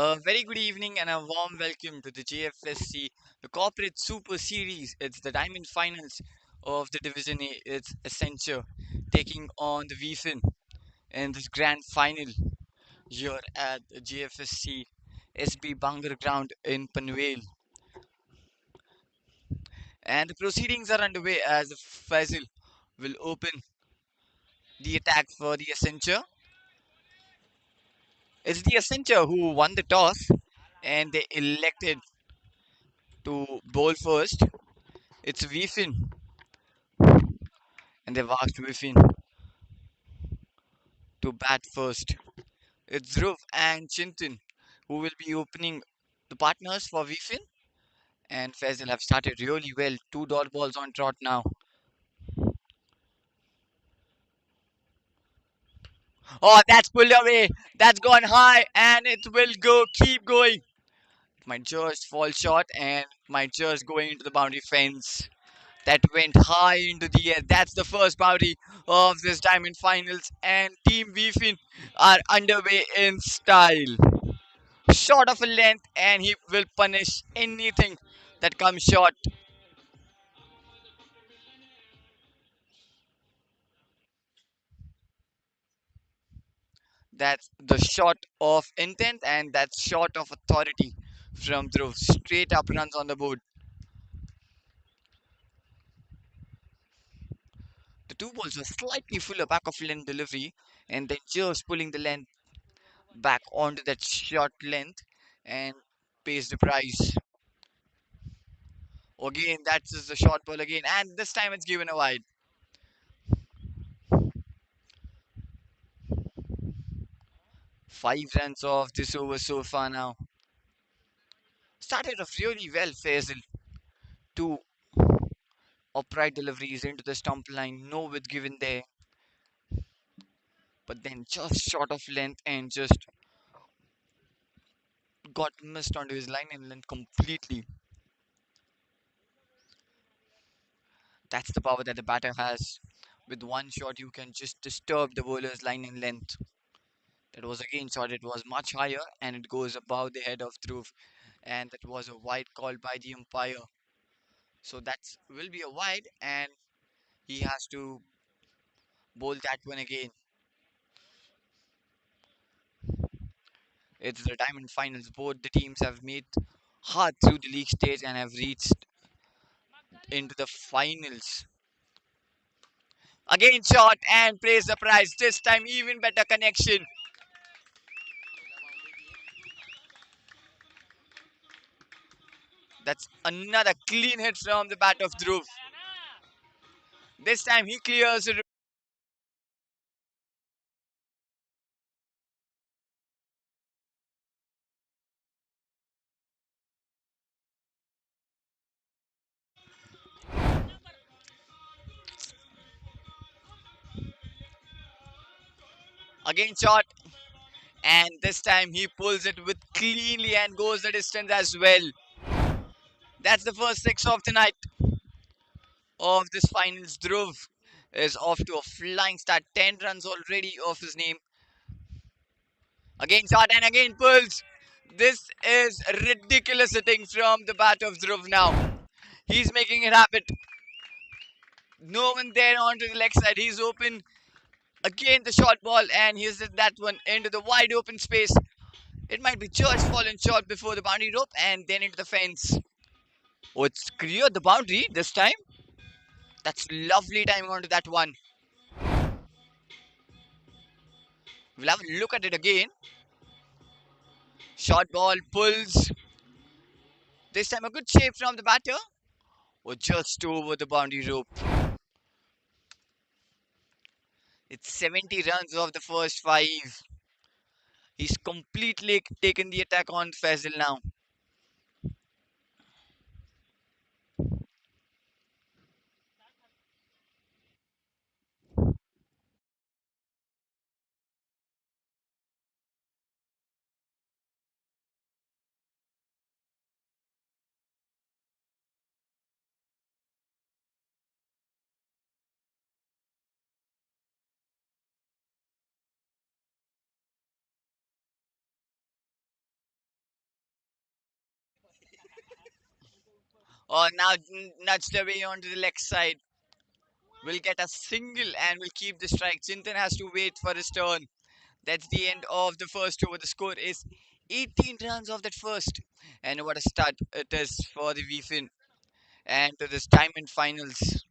A very good evening and a warm welcome to the JFSC, the Corporate Super Series. It's the Diamond Finals of the Division A. It's Accenture taking on the Veefin in this grand final here at the JFSC SB Bangar ground in Panvel. And the proceedings are underway as Faisal will open the attack for the Accenture. It's the Accenture who won the toss and they elected to bowl first. It's Veefin and they've asked Veefin to bat first. It's Dhruv and Chintan who will be opening the partners for Veefin, and Faisal have started really well. Two dot balls on trot now. Oh, that's pulled away. That's gone high, and it will go. Keep going. Might just fall short, and might just going into the boundary fence. That went high into the air. That's the first boundary of this diamond finals, and Team Veefin are underway in style. Short of a length, and he will punish anything that comes short. That's the shot of intent, and that's shot of authority from Dhruv. Straight up runs on the board. The two balls were slightly fuller back of length delivery, and then just pulling the length back onto that short length and pays the price. Again, that's just the short ball again, and this time it's given a wide. 5 runs off this over so far now. Started off really well, Faisal. Two upright deliveries into the stump line, no width given there, but then just short of length and just got missed onto his line and length completely. That's the power that the batter has. With one shot, you can just disturb the bowler's line and length. That was again shot, it was much higher and it goes above the head of Dhruv, and that was a wide call by the umpire. So that will be a wide, and he has to bowl that one again. It's the diamond finals. Both the teams have made hard through the league stage and have reached into the finals. Again shot and praise the prize. This time even better connection. That's another clean hit from the bat of Dhruv. This time he clears it. Again shot, and this time he pulls it with cleanly and goes the distance as well. That's the first six of the night of this finals. Dhruv is off to a flying start. 10 runs already off his name. Again shot and again pulls. This is ridiculous hitting from the bat of Dhruv now. He's making it happen. No one there onto the leg side. He's open. Again the short ball, and he's hit that one into the wide open space. It might be just fallen short before the boundary rope and then into the fence. Oh, it's cleared the boundary this time. That's lovely timing onto that one. We'll have a look at it again. Short ball pulls. This time a good shape from the batter. Or just over the boundary rope. It's 70 runs off the first five. He's completely taken the attack on Faisal now. Oh, now nudged away onto the leg side. Will get a single and will keep the strike. Chintan has to wait for his turn. That's the end of the first over. The score is 18 runs of that first. And what a start it is for the Veefin and to this diamond finals.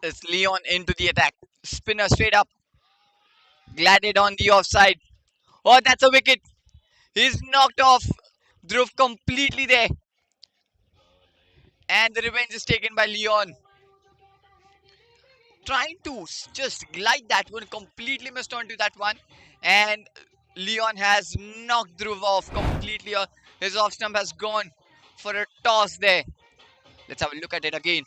It's Leon into the attack. Spinner straight up. Glided on the offside. Oh, that's a wicket. He's knocked off Dhruv completely there. And the revenge is taken by Leon. Trying to just glide that one, completely missed onto that one. And Leon has knocked Dhruv off completely. His off stump has gone for a toss there. Let's have a look at it again.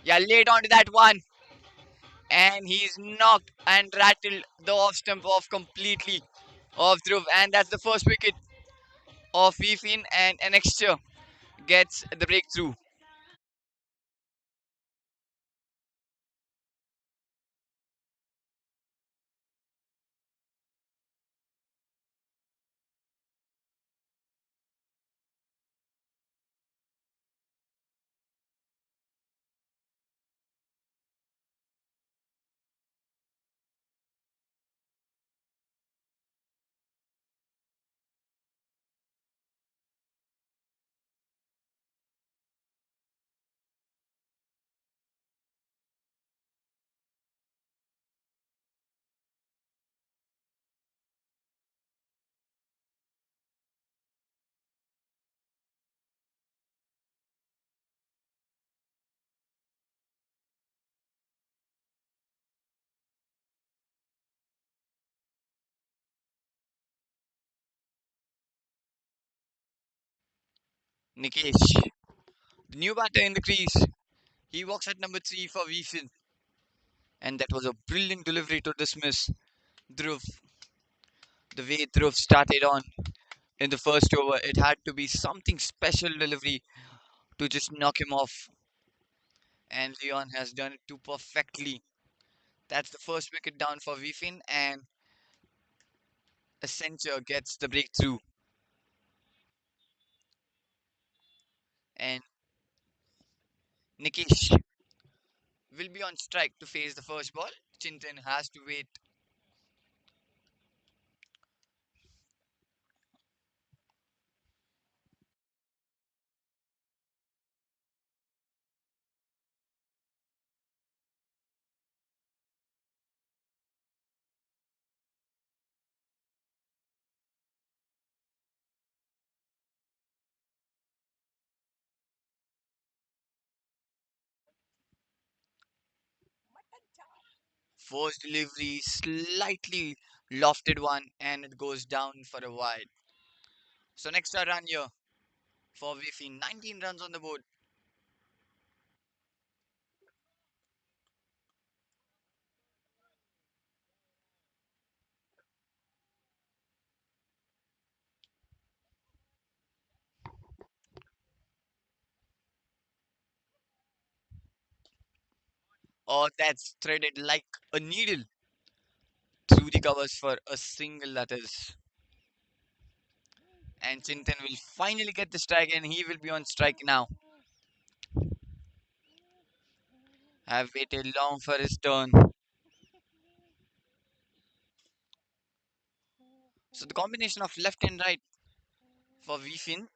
Yeah, laid onto that one. And he's knocked and rattled the off stump off completely of Dhruv. And that's the first wicket of Veefin, and Accenture gets the breakthrough. Nikesh, the new batter in the crease. He walks at number 3 for Veefin. And that was a brilliant delivery to dismiss Dhruv. The way Dhruv started on in the first over, it had to be something special delivery to just knock him off. And Leon has done it too perfectly. That's the first wicket down for Veefin, and Asenture gets the breakthrough. And Nikesh will be on strike to face the first ball. Chintan has to wait. First delivery, slightly lofted one, and it goes down for a wide. So next run here for Veefin, 19 runs on the board. Oh, that's threaded like a needle through the covers for a single that is. And Chintan will finally get the strike and he will be on strike now. Have waited long for his turn. So the combination of left and right for Veefin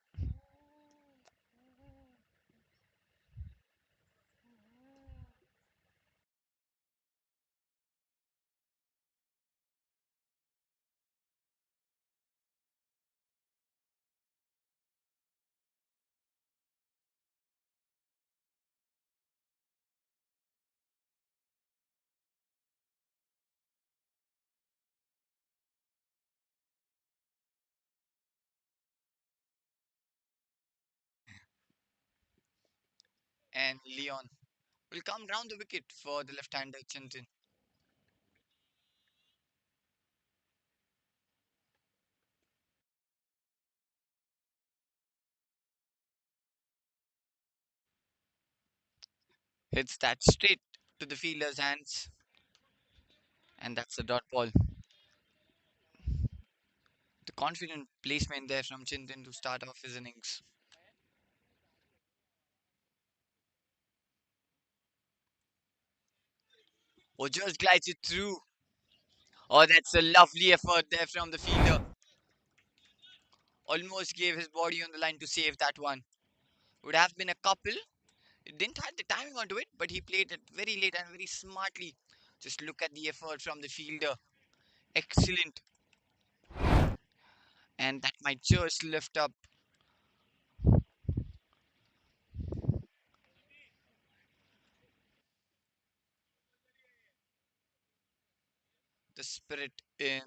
and Leon will come round the wicket for the left-hander Chintan. Hits that straight to the fielder's hands, and that's a dot ball. The confident placement there from Chintan to start off his innings. Oh, just glides it through. Oh, that's a lovely effort there from the fielder. Almost gave his body on the line to save that one. Would have been a couple. It didn't have the timing onto it, but he played it very late and very smartly. Just look at the effort from the fielder. Excellent. And that might just lift up the spirit in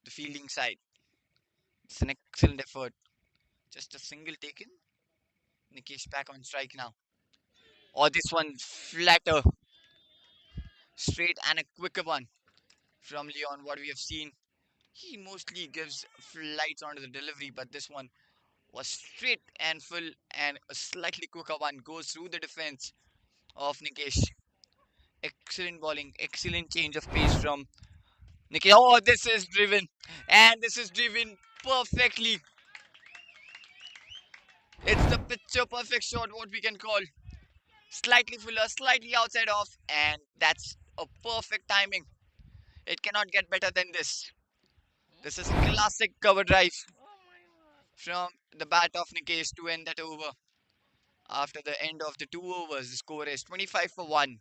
the fielding side. It's an excellent effort. Just a single taken. Nikesh back on strike now. Or this one flatter, straight and a quicker one from Leon. What we have seen, he mostly gives flights onto the delivery, but this one was straight and full, and a slightly quicker one goes through the defense of Nikesh. Excellent bowling, excellent change of pace from Nikesh. Oh, this is driven, and this is driven perfectly. It's the picture perfect shot, what we can call. Slightly fuller, slightly outside off, and that's a perfect timing. It cannot get better than this. This is a classic cover drive from the bat of Nikesh to end that over. After the end of the 2 overs, the score is 25 for 1.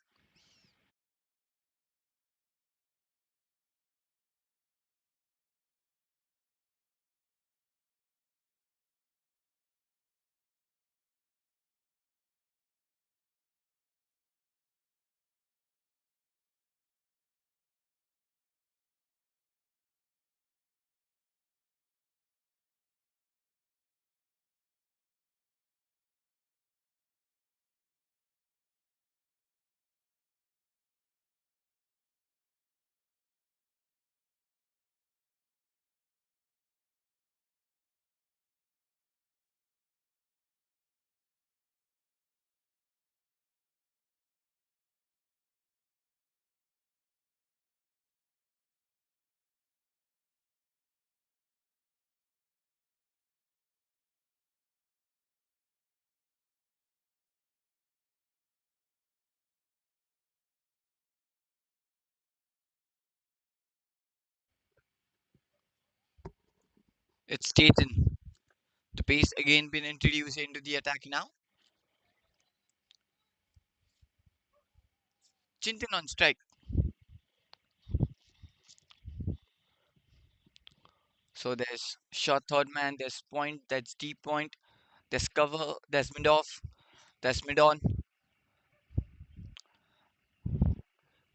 It's Tatum. The pace again been introduced into the attack now. Chintan on strike. So there's short third man, there's point, that's deep point, there's cover, there's mid off, there's mid on,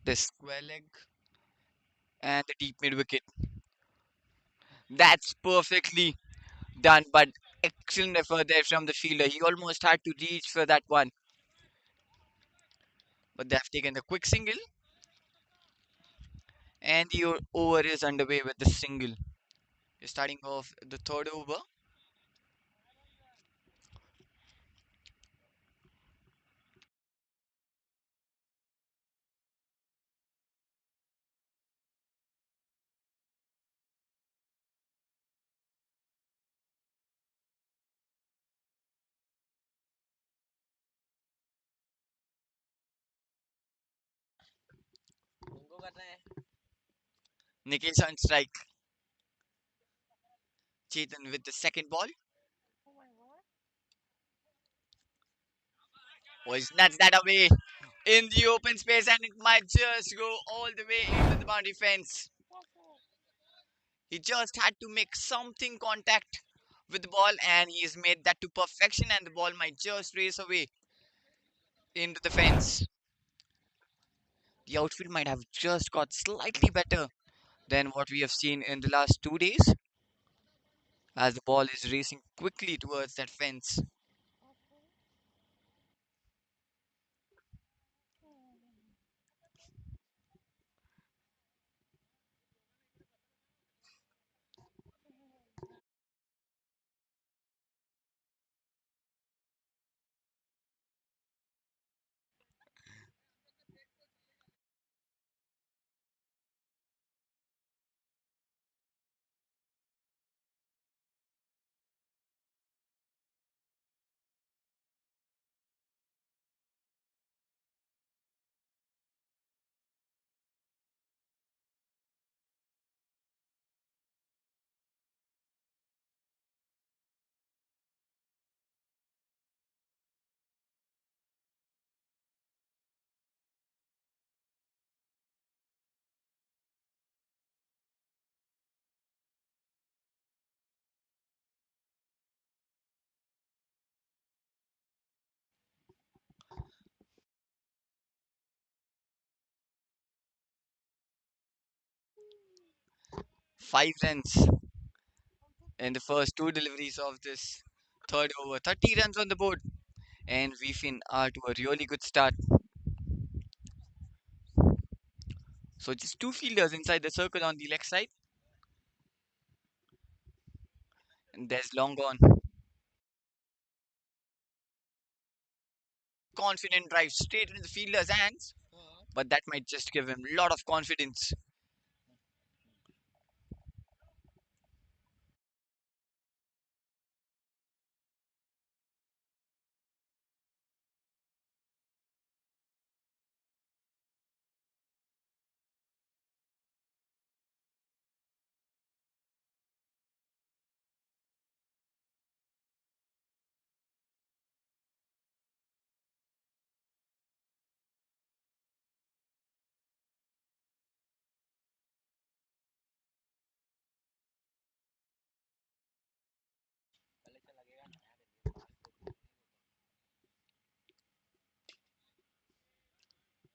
there's square leg, and the deep mid wicket. That's perfectly done, but excellent effort there from the fielder. He almost had to reach for that one, but they have taken the quick single, and the over is underway with the single. You're starting off the third over. Nikesh on strike. Chetan with the second ball. Was nuts that away in the open space, and it might just go all the way into the boundary fence. He just had to make something contact with the ball, and he has made that to perfection, and the ball might just race away into the fence. The outfield might have just got slightly better than what we have seen in the last 2 days, as the ball is racing quickly towards that fence. 5 runs in the first two deliveries of this third over. 30 runs on the board, and Veefin are to a really good start. So just two fielders inside the circle on the leg side, and there's long gone. Confident drive straight into the fielder's hands, but that might just give him a lot of confidence.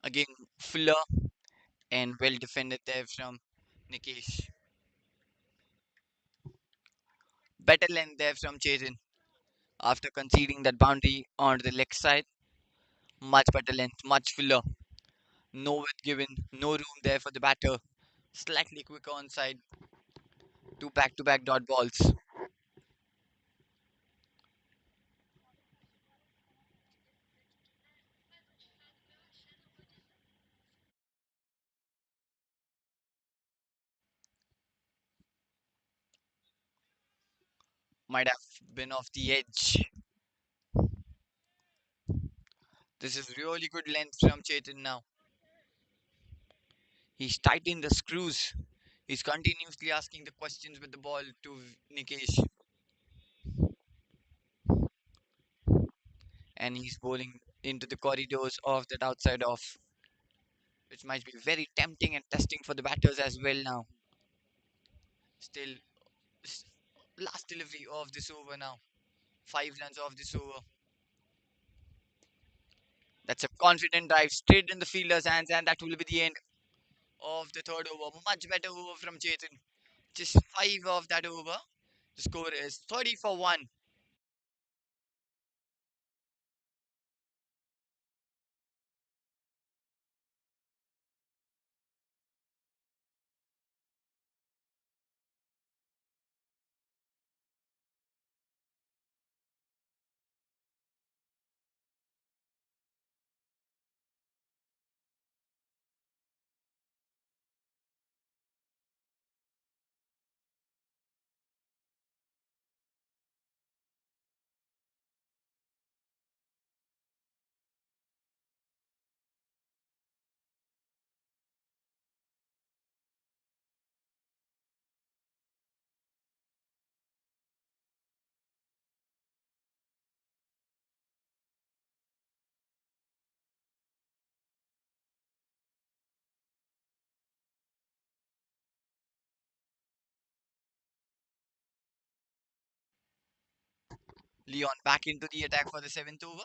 Again, Fuller and well defended there from Nikesh. Better length there from Chetan after conceding that boundary on the leg side. Much better length, much fuller. No width given, no room there for the batter. Slightly quicker onside. Two back-to-back dot balls. Might have been off the edge. This is really good length from Chetan now. He's tightening the screws. He's continuously asking the questions with the ball to Nikesh. And he's bowling into the corridors of that outside off, which might be very tempting and testing for the batters as well now. Still, s- last delivery of this over now. 5 runs off this over. That's a confident drive straight in the fielder's hands, and that will be the end of the third over. Much better over from Chetan. Just 5 of that over. The score is 30 for 1. Leon back into the attack for the seventh over.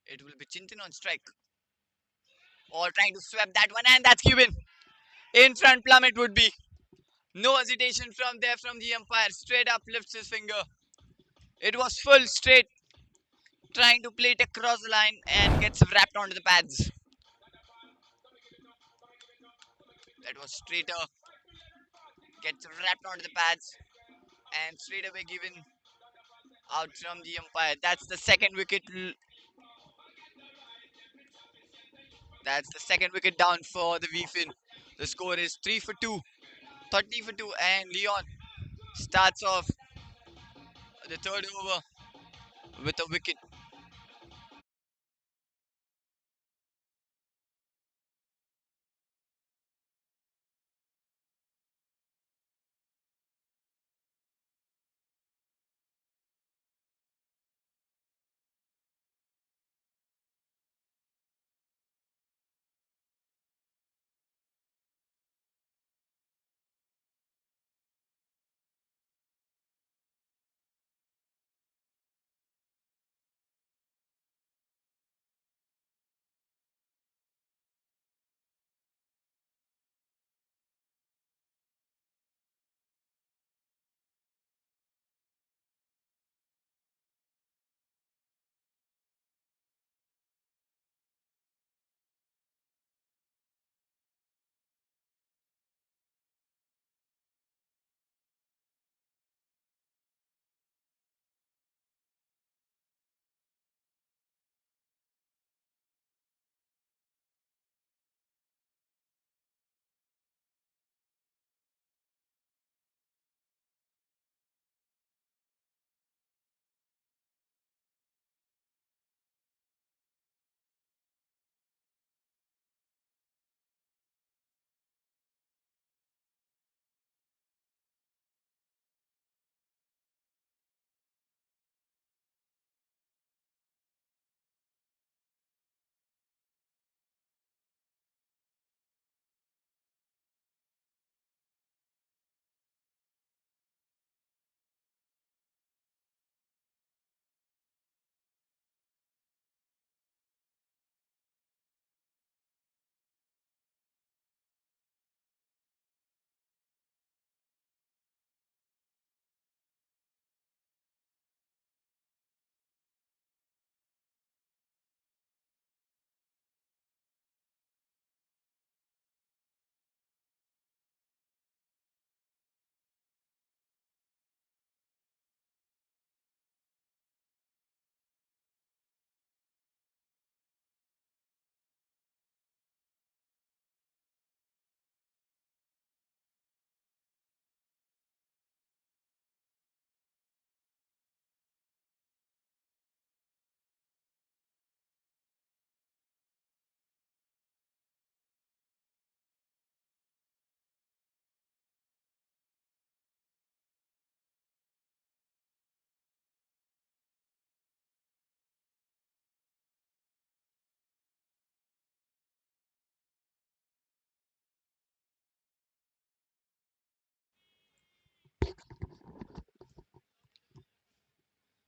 It will be Chintan on strike. All trying to swap that one, and that's Cuban. In front plum it would be. No hesitation from there from the umpire. Straight up lifts his finger. It was full straight, trying to play it across the line and gets wrapped onto the pads. That was straighter, gets wrapped onto the pads and straight away given out from the umpire. That's the second wicket. That's the second wicket down for the Veefin. The score is 3 for 2, 30 for 2, and Leon starts off the third over with a wicket.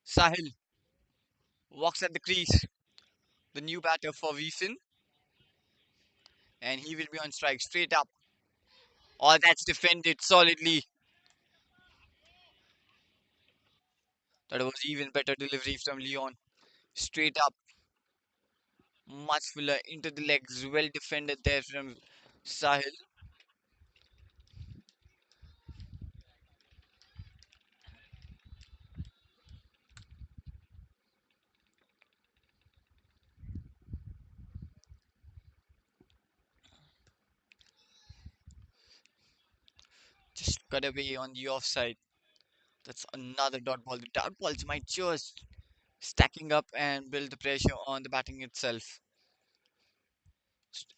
Sahil walks at the crease, the new batter for Veefin, and he will be on strike straight up. All that's defended solidly. That was even better delivery from Leon. Straight up, much fuller into the legs. Well defended there from Sahil. Just cut away on the offside. That's another dot ball. The dot balls might just stacking up and build the pressure on the batting itself.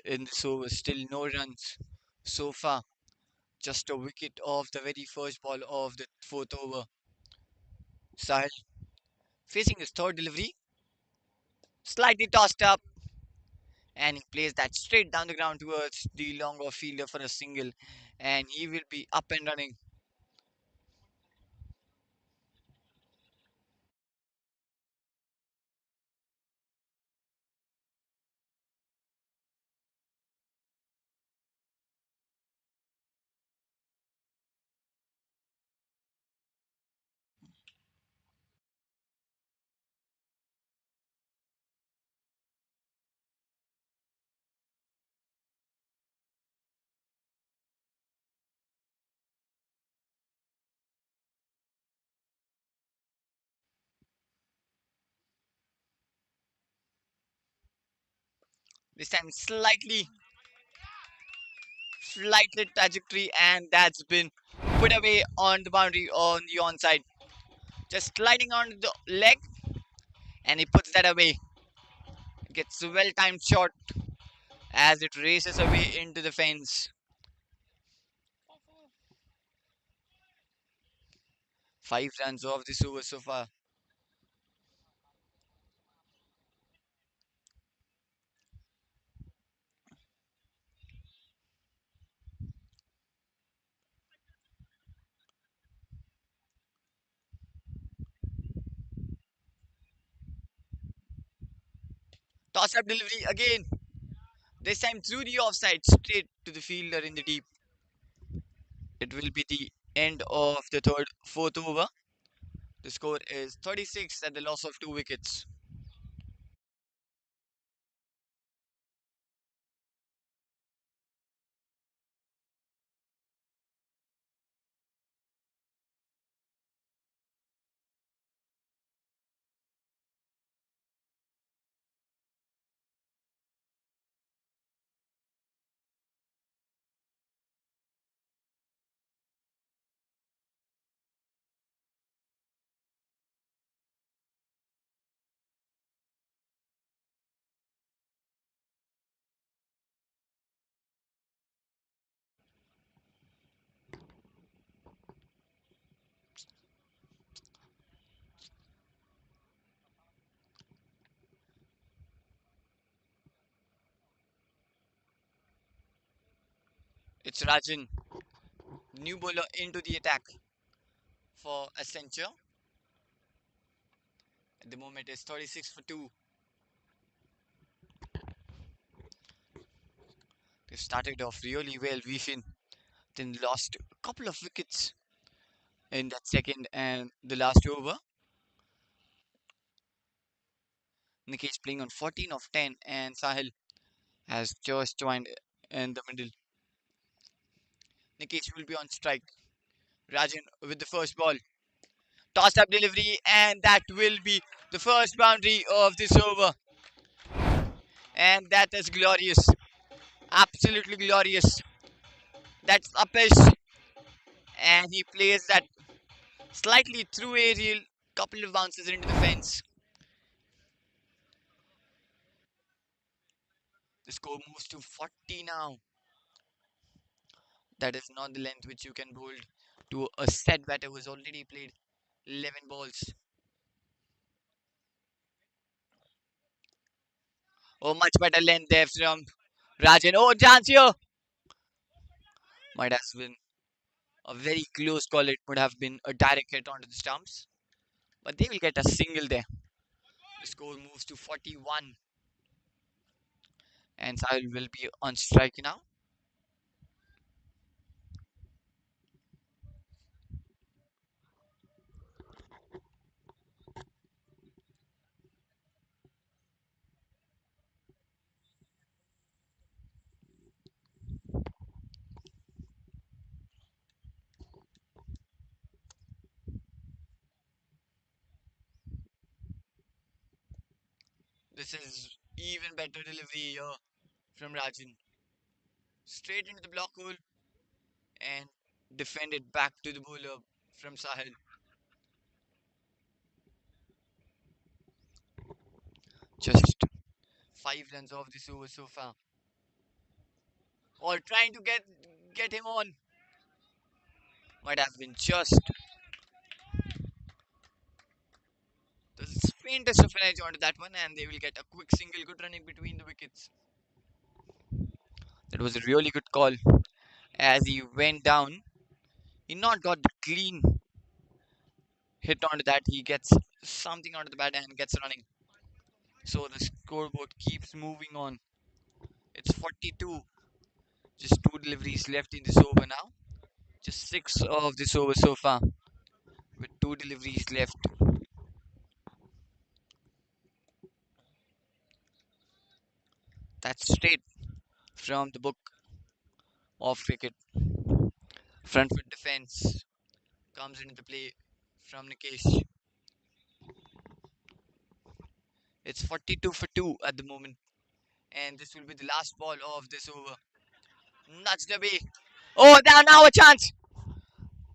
In this over, still no runs so far. Just a wicket off the very first ball of the fourth over. Sahil facing his third delivery, slightly tossed up, and he plays that straight down the ground towards the long off fielder for a single, and he will be up and running. This time slightly trajectory, and that's been put away on the boundary on the onside. Just sliding on the leg, and he puts that away. Gets a well timed shot as it races away into the fence. 5 runs off this over so far. Toss up delivery again. This time through the offside, straight to the fielder in the deep. It will be the end of the fourth over. The score is 36 at the loss of 2 wickets. It's Rajan, new bowler into the attack for Accenture. At the moment, it's 36 for 2. They started off really well, Veefin, then lost a couple of wickets in that second and the last over. Nikesh playing on 14 of 10, and Sahil has just joined in the middle. Nikesh will be on strike. Rajan with the first ball. Toss up delivery, and that will be the first boundary of this over. And that is glorious. Absolutely glorious. That's Upish, and he plays that slightly through aerial, couple of bounces into the fence. The score moves to 40 now. That is not the length which you can hold to a set batter who has already played 11 balls. Oh, much better length there from Rajan. Oh, chance here. Might have been a very close call. It would have been a direct hit onto the stumps. But they will get a single there. The score moves to 41. And Sahil will be on strike now. This is even better delivery here from Rajan. Straight into the block hole and defended back to the bowler from Sahil. Just 5 runs off this over so far. Or trying to get him on. Might have been just the faintest of an edge onto that one, and they will get a quick single. Good running between the wickets. That was a really good call. As he went down, he not got the clean hit onto that. He gets something onto the bat and gets running. So the scoreboard keeps moving on. It's 42. Just 2 deliveries left in this over now. Just 6 of this over so far with 2 deliveries left. That's straight from the book of cricket. Front foot defense comes into play from Nikesh. It's 42 for 2 at the moment. And this will be the last ball of this over. Nudged away. Oh, now a chance.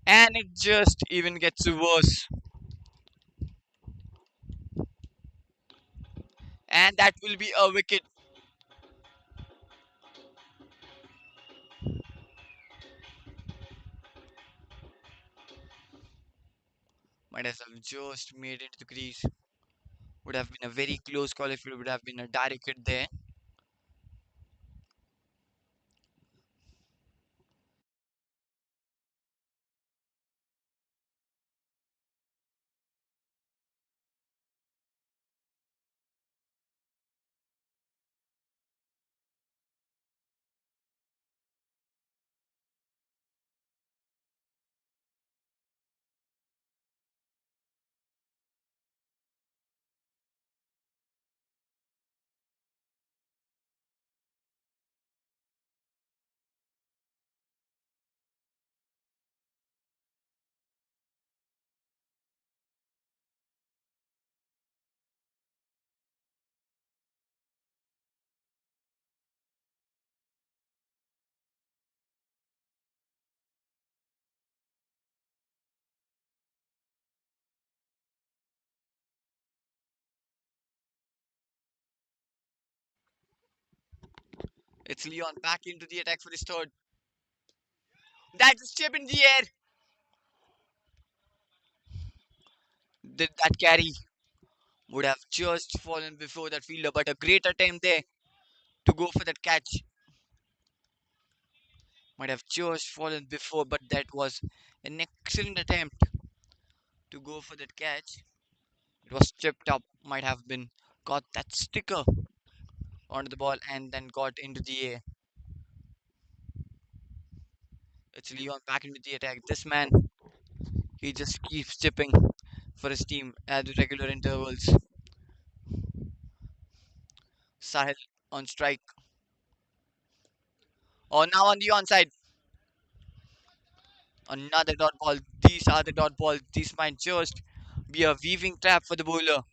And it just even gets worse. And that will be a wicket. Might have just made it to the crease. Would have been a very close call if it would have been a direct hit there. It's Leon back into the attack for his third. That's a chip in the air. That carry would have just fallen before that fielder, but a great attempt there to go for that catch. Might have just fallen before, but that was an excellent attempt to go for that catch. It was chipped up, might have been got that sticker onto the ball and then got into the air. It's Leon back into the attack. This man, he just keeps chipping for his team at regular intervals. Sahil on strike. Oh, now on the onside. Another dot ball. These are the dot balls. This might just be a weaving trap for the bowler.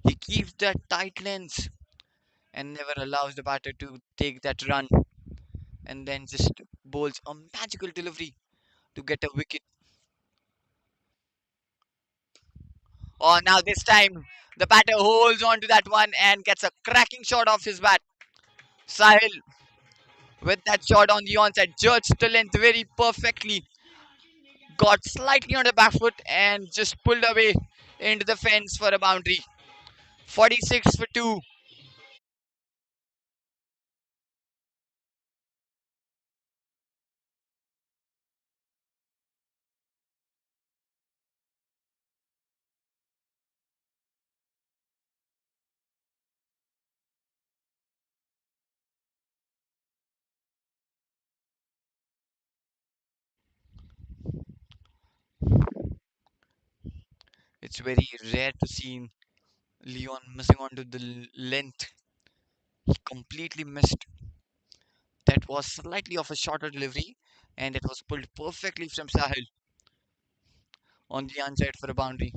He keeps that tight lens and never allows the batter to take that run and then just bowls a magical delivery to get a wicket. Oh, now this time the batter holds on to that one and gets a cracking shot off his bat. Sahil with that shot on the onside judged the length very perfectly. Got slightly on the back foot and just pulled away into the fence for a boundary. 46 for 2. It's very rare to see Leon missing onto the length. He completely missed. That was slightly of a shorter delivery and it was pulled perfectly from Sahil on the onside for a boundary.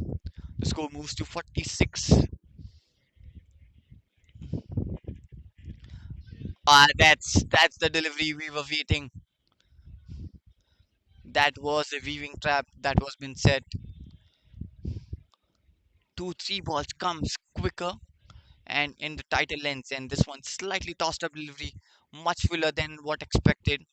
The score moves to 46. That's the delivery we were waiting. That was a weaving trap that was been set. 2 3 balls comes quicker and in the tighter lengths, and this one slightly tossed up delivery, much fuller than what expected.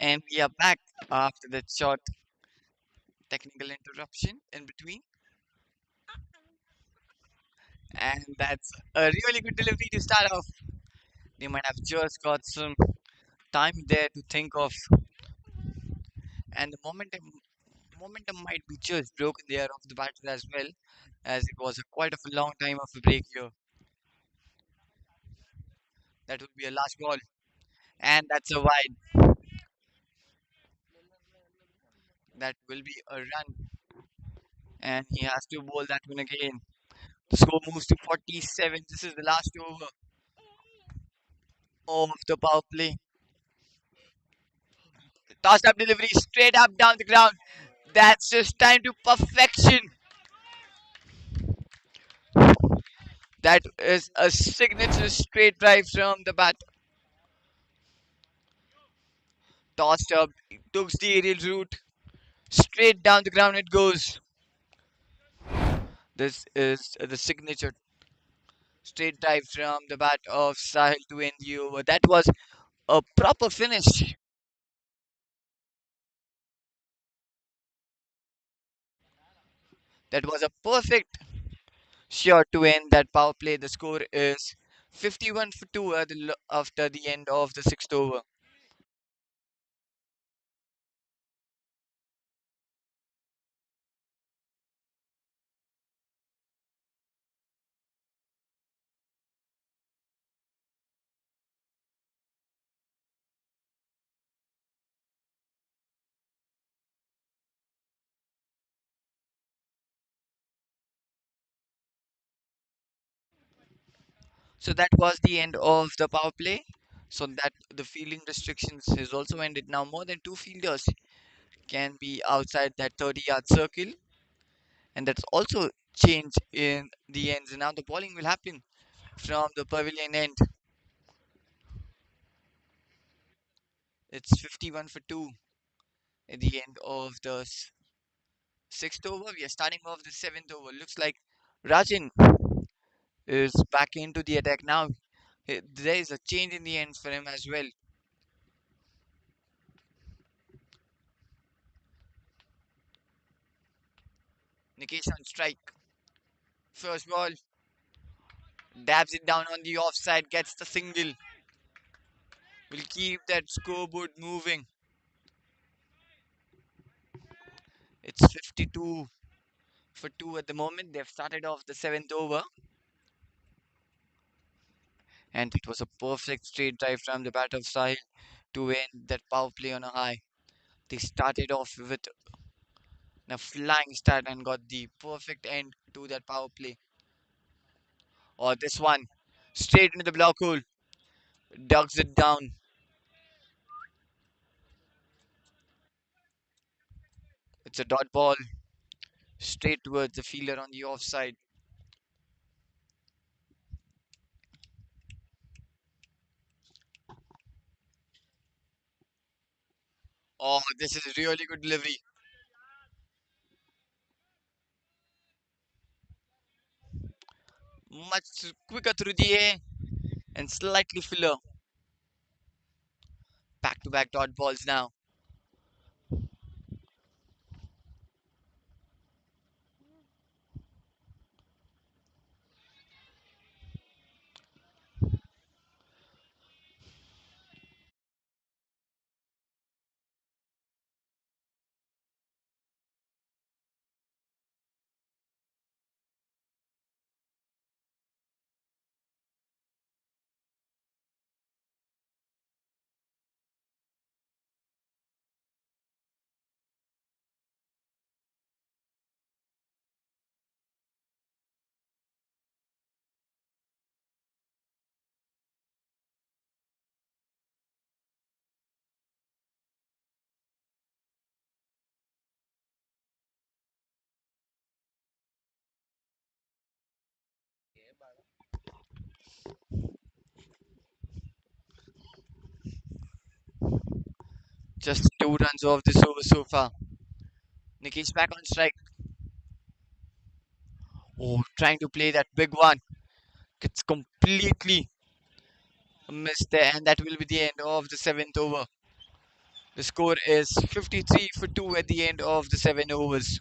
And we are back after that short technical interruption in between. And that's a really good delivery to start off. They might have just got some time there to think of, and the momentum might be just broken there of the battle as well, as it was a quite of a long time of a break here. That would be a last ball, and that's a wide. That will be a run, and he has to bowl that one again. The score moves to 47. This is the last over of the power play. Tossed up delivery straight up down the ground. That's just time to perfection. That is a signature straight drive from the bat. Tossed up, took the aerial route. Straight down the ground it goes. This is the signature straight drive from the bat of Sahil to end the over. That was a proper finish. That was a perfect shot to end that power play. The score is 51 for 2 after the end of the sixth over. So that was the end of the power play. So that the fielding restrictions has also ended. Now more than two fielders can be outside that 30-yard circle, and that's also changed in the ends. And now the bowling will happen from the pavilion end. It's 51 for 2 at the end of the sixth over. We are starting off the seventh over. Looks like Rajan is back into the attack now. There is a change in the ends for him as well. Nikesh on strike. First ball, dabs it down on the offside, gets the single. Will keep that scoreboard moving. It's 52 for 2 at the moment. They've started off the seventh over, and it was a perfect straight drive from the bat of Sahil to end that power play on a high. They started off with a flying start and got the perfect end to that power play. Or this one, straight into the block hole, ducks it down. It's a dot ball straight towards the fielder on the offside. Oh, this is a really good delivery. Much quicker through the air and slightly filler. Back to back dot balls now. Just two runs off this over so far. Nikki's back on strike. Oh, trying to play that big one. It's completely missed there, and that will be the end of the seventh over. The score is 53 for 2 at the end of the 7 overs.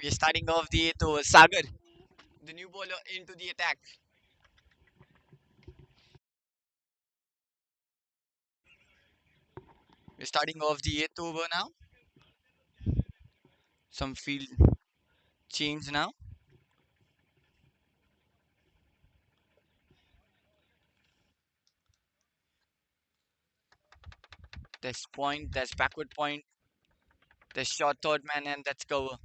We are starting off the 8th over. Sagar, the new bowler, into the attack. We're starting off the 8th over now. Some field change now. There's point, there's backward point, there's short third man, and that's cover.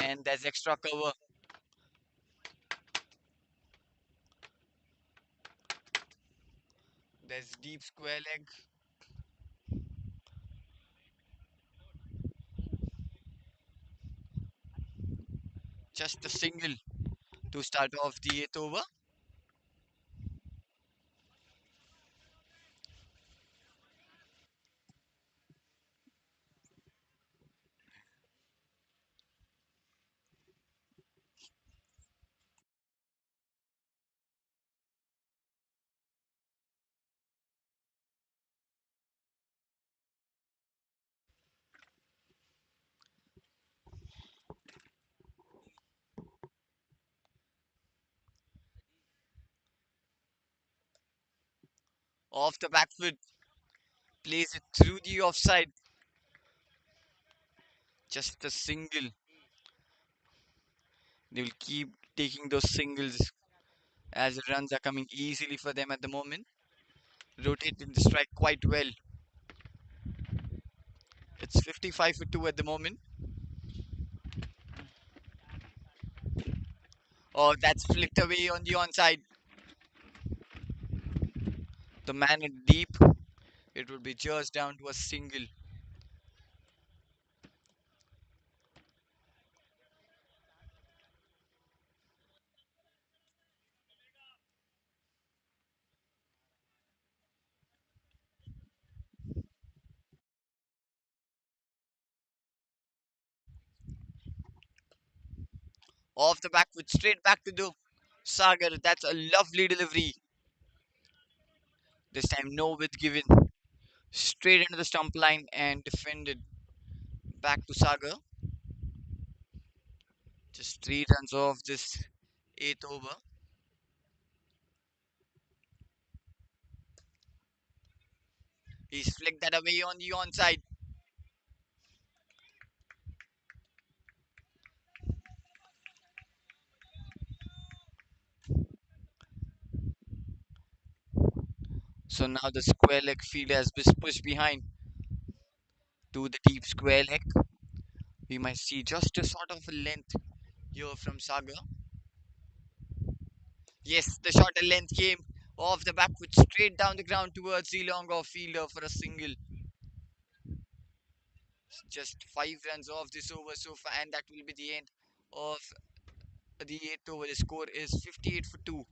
And there's extra cover. There's deep square leg. Just a single to start off the 8th over. Off the back foot, plays it through the offside. Just a single. They will keep taking those singles as the runs are coming easily for them at the moment. Rotating the strike quite well. It's 55 for 2 at the moment. Oh, that's flicked away on the onside. The man in deep. It would be just down to a single. Off the back foot, straight back to the Sagar. That's a lovely delivery. This time, no width given. Straight into the stump line and defended back to Sagar. Just 3 runs off this 8th over. He's flicked that away on the onside. So now the square leg field has been pushed behind to the deep square leg. We might see just a sort of a length here from Sagar. Yes, the shorter length came off the back foot straight down the ground towards the long off fielder for a single. Just 5 runs off this over so far, and that will be the end of the 8th over. The score is 58 for 2.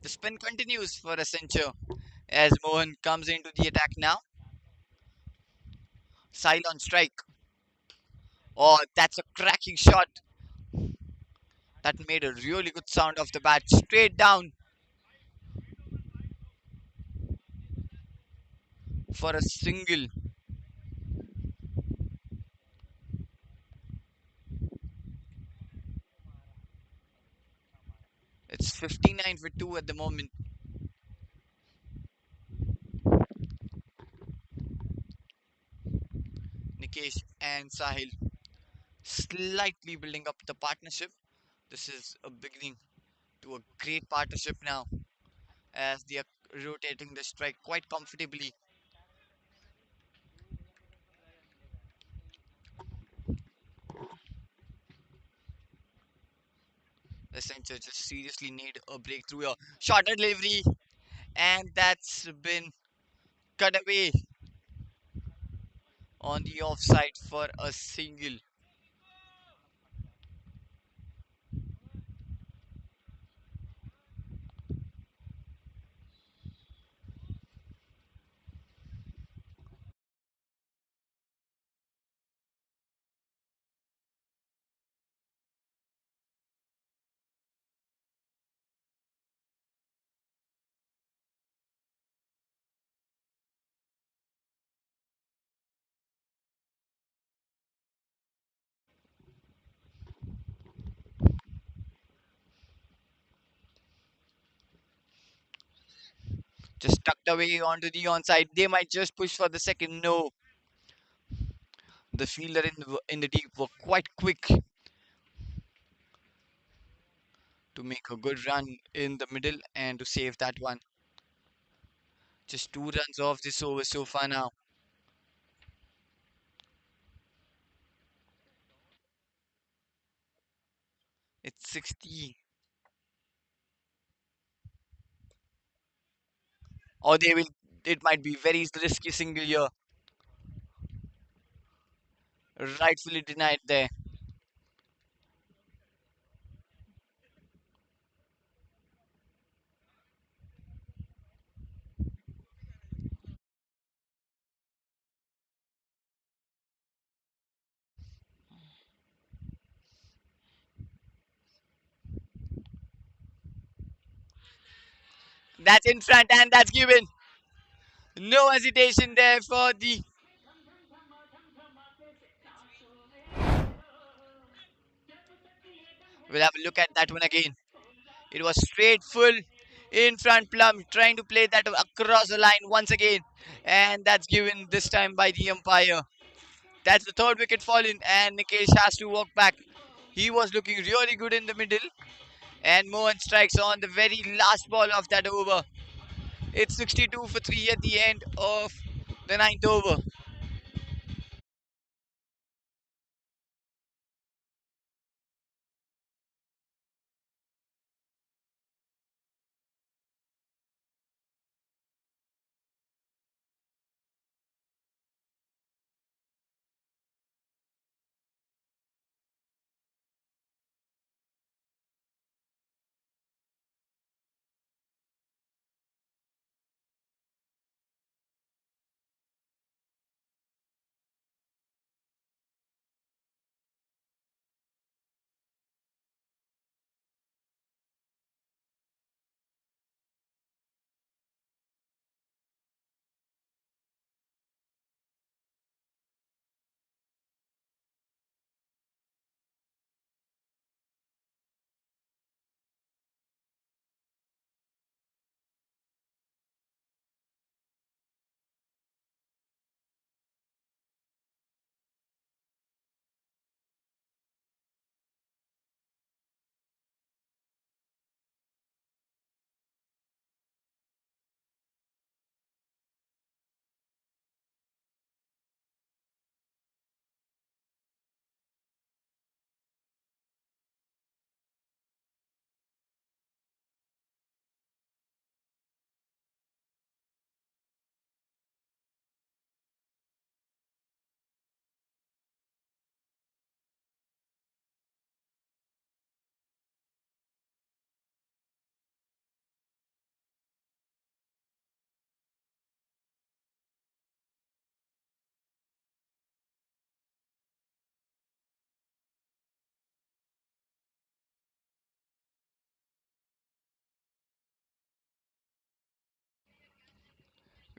The spin continues for Accenture as Mohan comes into the attack now. Sile on strike. Oh, that's a cracking shot. That made a really good sound off the bat. Straight down for a single. It's 59 for 2 at the moment. Nikesh and Sahil slightly building up the partnership. This is a beginning to a great partnership now as they are rotating the strike quite comfortably. Accenture just seriously need a breakthrough here. Shorter delivery, and that's been cut away on the offside for a single. Just tucked away onto the onside. They might just push for the second. No, the fielder in the deep were quite quick to make a good run in the middle and to save that one. Just 2 runs off this over so far now. It's 60. Or they will. It might be very risky single here. Rightfully denied there. That's in front and that's given. No hesitation there for the. We'll have a look at that one again. It was straight full in front plum, trying to play that across the line once again. And that's given this time by the umpire. That's the third wicket fallen, and Nikesh has to walk back. He was looking really good in the middle, and Mohan strikes on the very last ball of that over. It's 62 for 3 at the end of the ninth over.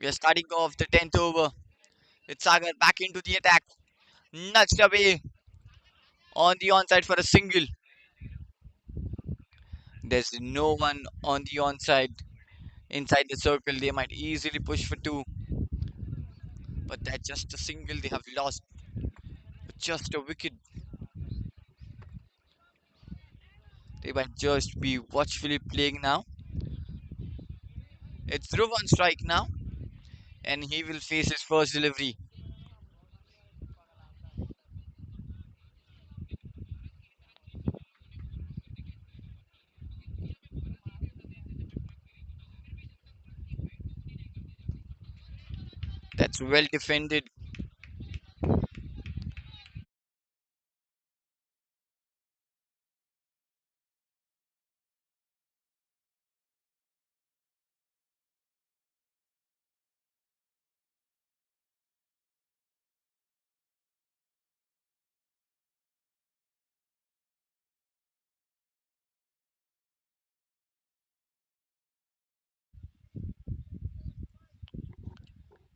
We are starting off the 10th over. It's Sagar back into the attack. Nudged away on the onside for a single. There's no one on the onside inside the circle. They might easily push for two, but that's just a single they have lost. Just a wicket. They might just be watchfully playing now. It's Dhruv on strike now, and he will face his first delivery. That's well defended.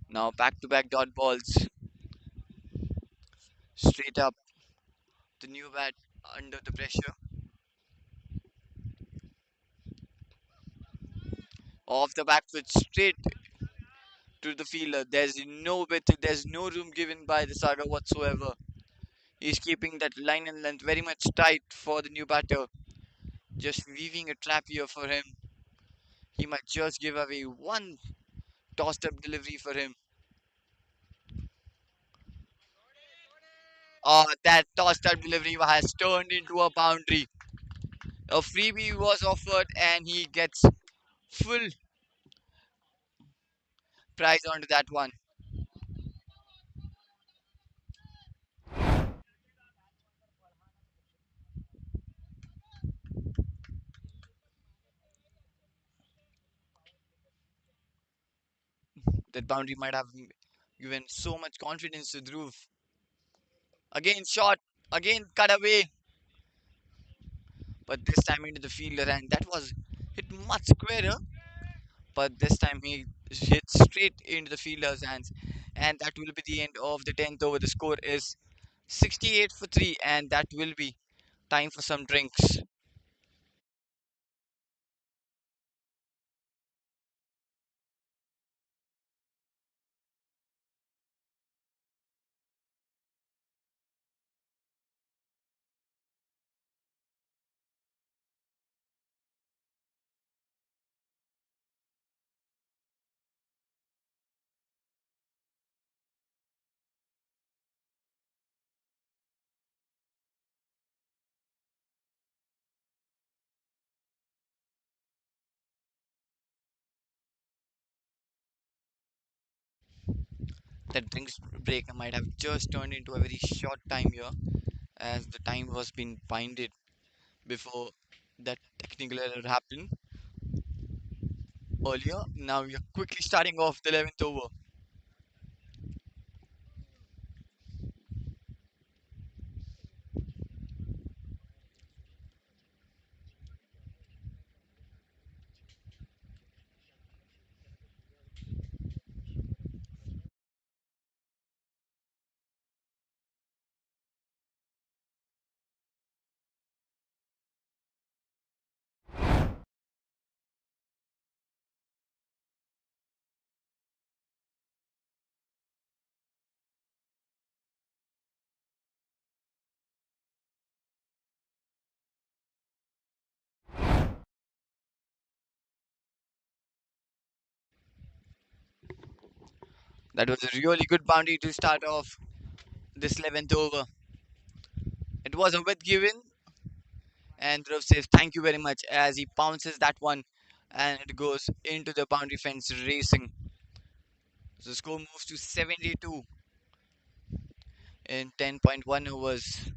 Now back to back dot balls. Straight up. The new bat under the pressure. Off the back foot, straight to the fielder. There's no room given by the Saga whatsoever. He's keeping that line and length very much tight for the new batter. Just weaving a trap here for him. He might just give away one tossed up delivery for him. That tossed up delivery has turned into a boundary. A freebie was offered and he gets full prize onto that one. That boundary might have given so much confidence to Dhruv. Again shot, again cut away, but this time into the fielder, and that was hit much squarer. But this time he hit straight into the fielder's hands, and that will be the end of the 10th over. The score is 68 for 3, and that will be time for some drinks. That drinks break might have just turned into a very short time here, as the time was being binded before that technical error happened earlier. Now we are quickly starting off the 11th over. That was a really good boundary to start off this 11th over. It was a wet given, and Dhruv says thank you very much as he pounces that one and it goes into the boundary fence racing. So the score moves to 72 in 10.1 overs.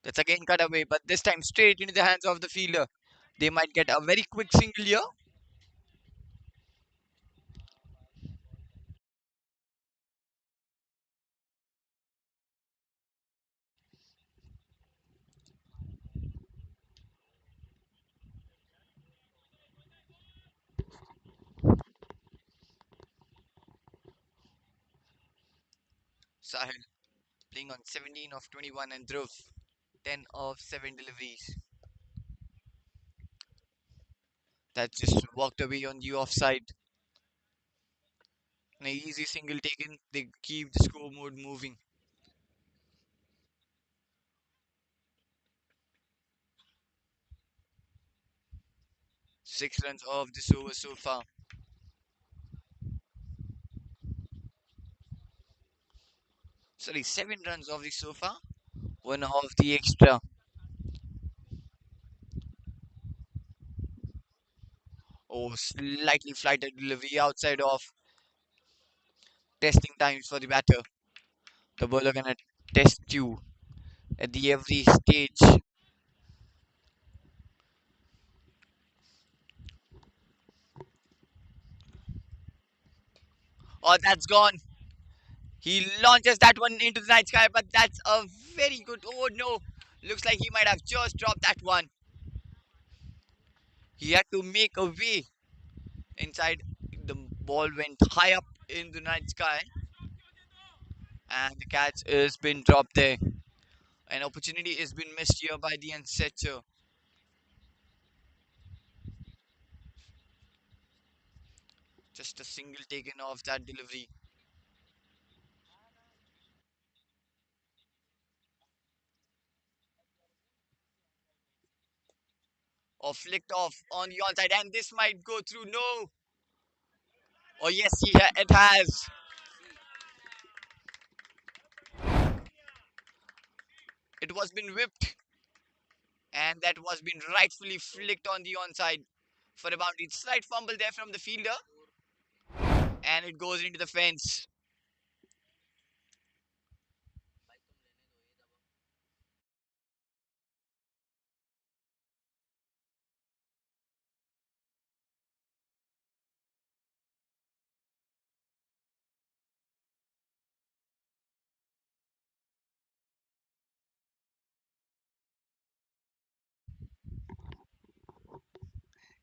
That's again cut away, but this time straight into the hands of the fielder. They might get a very quick single here. Sahil playing on 17 of 21 and Dhruv 10 of 7 deliveries. That just walked away on the offside. An easy single taken. They keep the score mode moving. 6 runs off this over so far. Sorry, 7 runs off the so far. One off the extra. Oh, slightly flighted delivery outside of testing times for the batter. The bowler gonna test you at the every stage. Oh, that's gone. He launches that one into the night sky, but that's a very good. Oh no, looks like he might have just dropped that one. He had to make a way inside. The ball went high up in the night sky, and the catch has been dropped there. An opportunity has been missed here by the Asenture. Just a single taken off that delivery, or flicked off on the onside, and this might go through. No, oh yes, it has. It was been whipped, and that was been rightfully flicked on the onside for a boundary. Slight fumble there from the fielder, and it goes into the fence.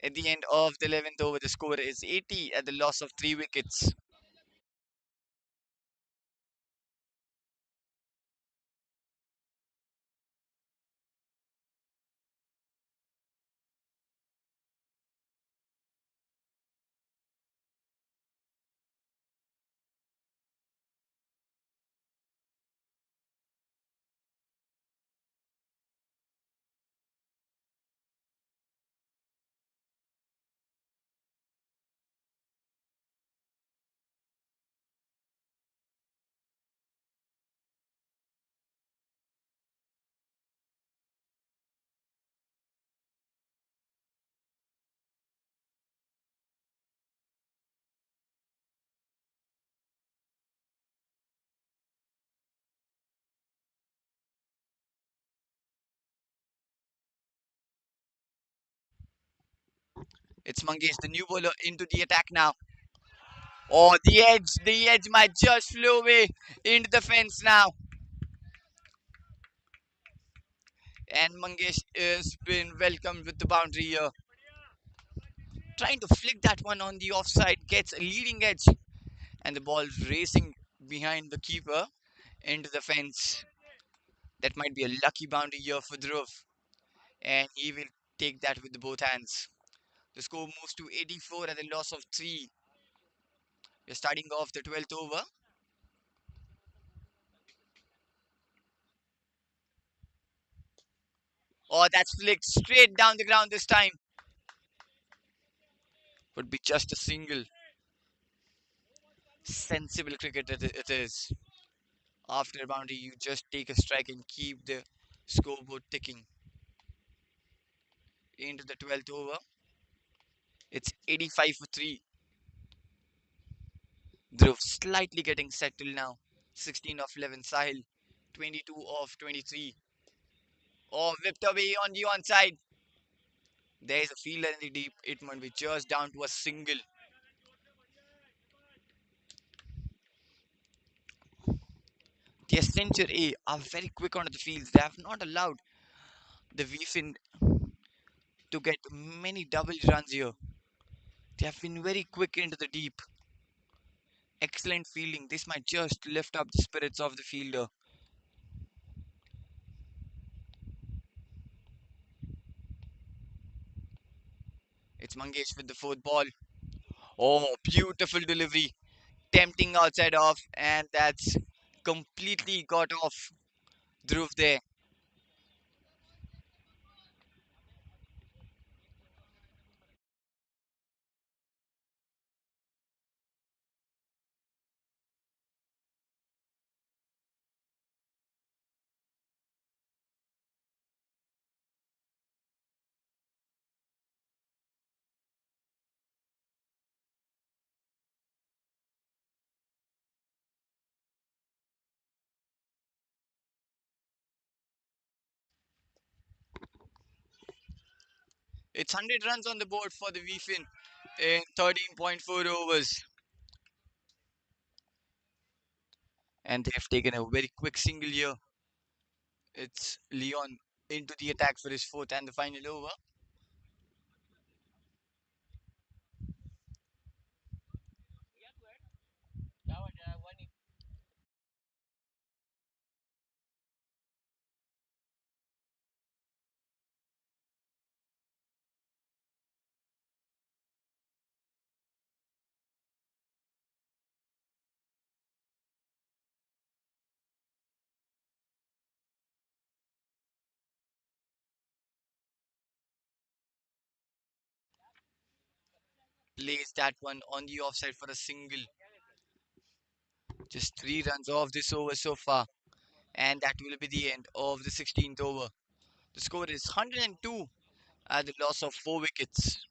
At the end of the 11th over, the score is 80 at the loss of 3 wickets. It's Mangesh, the new bowler, into the attack now. Oh, the edge might just flew away into the fence now. And Mangesh has been welcomed with the boundary here. Trying to flick that one on the offside, gets a leading edge, and the ball racing behind the keeper into the fence. That might be a lucky boundary here for Dhruv, and he will take that with both hands. The score moves to 84 at the loss of 3. We're starting off the 12th over. Oh, that's flicked straight down the ground this time. Would be just a single. Sensible cricket it is. After a boundary, you just take a strike and keep the scoreboard ticking. Into the 12th over. It's 85 for 3. Dhruv slightly getting settled now. 16 of 11 Sahil. 22 of 23. Oh, whipped away on the onside. There is a fielder in the deep. It might be just down to a single. The Accenture A are very quick onto the fields. They have not allowed the Veefin to get many double runs here. They have been very quick into the deep. Excellent fielding. This might just lift up the spirits of the fielder. It's Mangesh with the fourth ball. Oh, beautiful delivery. Tempting outside off, and that's completely got off Dhruv there. It's 100 runs on the board for the Veefin in 13.4 overs. And they've taken a very quick single here. It's Leon into the attack for his fourth and the final over. Plays that one on the offside for a single. Just 3 runs off this over so far. And that will be the end of the 16th over. The score is 102 at the loss of 4 wickets.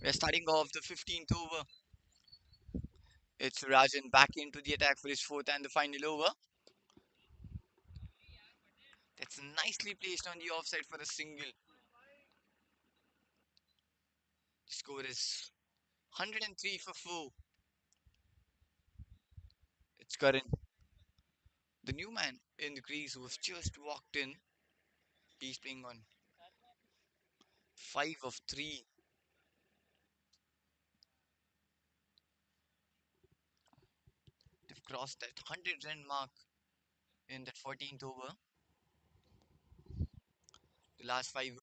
We're starting off the 15th over. It's Rajan back into the attack for his fourth and the final over. That's nicely placed on the offside for a single. The score is 103 for 4. It's Karan, the new man in the crease who has just walked in. He's playing on 5 of 3. They've crossed that 100 run mark in that 14th over. The last 5.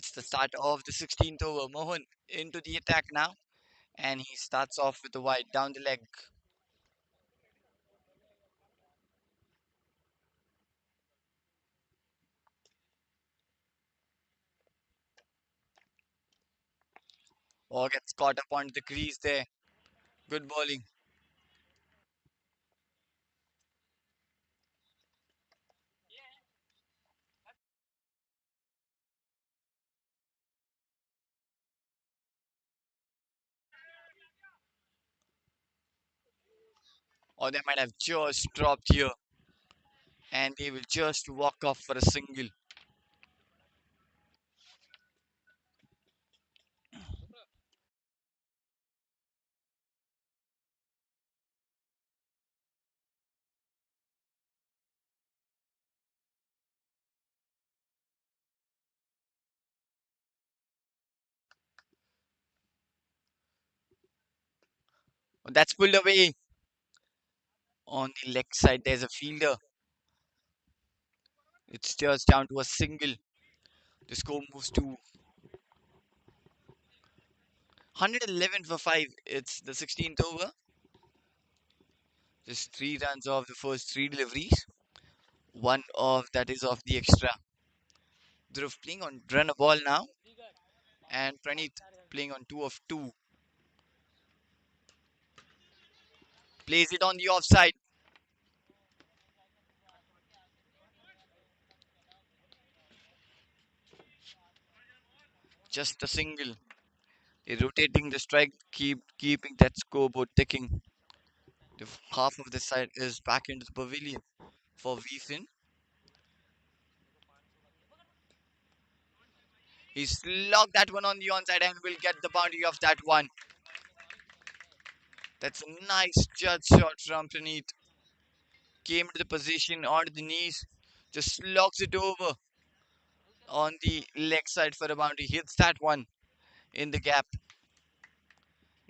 It's the start of the 16th over. Mohan into the attack now, and he starts off with the wide down the leg. Or gets caught up on the crease there. Good bowling. Or they might have just dropped here, and they will just walk off for a single. That's pulled away. On the leg side, there's a fielder. It's just down to a single. The score moves to 111 for 5. It's the 16th over. Just 3 runs off the first 3 deliveries. One of that is off the extra. Dhruv playing on run a ball now. And Praneeth playing on 2 of 2. Plays it on the offside. Just a single. They're rotating the strike, keeping that scoreboard ticking. Half of the side is back into the pavilion for Veefin. He's locked that one on the onside and will get the boundary of that one. That's a nice judge shot from Praneeth. Came to the position on the knees, just locks it over on the leg side for a boundary. Hits that one in the gap.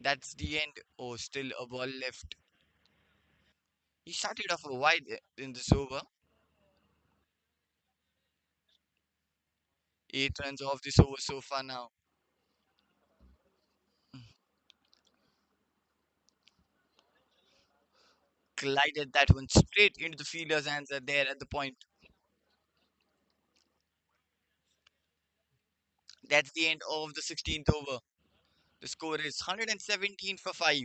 That's the end. Oh, still a ball left. He started off a wide in this over. 8 runs off this over so far now. Glided that one straight into the fielder's hands are there at the point. That's the end of the 16th over. The score is 117 for 5.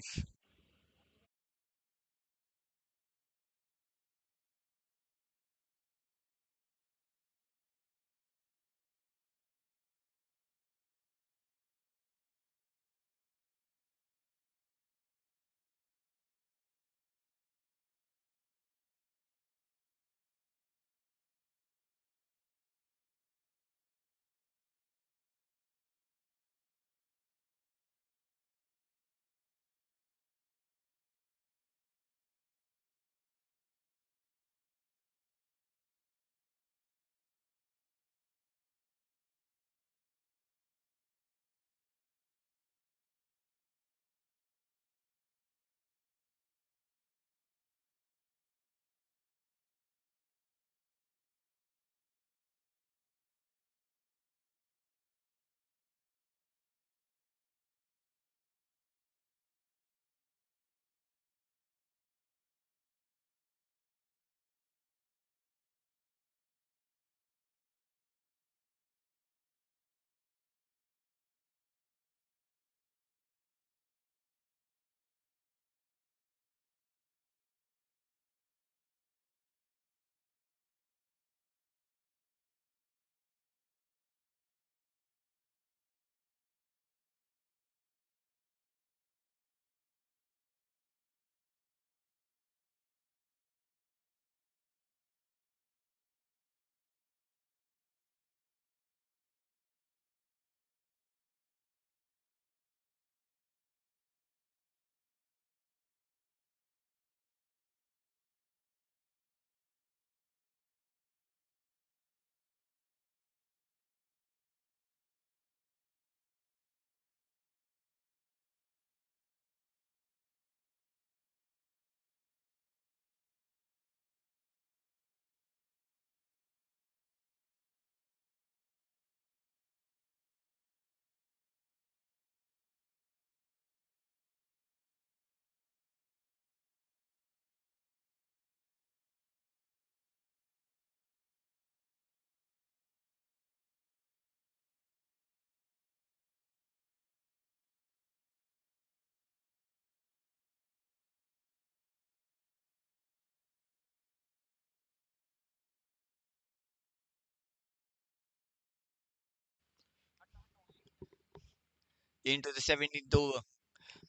Into the 17th over.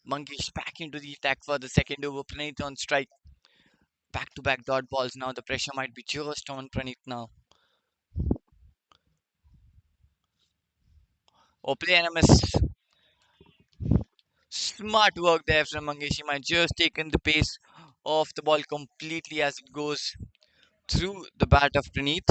Mangesh back into the attack for the second over. Praneeth on strike. Back to back dot balls now. The pressure might be just on Praneeth now. Oh, play and a miss. Smart work there from Mangesh. He might just taken the pace of the ball completely as it goes through the bat of Praneeth.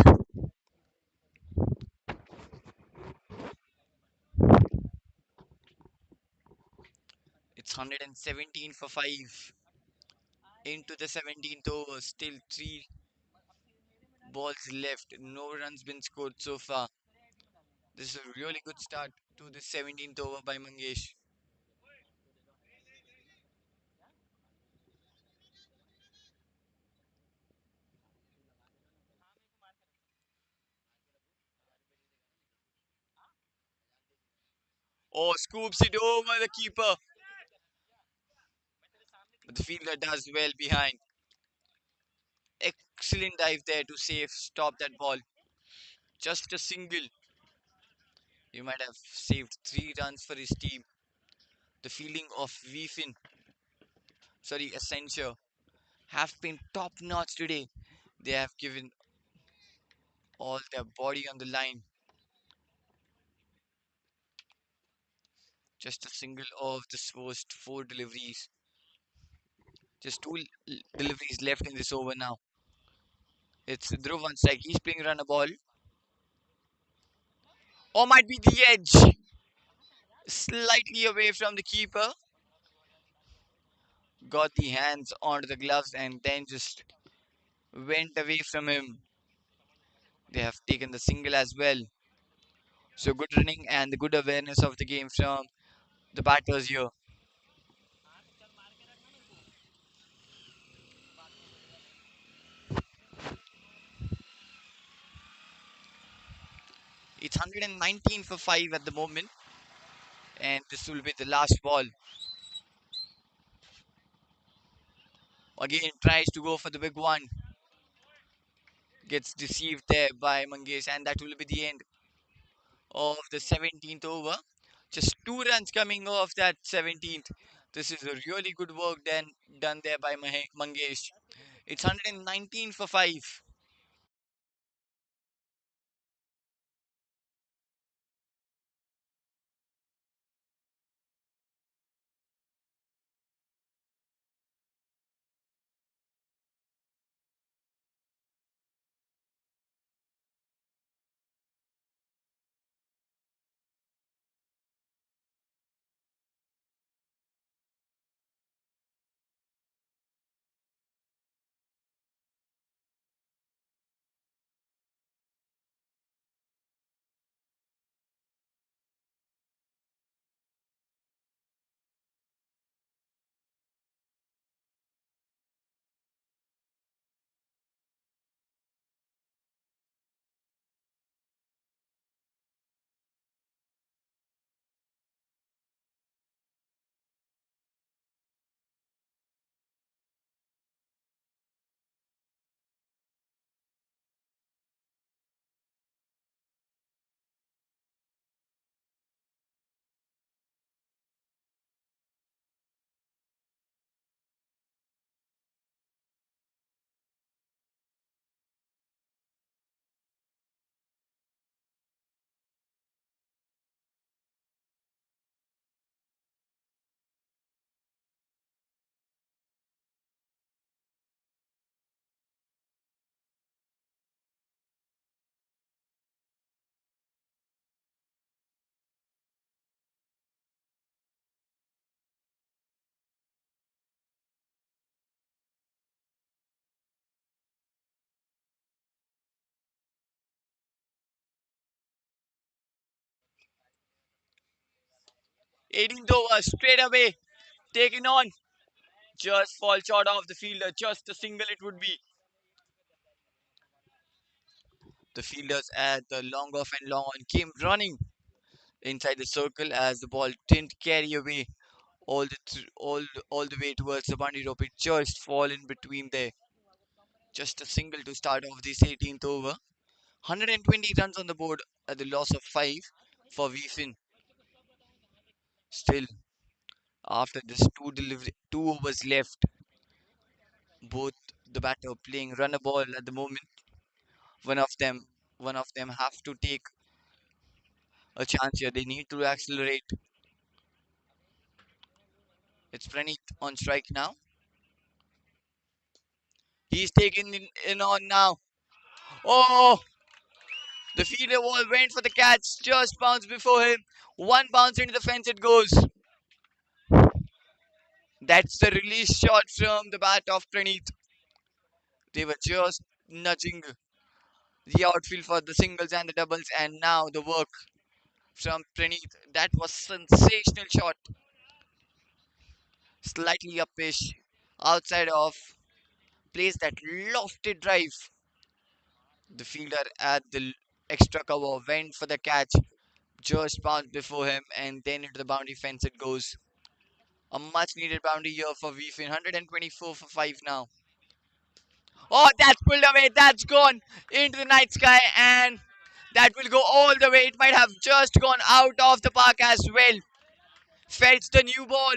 It's 117 for 5 into the 17th over. Still 3 balls left. No runs been scored so far. This is a really good start to the 17th over by Mangesh. Oh, scoops it over the keeper. But the fielder does well behind. Excellent dive there to save, stop that ball. Just a single. He might have saved 3 runs for his team. The fielding of Veefin, sorry, Accenture, have been top notch today. They have given all their body on the line. Just a single of the first 4 deliveries. Just deliveries left in this over now. It's Dhruv on strike. He's playing run a ball. Or might be the edge. Slightly away from the keeper. Got the hands onto the gloves and then just went away from him. They have taken the single as well. So good running and the good awareness of the game from the batters here. It's 119 for 5 at the moment, and this will be the last ball. Again, tries to go for the big one. Gets deceived there by Mangesh, and that will be the end of the 17th over. Just 2 runs coming off that 17th. This is a really good work done there by Mangesh. It's 119 for 5. 18th over, straight away, taken on. Just fall short of the fielder. Just a single it would be. The fielders at the long off and long on came running inside the circle as the ball didn't carry away all the way towards the boundary rope. It just fall in between there. Just a single to start off this 18th over. 120 runs on the board at the loss of 5 for Veefin. Still, after this two overs left, both the batter playing runner ball at the moment. One of them, one of them have to take a chance here. They need to accelerate. It's Praneeth on strike now. He's taking in on now. Oh, the fielder wall went for the catch, just bounced before him. One bounce into the fence, it goes. That's the release shot from the bat of Praneeth. They were just nudging the outfield for the singles and the doubles, and now the work from Praneeth. That was sensational shot, slightly upish, outside of plays that lofted drive. The fielder at the extra cover went for the catch, just bounced before him, and then into the boundary fence it goes. A much needed boundary here for Veefin. 124 for 5 now. Oh, that's pulled away. That's gone into the night sky, and that will go all the way. It might have just gone out of the park as well. Fetch the new ball.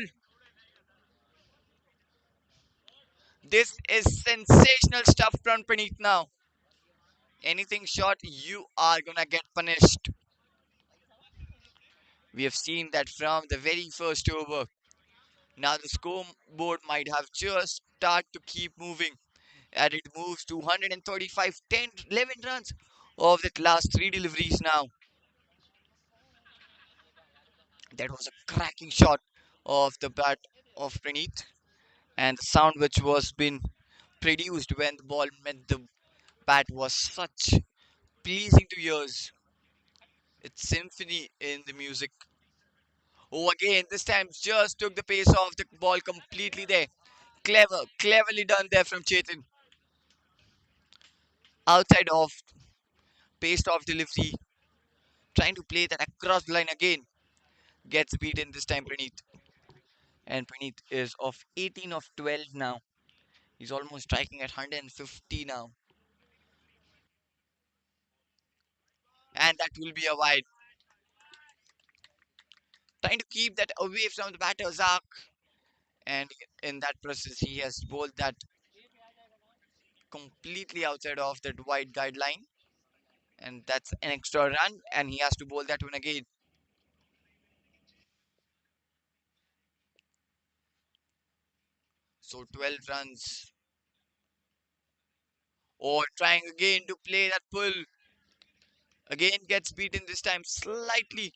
This is sensational stuff from Praneeth now. Anything short, you are gonna get punished. We have seen that from the very first over. Now the scoreboard might have just started to keep moving, and it moves to 135, 10, 11 runs of the last three deliveries now. That was a cracking shot of the bat of Praneeth, and the sound which was been produced when the ball met the bat was such pleasing to ears. It's symphony in the music. Oh, again, this time just took the pace off the ball completely there. Cleverly done there from Chetan. Outside of paced off delivery, trying to play that across the line again. Gets beaten this time, Praneeth. And Praneeth is of 18 of 12 now. He's almost striking at 150 now. And that will be a wide. Trying to keep that away from the batter's arc. And in that process, he has bowled that completely outside of that wide guideline. And that's an extra run. And he has to bowl that one again. So 12 runs. Or trying again to play that pull. Again gets beaten this time slightly.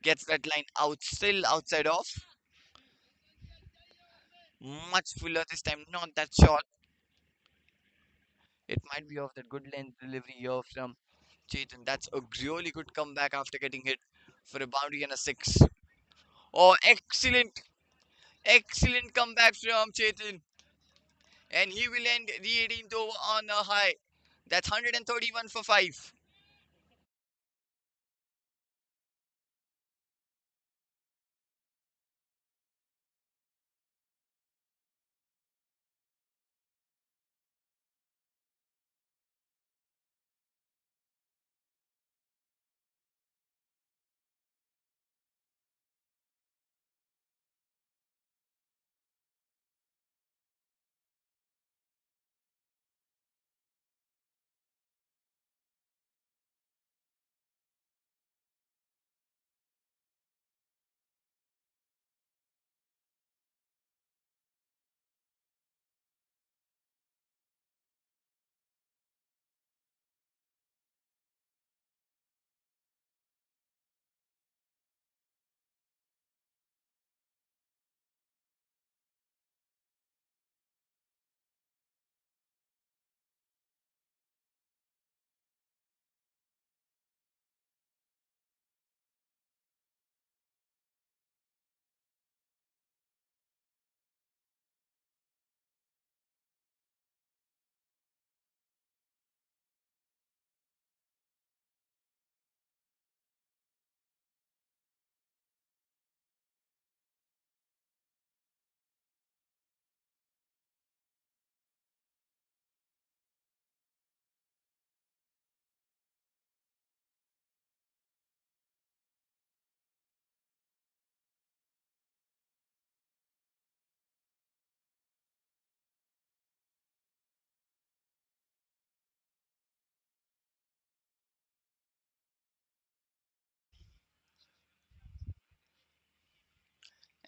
Gets that line out, still outside off. Much fuller this time, not that short. It might be off that good length delivery here from Chetan. That's a really good comeback after getting hit for a boundary and a six. Oh, excellent, excellent comeback from Chetan. And he will end the 18th over on a high. That's 131 for 5.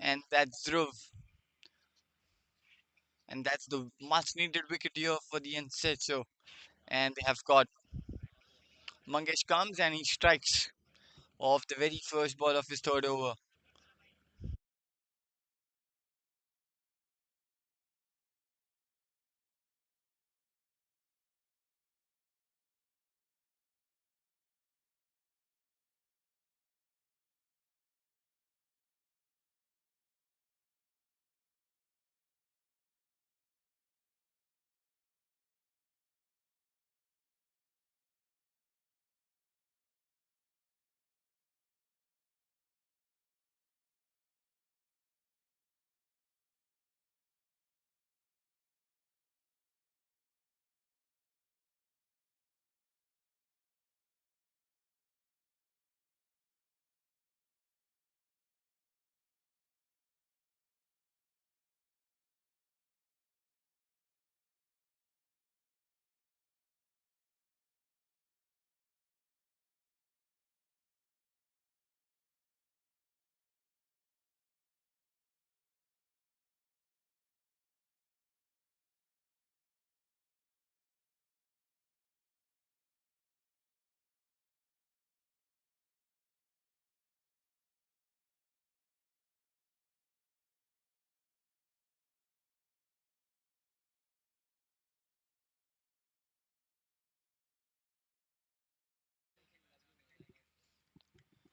and that's Dhruv, and that's the much needed wicket here for the Asenture. And they have got Mangesh comes and he strikes off the very first ball of his third over.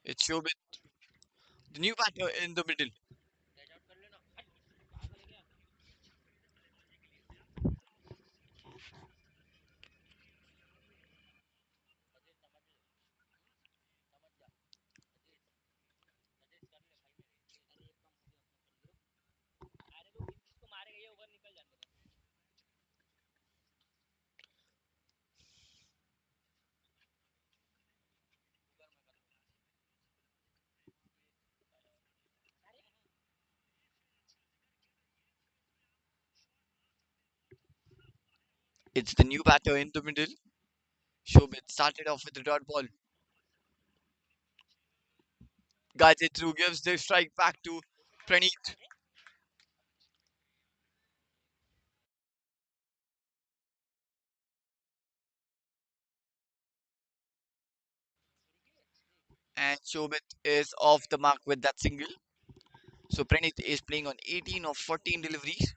It's Shobit, the new batter in the middle. It's the new batter in the middle. Shobit started off with the dot ball. Gajetru gives the strike back to Praneeth. And Shobit is off the mark with that single. So Praneeth is playing on 18 of 14 deliveries.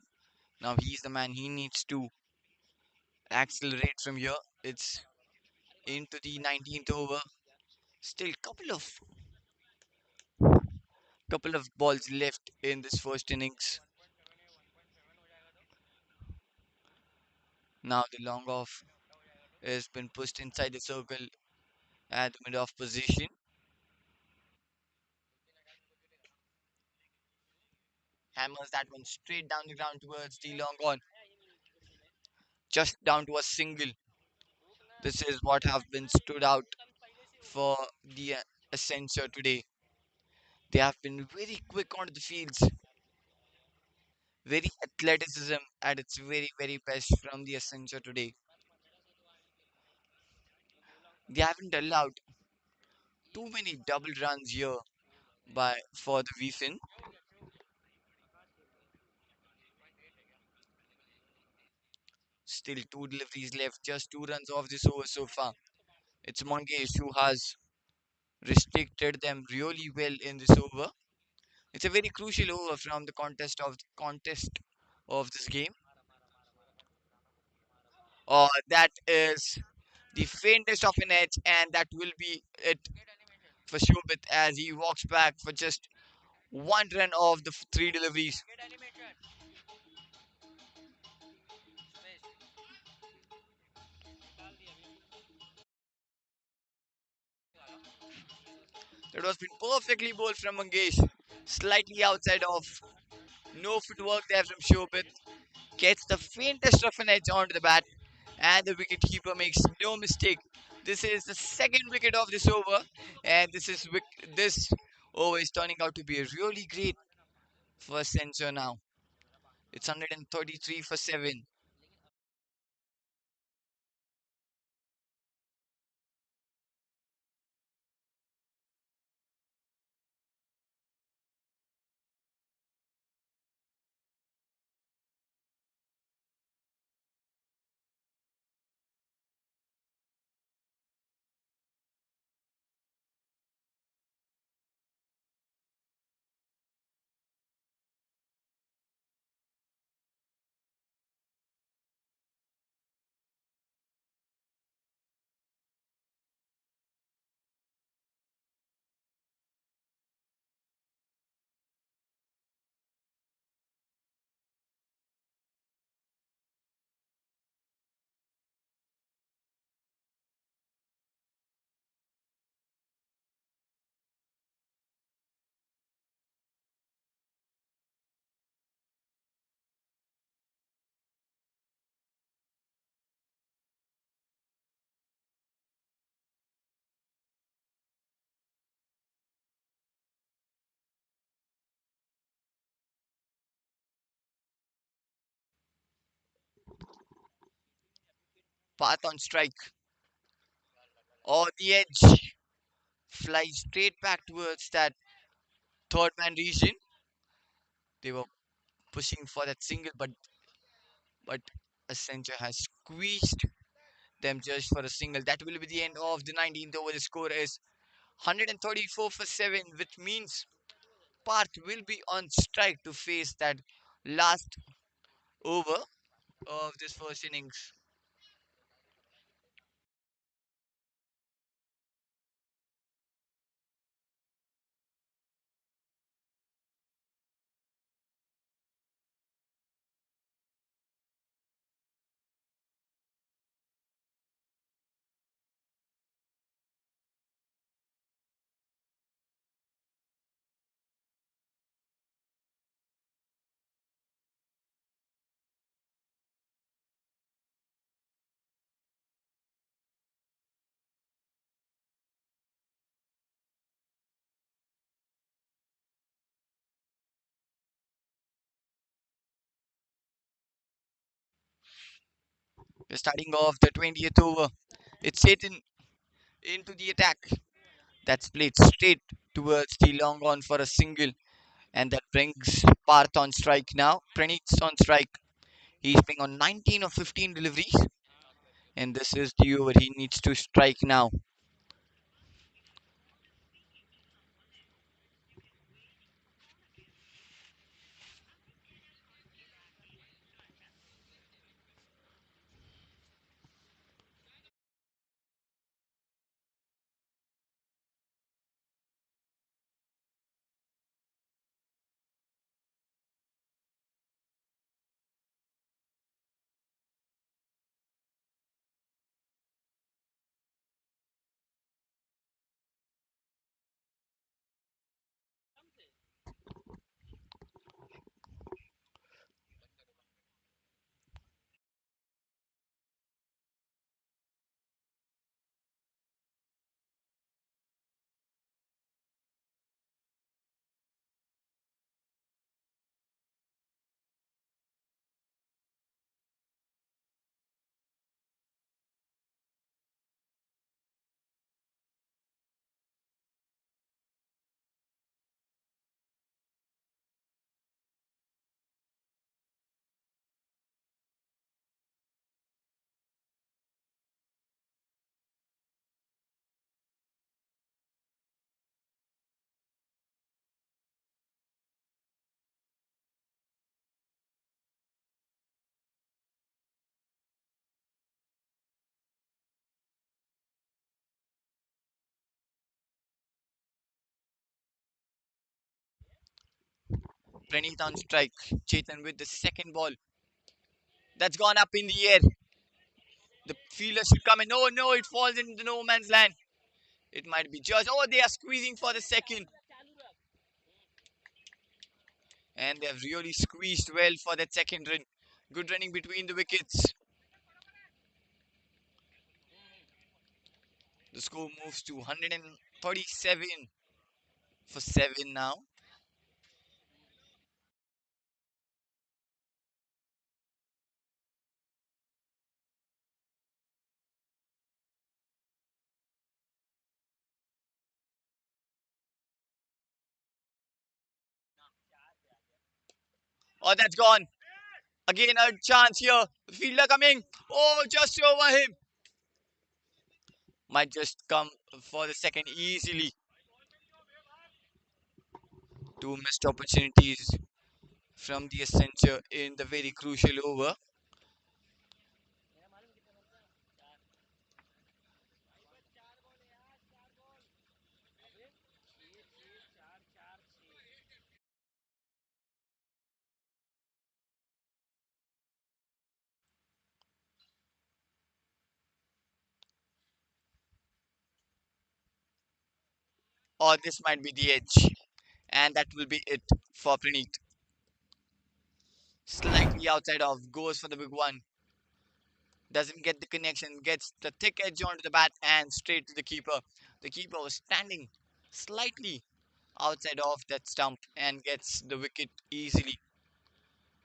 Now he's the man. He needs to accelerate from here. It's into the 19th over. Still couple of balls left in this first innings. Now the long off has been pushed inside the circle at the mid off position. Hammers that one straight down the ground towards the long on, just down to a single. This is what have been stood out for the Accenture today. They have been very quick onto the fields, very athleticism at its very best from the Accenture today. They haven't allowed too many double runs here by for the Veefin. Still two deliveries left, just 2 runs off this over so far. It's Mangesh who has restricted them really well in this over. It's a very crucial over from the contest of this game. That is the faintest of an edge, and that will be it for Shobit as he walks back for just 1 run of the three deliveries. That was been perfectly bowled from Mangesh, slightly outside of. No footwork there from Shobit. Gets the faintest of an edge onto the bat, and the wicketkeeper makes no mistake. This is the second wicket of this over, and this over is turning out to be a really great first century now. It's 133 for 7. path on strike or the edge. Flies straight back towards that third man region. They were pushing for that single, but Accenture has squeezed them just for a single. That will be the end of the 19th over. The score is 134 for 7, which means Parth will be on strike to face that last over of this first innings. We're starting off the 20th over. It's Satan into the attack. That's played straight towards the long on for a single, and that brings Parth on strike now. Praneeth's on strike. He's playing on 19 of 15 deliveries, and this is the over he needs to strike now. Praneeth on strike. Chetan with the second ball. That's gone up in the air. The fielder should come in. Oh no, it falls into no man's land. It might be just. Oh, they are squeezing for the second. And they have really squeezed well for that second run. Good running between the wickets. The score moves to 137 for 7 now. Oh, that's gone. Again, a chance here. The fielder coming. Oh, just over him. Might just come for the second easily. Two missed opportunities from the Accenture in the very crucial over. Or this might be the edge. And that will be it for Praneeth. Slightly outside of, goes for the big one. Doesn't get the connection, gets the thick edge onto the bat and straight to the keeper. The keeper was standing slightly outside of that stump and gets the wicket easily.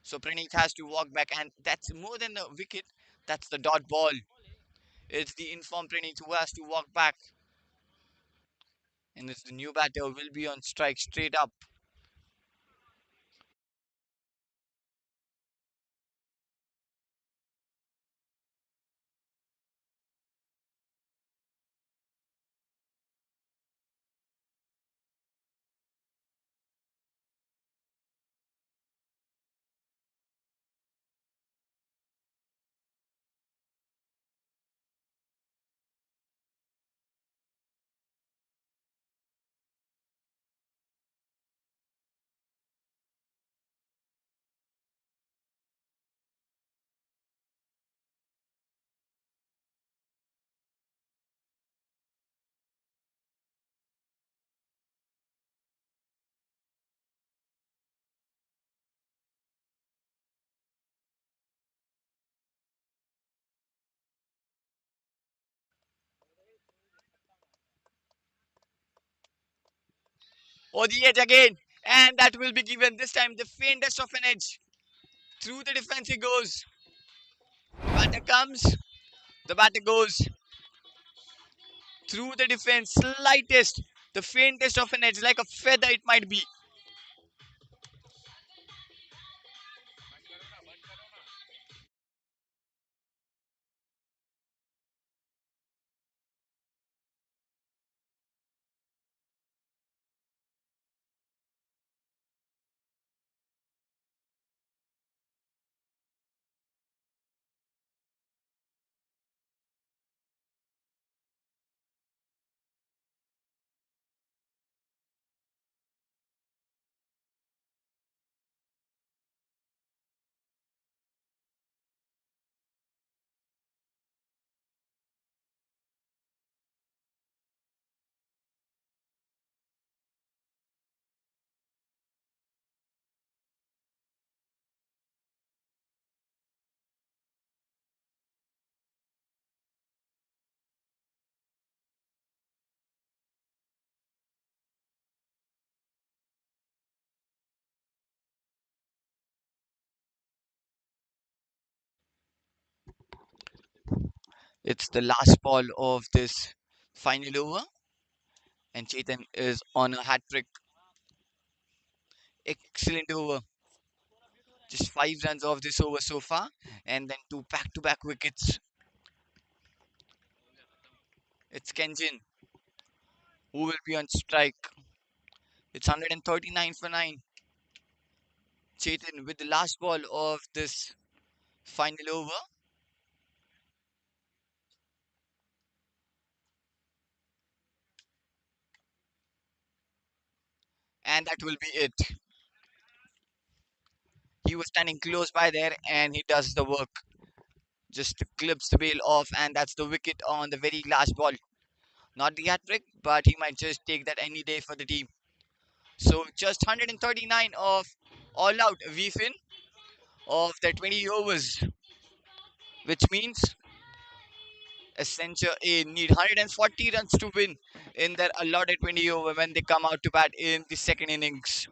So Praneeth has to walk back, and that's more than the wicket, that's the dot ball. It's the informed Pranit who has to walk back, and it's the new batter will be on strike straight up. Oh, the edge again, and that will be given this time the faintest of an edge. Through the defense he goes. The batter comes. The batter goes through the defense, slightest, the faintest of an edge, like a feather it might be. It's the last ball of this final over, and Chetan is on a hat trick. Excellent over. Just 5 runs off this over so far, and then two back to back wickets. It's Kenjin who will be on strike. It's 139 for 9. Chetan with the last ball of this final over, and that will be it. He was standing close by there, and he does the work. Just clips the bail off, and that's the wicket on the very last ball. Not the hat trick, but he might just take that any day for the team. So just 139 of all out Veefin of the 20 overs, which means Accenture A need 140 runs to win in their allotted 20 over when they come out to bat in the second innings.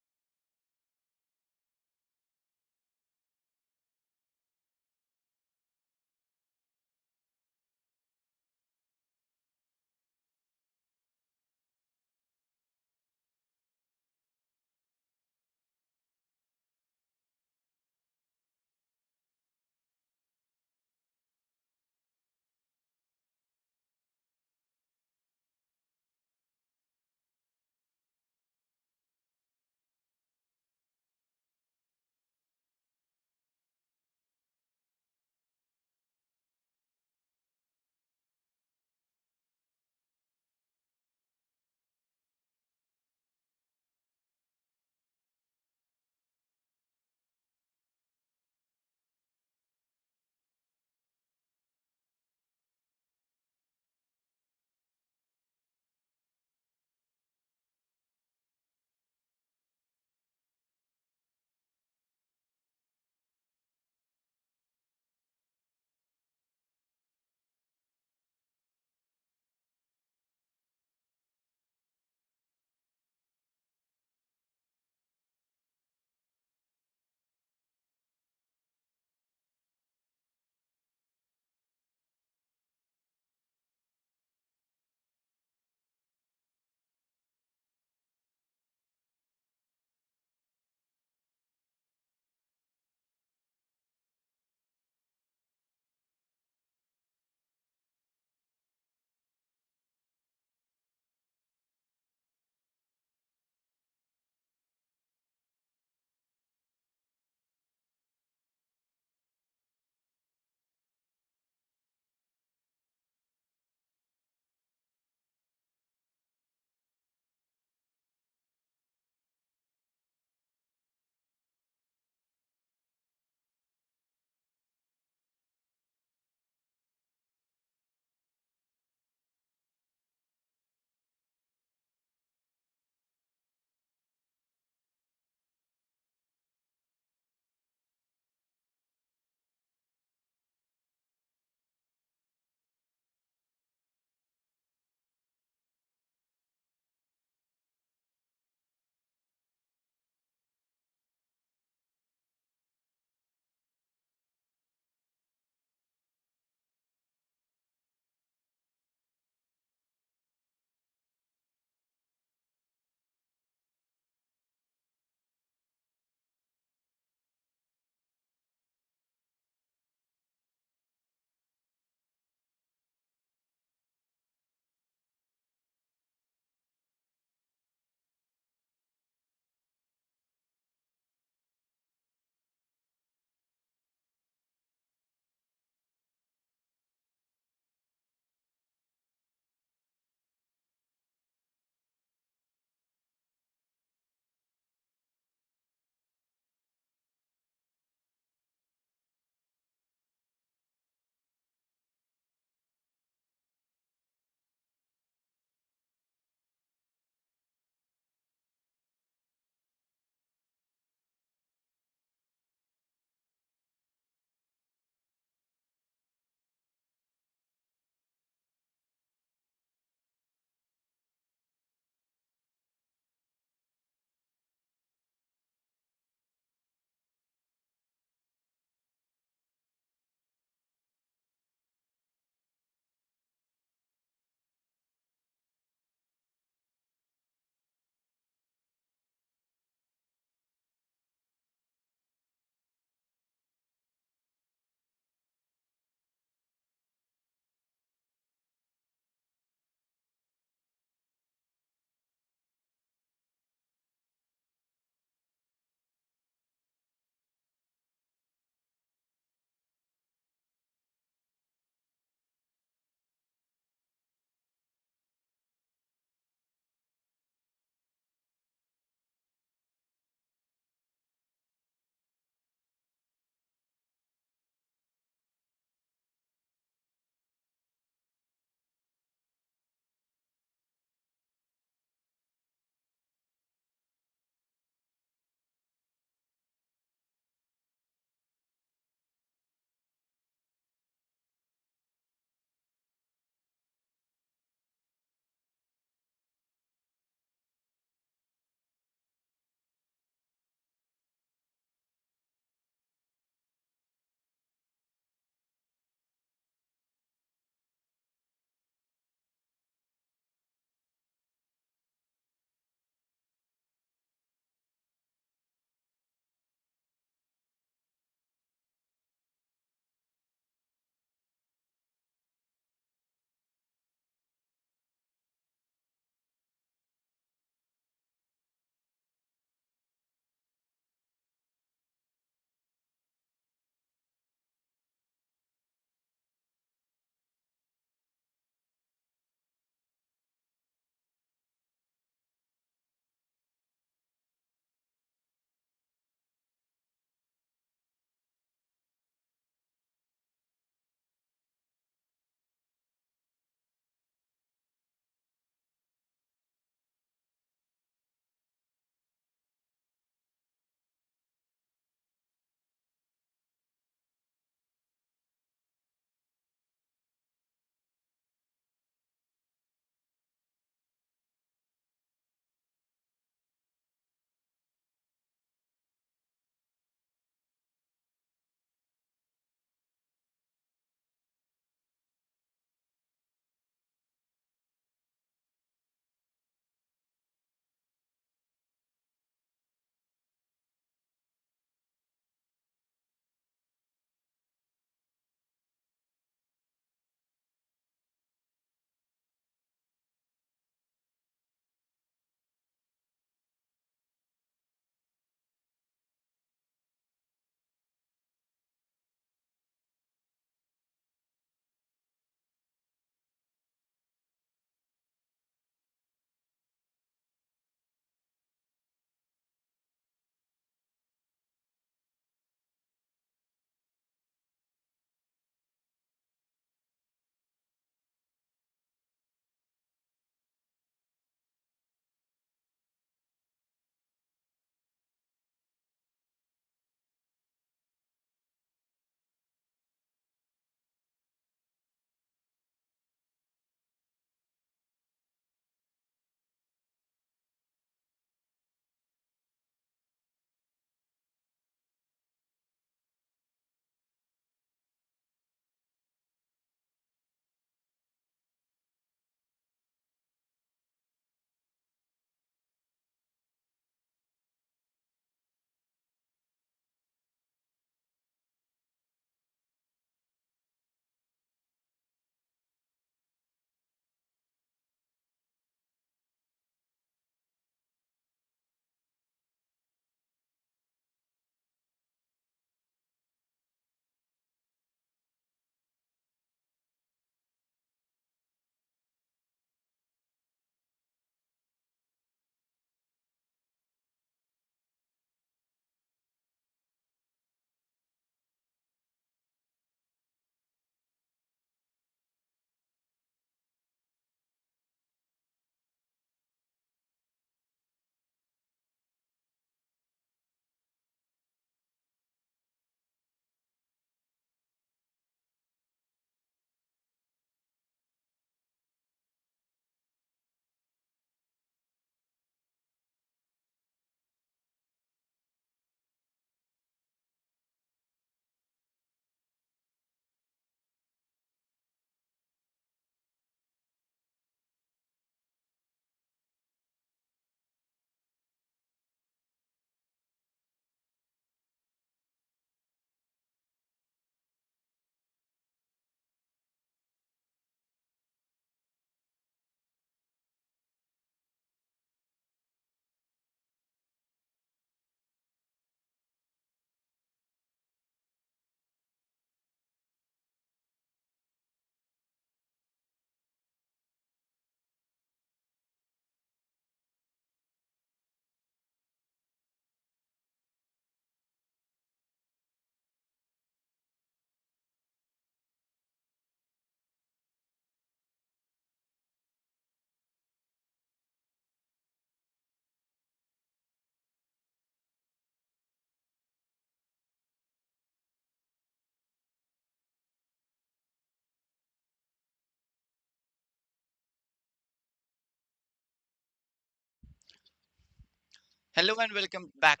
Hello and welcome back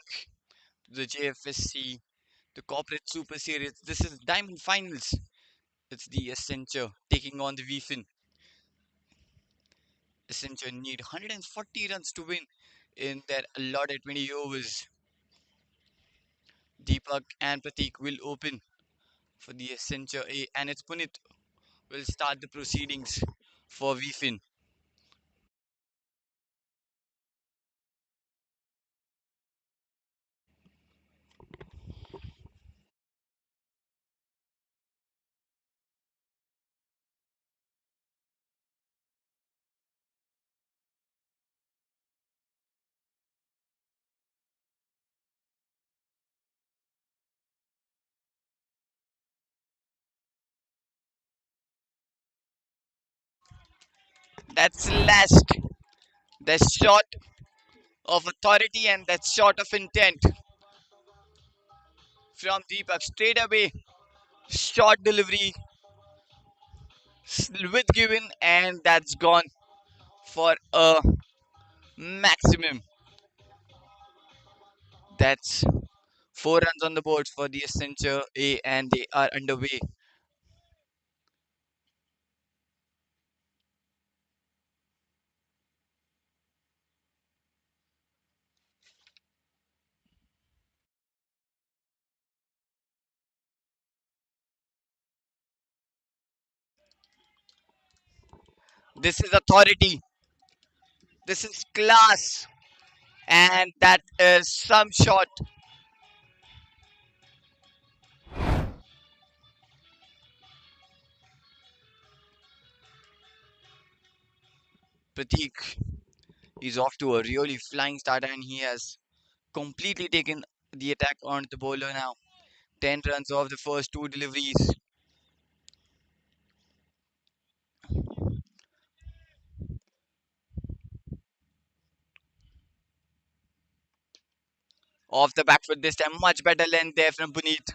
to the JFSC, the Corporate Super Series. This is Diamond Finals. It's the Accenture taking on the Veefin. Accenture need 140 runs to win in their allotted 20 overs. Deepak and Pratik will open for the Accenture A, and it's Punit will start the proceedings for Veefin. That's last. That's short of authority and that's short of intent from Deepak. Straight away, short delivery with given, and that's gone for a maximum. That's 4 runs on the board for the Accenture A, and they are underway. This is authority. This is class, and that is some shot. Pratik is off to a really flying start, and he has completely taken the attack on the bowler now. 10 runs off the first two deliveries. Off the back foot this time, much better length there from Puneet.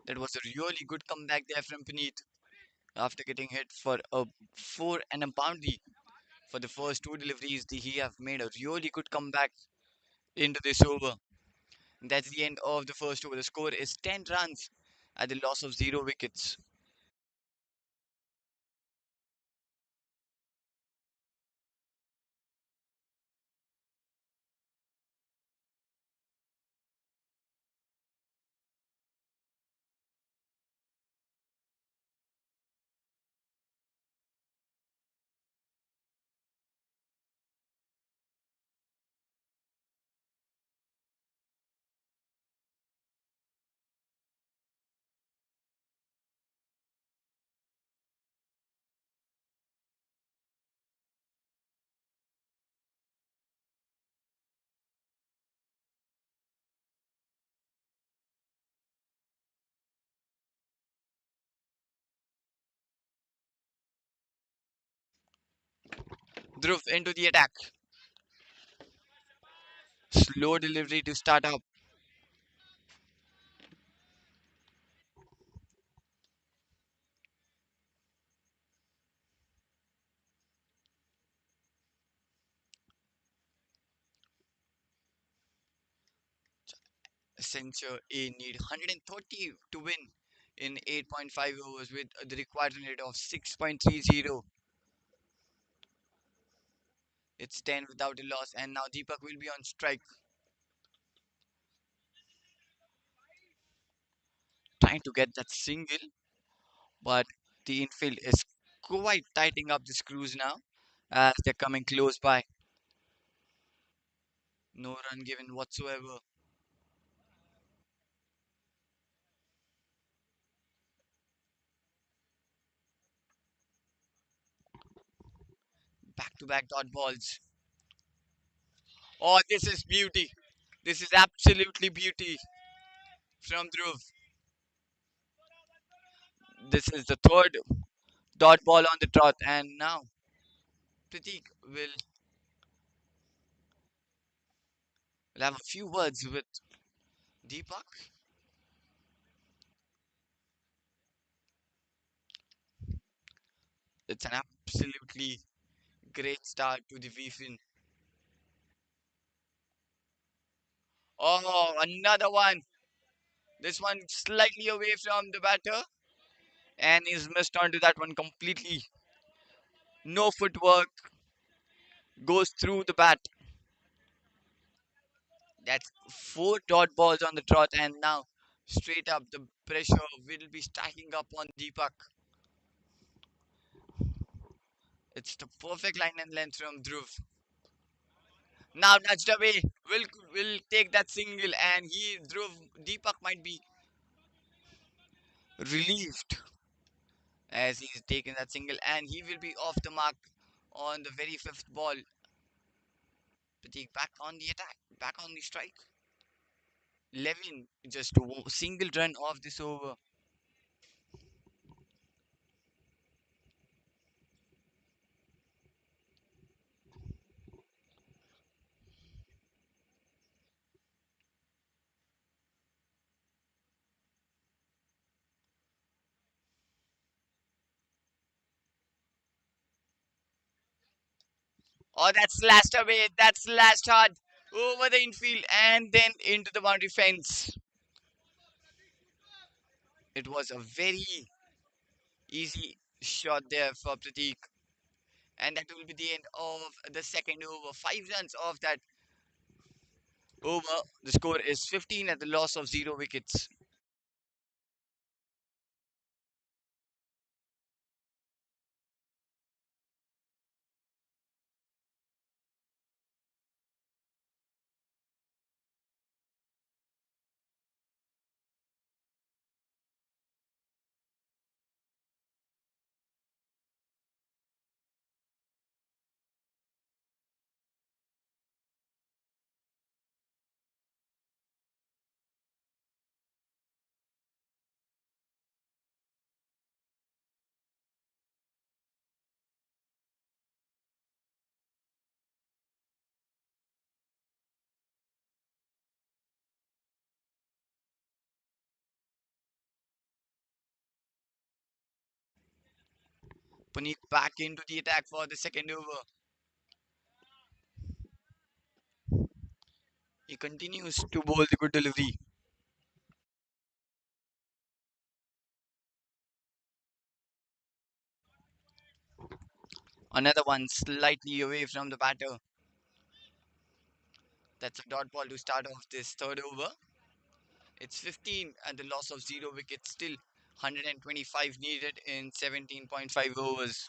That was a really good comeback there from Puneet after getting hit for a 4 and a boundary for the first two deliveries. He have made a really good comeback into this over. That's the end of the first over. The score is 10 runs at the loss of 0 wickets. Dhruv into the attack. Slow delivery to start up. Accenture A need 130 to win in 8.5 overs with the required run rate of 6.30. It's 10 without a loss, and now Deepak will be on strike, trying to get that single, but the infield is quite tightening up the screws now as they're coming close by. No run given whatsoever. Back to back dot balls. Oh, this is beauty. This is absolutely beauty from Dhruv. This is the third dot ball on the trot, and now Pratik will have a few words with Deepak. It's an absolutely great start to the Veefin. Oh, another one. This one slightly away from the batter, and he's missed onto that one completely. No footwork goes through the bat. That's four dot balls on the trot, and now straight up the pressure will be stacking up on Deepak. It's the perfect line and length from Dhruv. Now nudged away. Will take that single, and he Dhruv Deepak might be relieved as he's taken that single, and he will be off the mark on the very fifth ball. Pratik back on the attack, back on the strike. Levin just single run off this over. Oh, that's slashed away. That's slashed hard over the infield and then into the boundary fence. It was a very easy shot there for Pratik. And that will be the end of the second over. 5 runs off that over. The score is 15 at the loss of 0 wickets. Puneet back into the attack for the second over. He continues to bowl the good delivery. Another one slightly away from the batter. That's a dot ball to start off this third over. It's 15 and the loss of 0 wickets. Still 125 needed in 17.5 overs.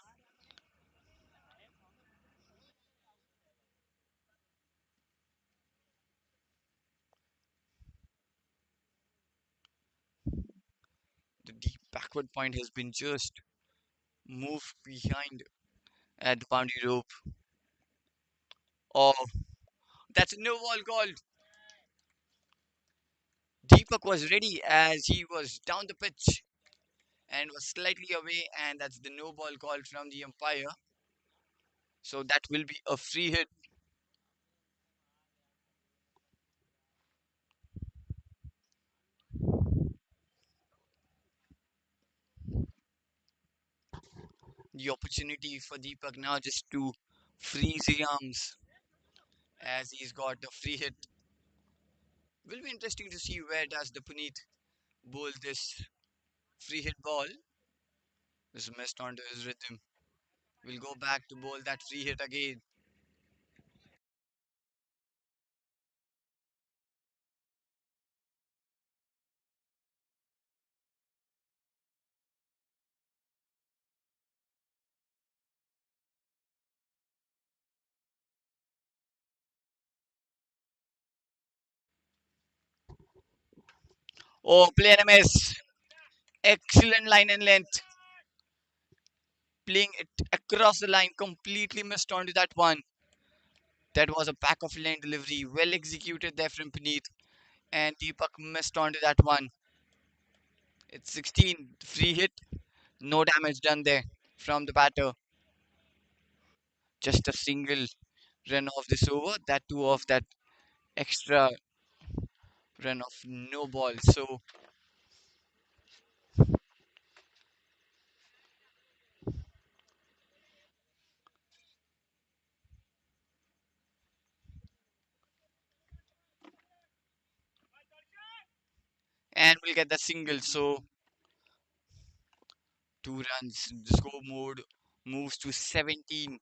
The deep backward point has been just moved behind at the boundary rope. Oh, that's a no ball called. Deepak was ready as he was down the pitch and was slightly away, and that's the no ball call from the umpire. So that will be a free hit. The opportunity for Deepak now just to freeze his arms as he's got a free hit. Will be interesting to see where does the Puneet bowl this free hit ball. This missed onto his rhythm. Will go back to bowl that free hit again. Oh, player miss. Excellent line and length. Playing it across the line, completely missed onto that one. That was a back of lane delivery, well executed there from Puneet, and Deepak missed onto that one. It's 16, free hit, no damage done there from the batter. Just a single run off this over, that too off that extra run of no ball. So, and we'll get the single. So, 2 runs. The score mode moves to 17.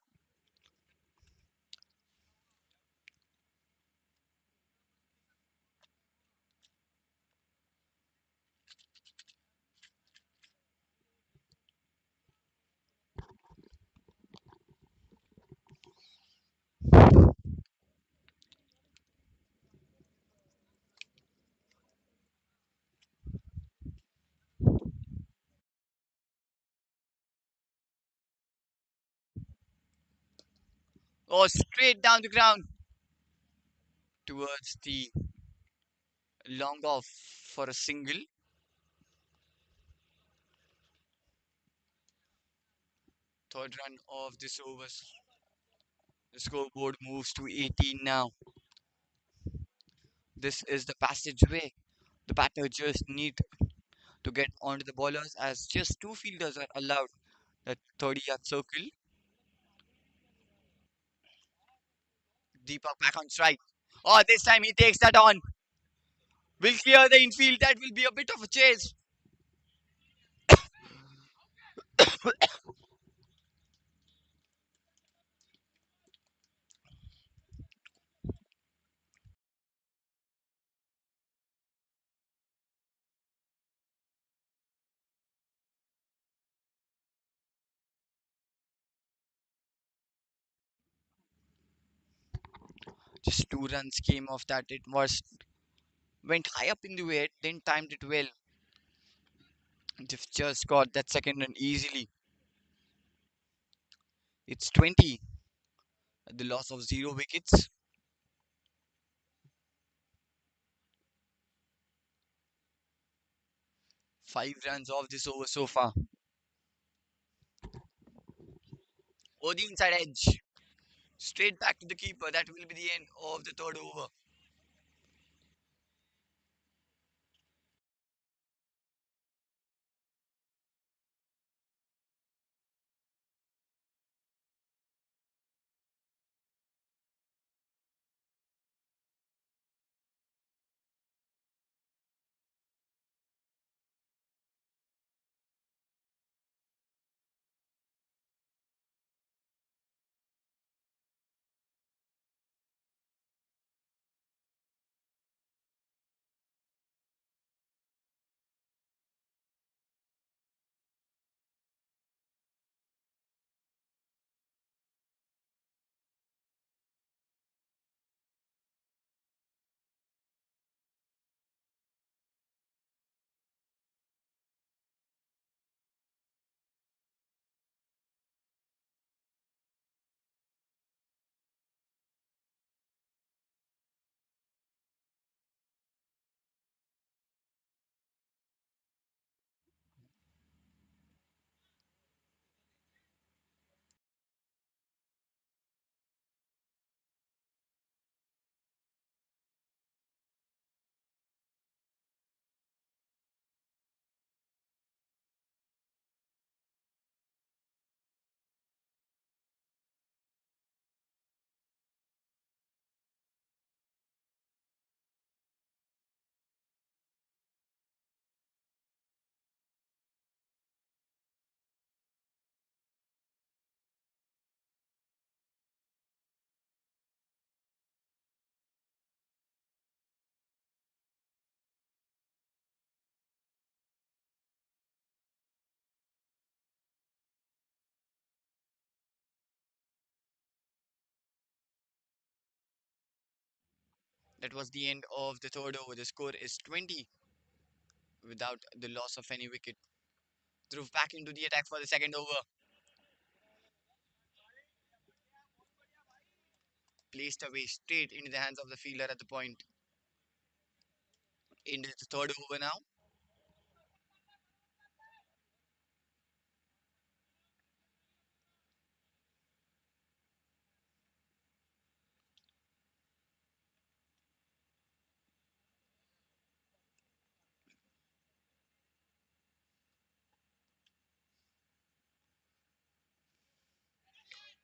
Oh, straight down the ground towards the long off for a single. Third run of this over. The scoreboard moves to 18 now. This is the passageway. The batter just need to get onto the bowlers as just two fielders are allowed at 30-yard circle. Deepak back on strike. Oh, this time he takes that on. Will clear the infield. That will be a bit of a chase. Just 2 runs came off that. It was went high up in the wicket, then timed it well. They've just got that second run easily. It's 20 at the loss of 0 wickets. 5 runs off this over so far. Oh, the inside edge. Straight back to the keeper. That will be the end of the third over. That was the end of the third over. The score is 20 without the loss of any wicket. Dhruv back into the attack for the second over. Placed away straight into the hands of the fielder at the point. Into the third over now.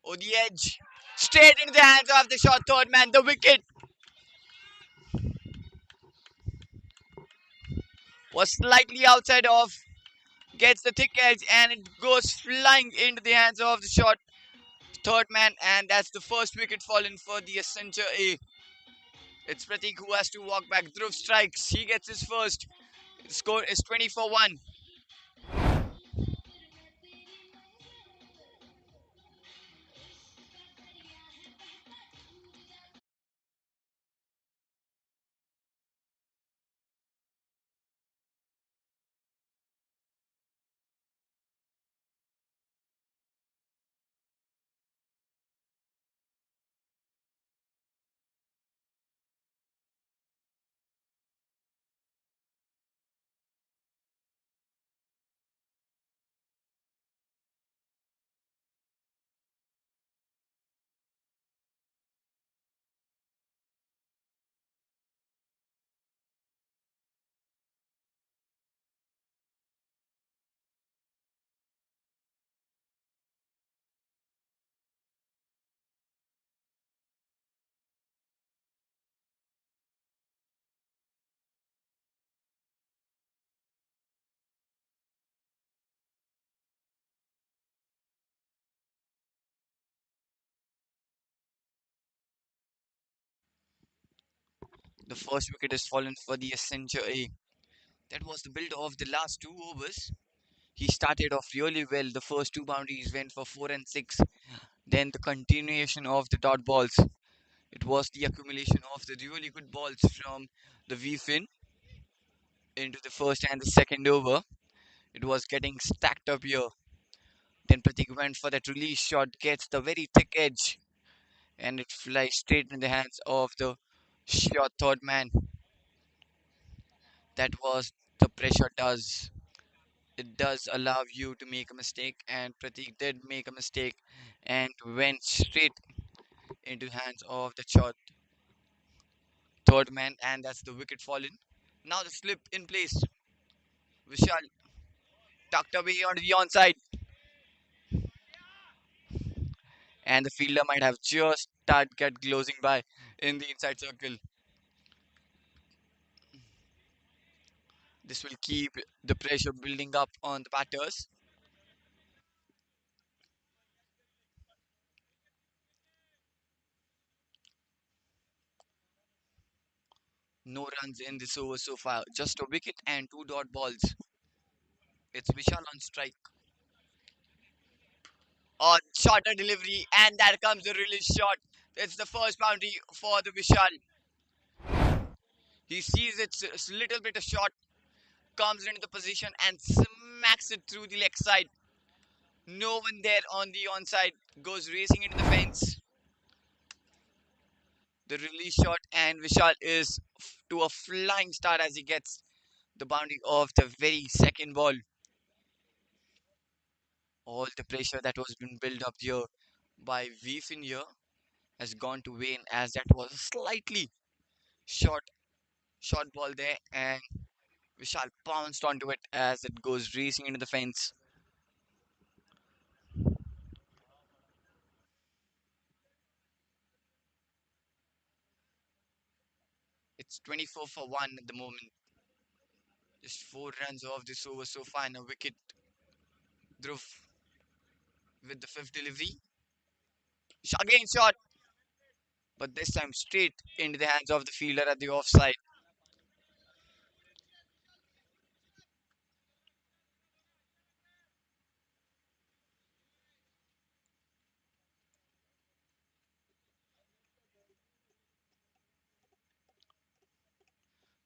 Oh, the edge. Straight into the hands of the short third man. The wicket was slightly outside of. Gets the thick edge and it goes flying into the hands of the short third man. And that's the first wicket fallen for the Accenture A. It's Pratik who has to walk back. Dhruv strikes. He gets his first. The score is 20 for 1. The first wicket is fallen for the Accenture A. That was the build of the last two overs. He started off really well. The first two boundaries went for 4 and 6. Then the continuation of the dot balls. It was the accumulation of the really good balls from the Veefin into the first and the second over. It was getting stacked up here. Then Pratik went for that release shot, gets the very thick edge, and it flies straight in the hands of the short third man. That was the pressure does. It does allow you to make a mistake, and Pratik did make a mistake and went straight into hands of the short third man, and that's the wicket fallen. Now the slip in place. Vishal tucked away onto the onside, and the fielder might have just started get closing by in the inside circle. This will keep the pressure building up on the batters. No runs in this over so far, just a wicket and two dot balls. It's Vishal on strike. On shorter delivery, and there comes the release shot. It's the first boundary for the Vishal. He sees it's a little bit of shot, comes into the position and smacks it through the leg side. No one there on the onside, goes racing into the fence. The release shot, and Vishal is to a flying start as he gets the boundary of the very second ball. All the pressure that was been built up here by Veefin here has gone to wane as that was a slightly short short ball there, and Vishal pounced onto it as it goes racing into the fence. It's 24 for 1 at the moment. Just 4 runs off this over so far and a wicket. Dhruv with the fifth delivery. Again shot, but this time straight into the hands of the fielder at the offside.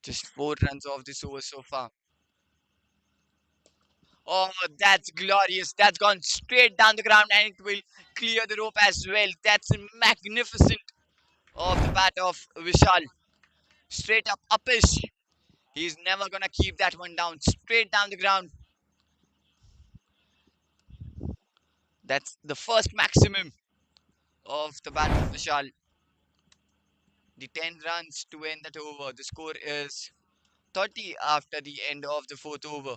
Just 4 runs off this over so far. Oh, that's glorious. That's gone straight down the ground and it will clear the rope as well. That's magnificent of the bat of Vishal. Straight up, uppish. He's never gonna keep that one down. Straight down the ground. That's the first maximum of the bat of Vishal. The 10 runs to end that over. The score is 30 after the end of the fourth over.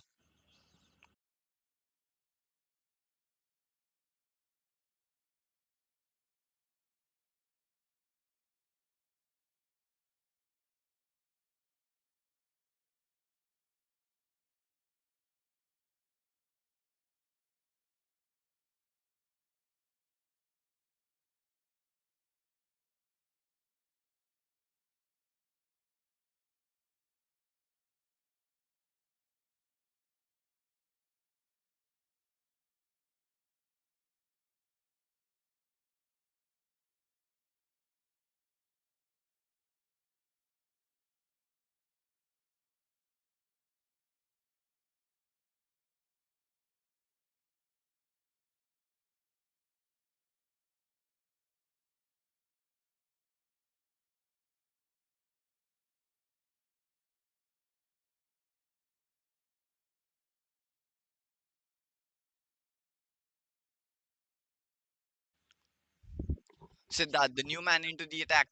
Siddharth, the new man into the attack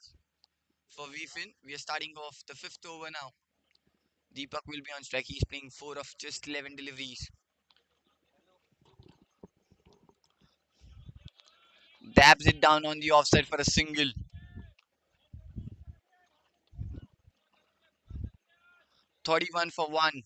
for Veefin. We are starting off the fifth over now. Deepak will be on strike. He's playing 4 of just 11 deliveries. Dabs it down on the offside for a single. 31 for 1.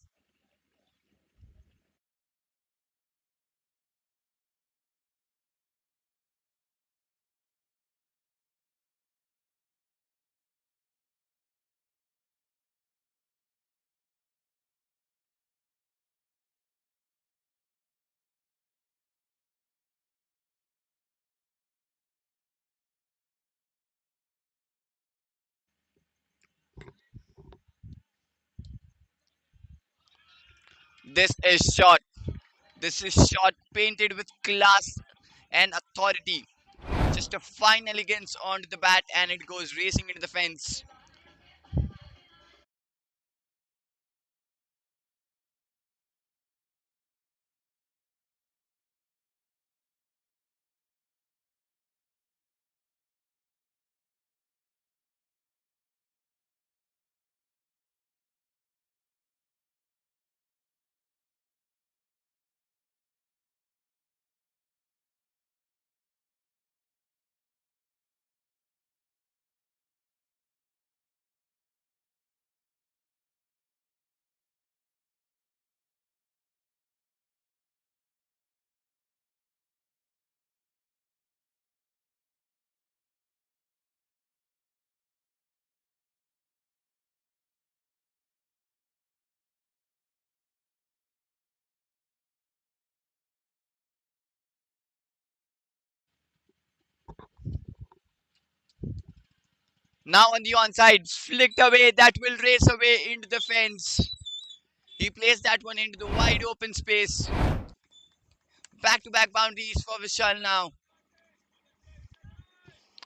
This is shot. This is shot painted with class and authority. Just a fine elegance onto the bat and it goes racing into the fence. Now on the onside, flicked away. That will race away into the fence. He placed that one into the wide open space. Back to back boundaries for Vishal now.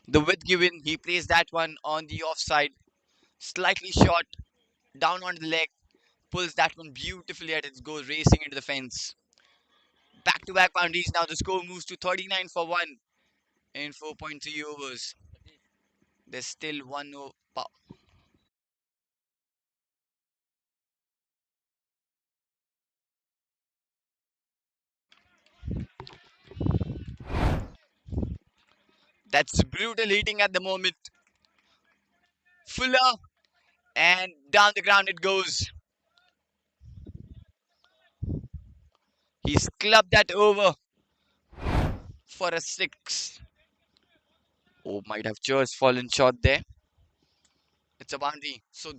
The width given, he placed that one on the offside. Slightly short, down on the leg. Pulls that one beautifully and it goes racing into the fence. Back to back boundaries now. The score moves to 39 for 1 in 4.3 overs. There's still one over. That's brutal hitting at the moment. Fuller and down the ground it goes. He's clubbed that over for a 6. Oh, might have just fallen short there. It's a boundary. So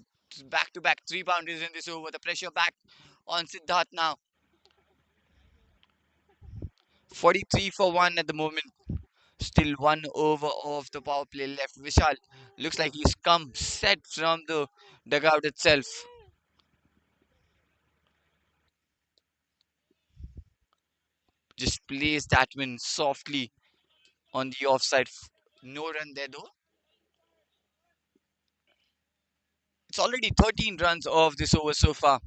back to back 3 boundaries in this over. The pressure back on Siddharth now. 43 for 1 at the moment. Still 1 over of the power play left. Vishal looks like he's come set from the dugout itself. Just place that one softly on the offside. No run there though. It's already 13 runs off this over so far.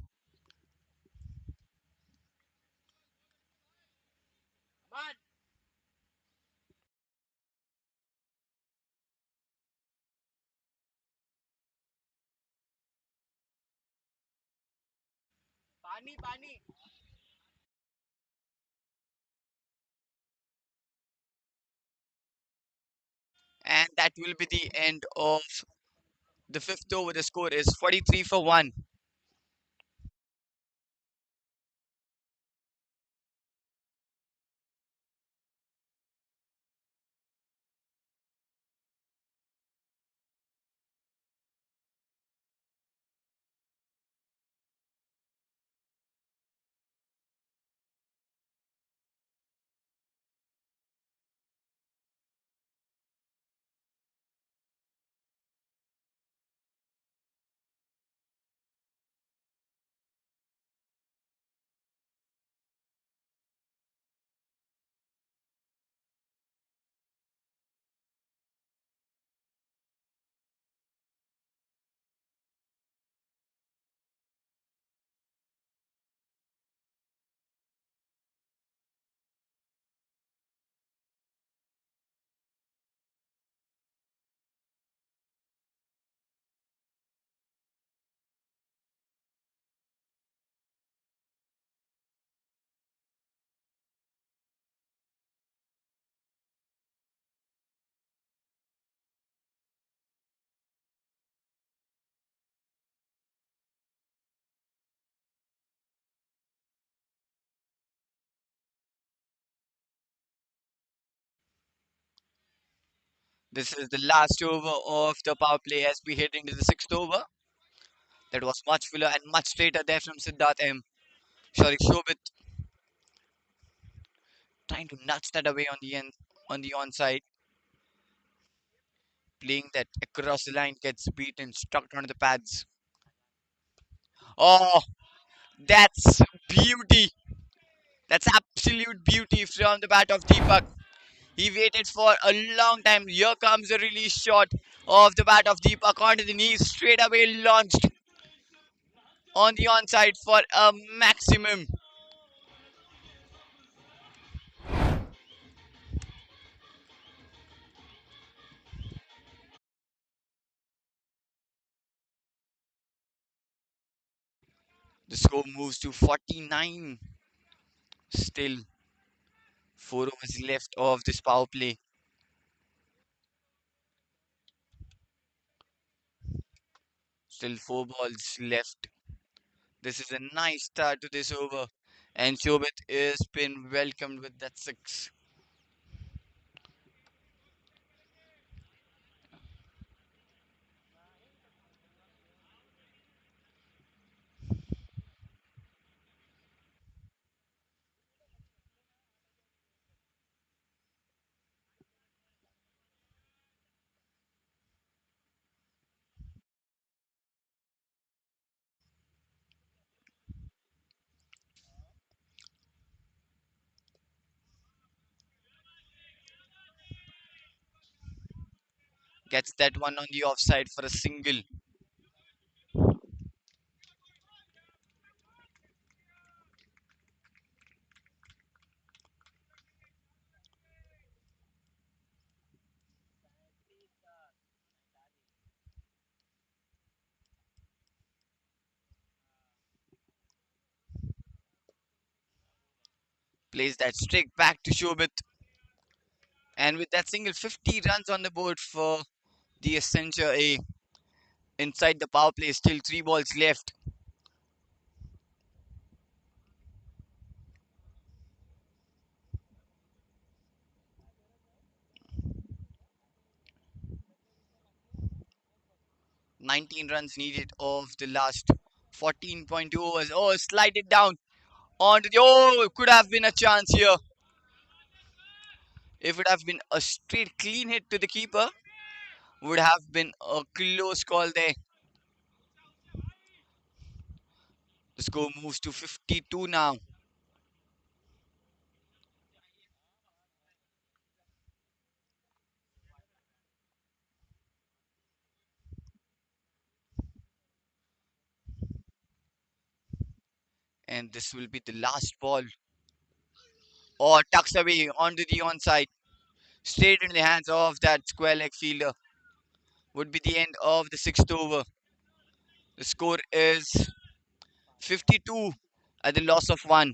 And that will be the end of the fifth over. The score is 43 for 1. This is the last over of the power play as we head into the sixth over. That was much fuller and much straighter there from Siddharth M. Sorry, Shobit trying to nudge that away on the end, on the onside. Playing that across the line gets beaten, struck onto the pads. Oh, that's beauty. That's absolute beauty from the bat of Deepak. He waited for a long time. Here comes a release shot of the bat of Deepak onto the knees, straight away launched on the onside for a maximum. The score moves to 49. Still 4 overs left of this power play. Still 4 balls left. This is a nice start to this over. And Shobit is been welcomed with that six. Gets that one on the offside for a single. Plays that straight back to Shobit. And with that single, 50 runs on the board for the Accenture A. Inside the power play, still 3 balls left. 19 runs needed of the last 14.2 overs. Oh, slide it down onto the. Oh, could have been a chance here. If it have been a straight clean hit to the keeper, would have been a close call there. The score moves to 52 now. And this will be the last ball. Or tucks away onto the onside. Straight in the hands of that square leg fielder. Would be the end of the sixth over. The score is 52 at the loss of one.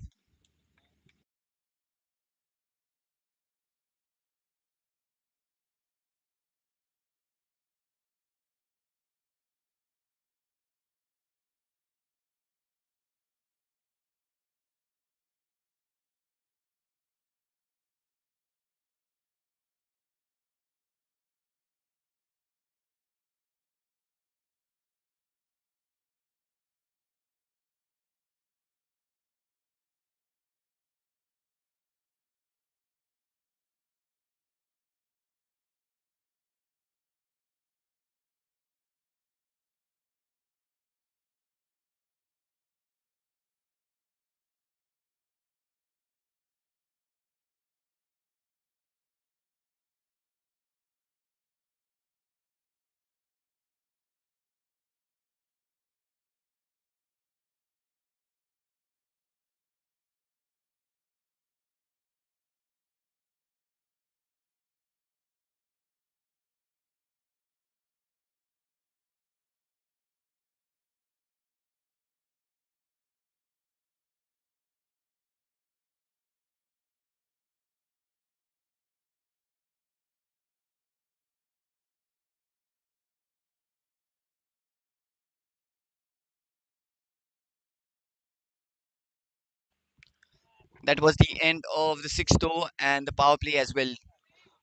That was the end of the sixth over and the power play as well.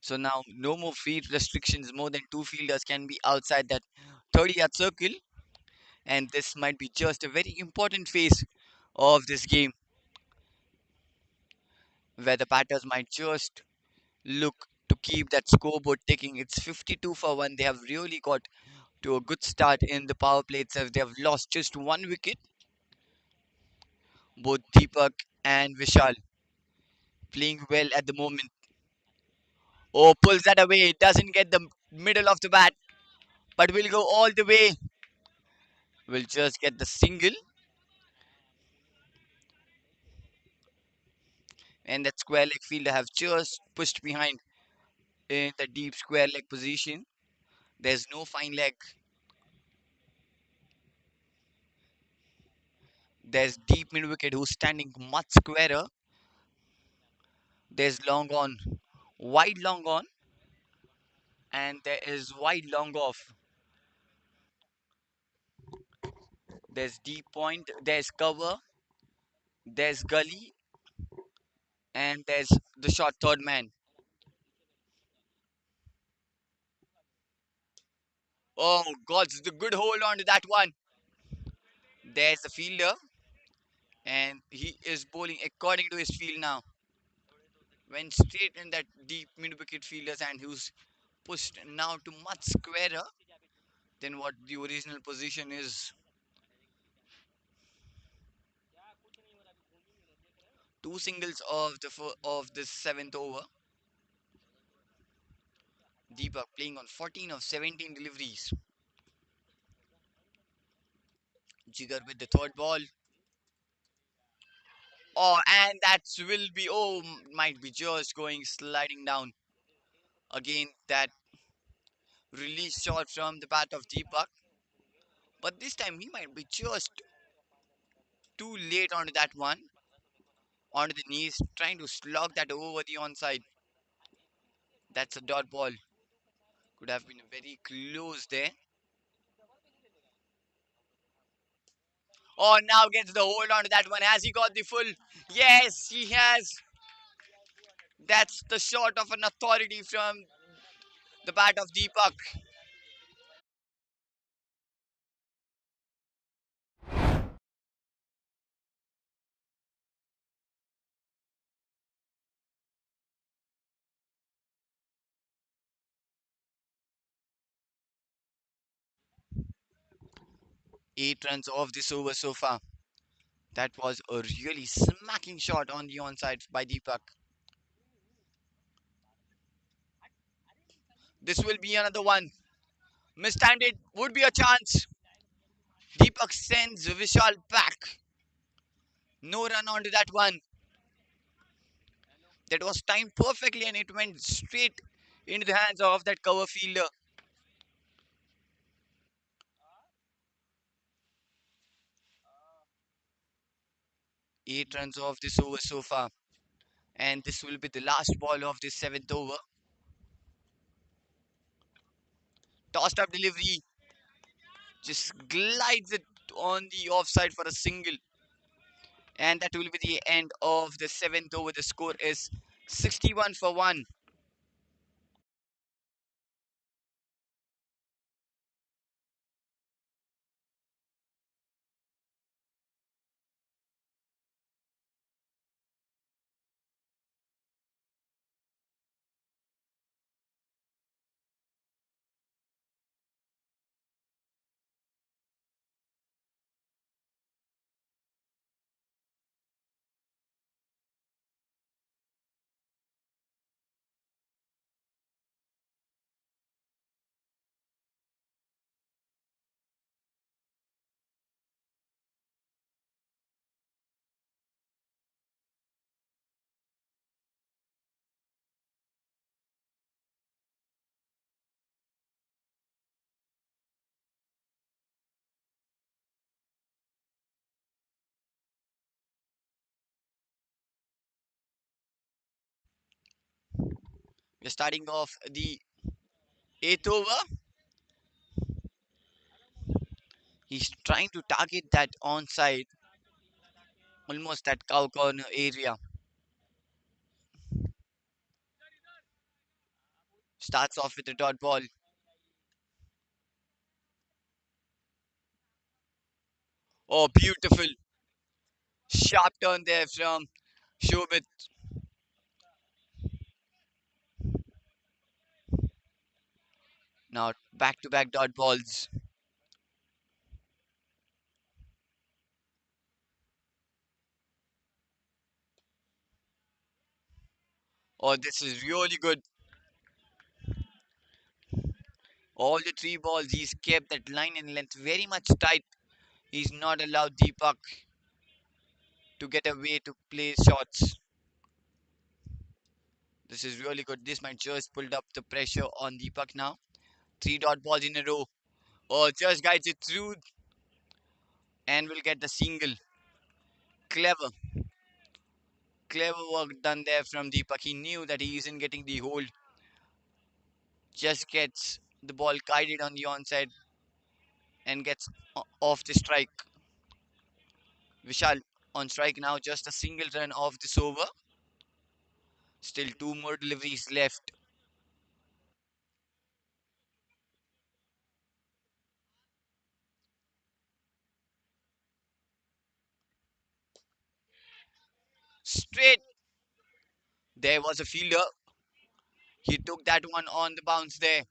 So now no more field restrictions. More than two fielders can be outside that 30-yard circle. And this might be just a very important phase of this game where the batters might just look to keep that scoreboard ticking. It's 52 for 1. They have really got to a good start in the power play itself. They have lost just one wicket. Both Deepak and Vishal playing well at the moment. Oh, pulls that away. Doesn't get the middle of the bat, but will go all the way. Will just get the single, and that square leg fielder have just pushed behind in the deep square leg position. There's no fine leg. There's deep mid wicket who's standing much squarer. There's long on, wide long on, and there is wide long off. There's deep point, there's cover, there's gully, and there's the short third man. Oh, God's the good hold on to that one. There's the fielder, and he is bowling according to his field now. Went straight in that deep mid wicket fielder's hand, who's pushed now to much squarer than what the original position is. Two singles of of this seventh over. Deepak playing on 14 of 17 deliveries. Jigar with the third ball. Oh, and that will be, oh, might be just going sliding down. Again, that release shot from the bat of Deepak. But this time he might be just too late onto that one. Onto the knees, trying to slog that over the onside. That's a dot ball. Could have been very close there. Oh, now gets the hold on to that one. Has he got the full? Yes, he has. That's the shot of an authority from the bat of Deepak. 8 runs off this over so far. That was a really smacking shot on the onside by Deepak. This will be another one. Mistimed it would be a chance. Deepak sends Vishal back. No run onto that one. That was timed perfectly and it went straight into the hands of that cover fielder. 8 runs off this over so far. And this will be the last ball of this seventh over. Tossed up delivery. Just glides it on the offside for a single. And that will be the end of the seventh over. The score is 61 for 1. We're starting off the eighth over. He's trying to target that onside, almost that cow corner area. Starts off with a dot ball. Oh, beautiful. Sharp turn there from Shobit. Now back to back dot balls. Oh, this is really good. All the three balls, he's kept that line and length very much tight. He's not allowed Deepak to get away to play shots. This is really good. This might just pulled up the pressure on Deepak now. Three dot balls in a row. Oh, just guides it through and will get the single. Clever, clever work done there from Deepak. He knew that he isn't getting the hold. Just gets the ball guided on the onside and gets off the strike. Vishal on strike now, just a single run off this over. Still two more deliveries left. Straight. There was a fielder. He took that one on the bounce there.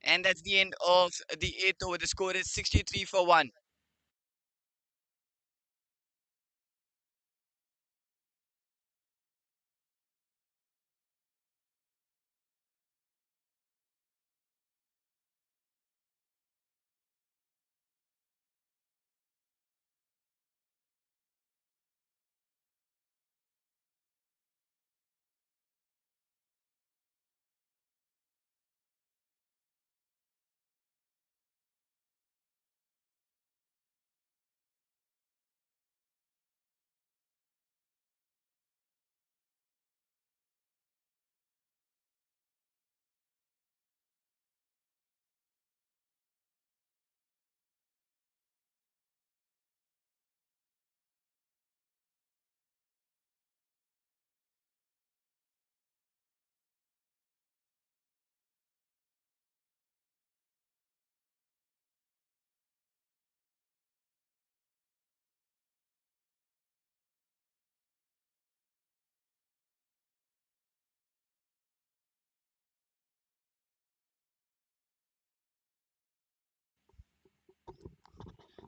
And that's the end of the eighth over. The score is 63 for 1.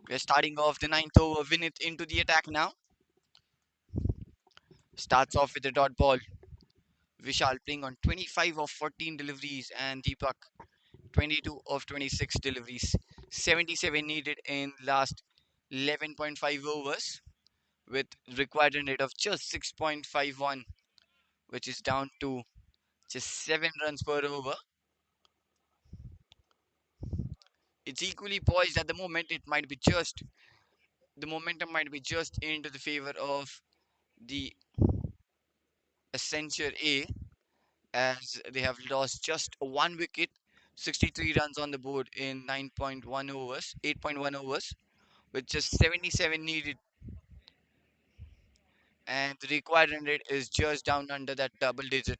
We're starting off the ninth over. Vinith into the attack now. Starts off with a dot ball. Vishal playing on 25 of 14 deliveries and Deepak 22 of 26 deliveries. 77 needed in last 11.5 overs with required run rate of just 6.51, which is down to just 7 runs per over. It's equally poised at the moment. The momentum might be just into the favor of the Accenture A, as they have lost just one wicket, 63 runs on the board in 9.1 overs, 8.1 overs, with just 77 needed, and the required run rate is just down under that double digit.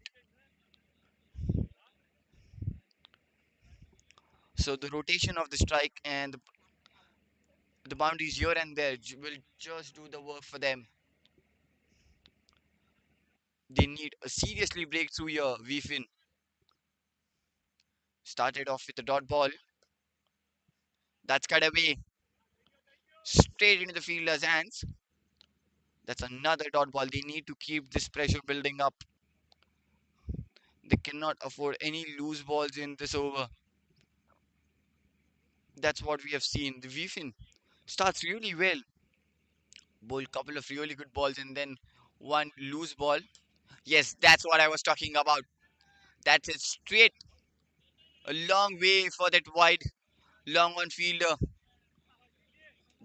So the rotation of the strike and the boundaries here and there will just do the work for them. They need a seriously breakthrough here. Veefin started off with a dot ball. That's cut away straight into the fielder's hands. That's another dot ball. They need to keep this pressure building up. They cannot afford any loose balls in this over. That's what we have seen. The Veefin starts really well. Bowled couple of really good balls and then one loose ball. Yes, that's what I was talking about. That's it straight. A long way for that wide, long on fielder.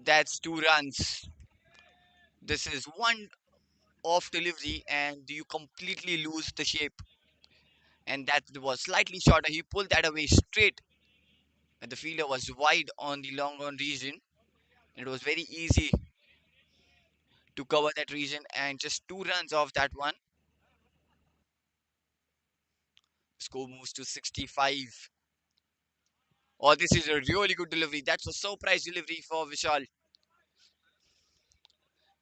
That's 2 runs. This is one off delivery and you completely lose the shape. And that was slightly shorter. He pulled that away straight. And the fielder was wide on the long on region. It was very easy to cover that region and just 2 runs off that one. Score moves to 65. Oh, this is a really good delivery. That's a surprise delivery for Vishal.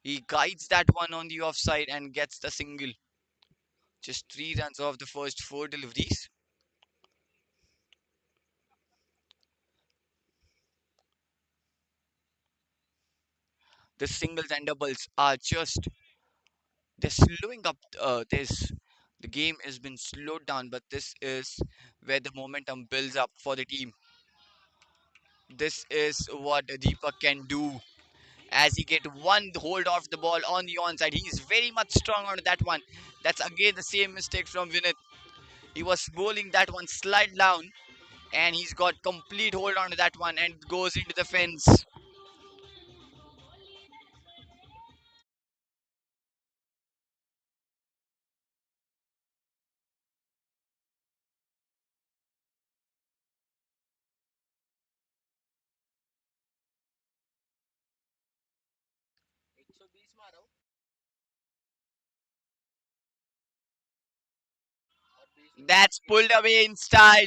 He guides that one on the offside and gets the single. Just 3 runs off the first 4 deliveries. The singles and doubles are just they're slowing up. The game has been slowed down, but this is where the momentum builds up for the team. This is what Deepak can do as he get one hold off the ball on the onside. He is very much strong on that one. That's again the same mistake from Vinith. He was bowling that one slide down and he's got complete hold on to that one and goes into the fence. That's pulled away in style.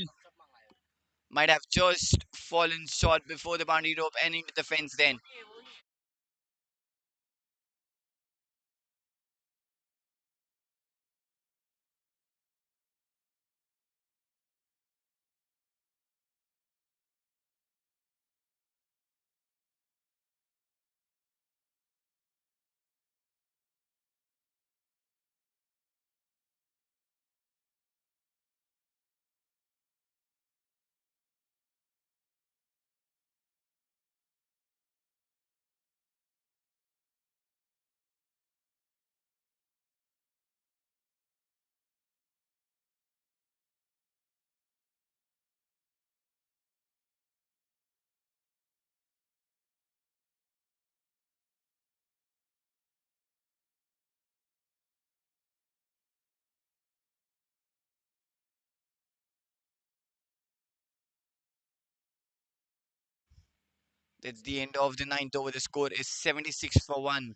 Might have just fallen short before the boundary rope and into the fence then. That's the end of the ninth over. The score is 76 for 1.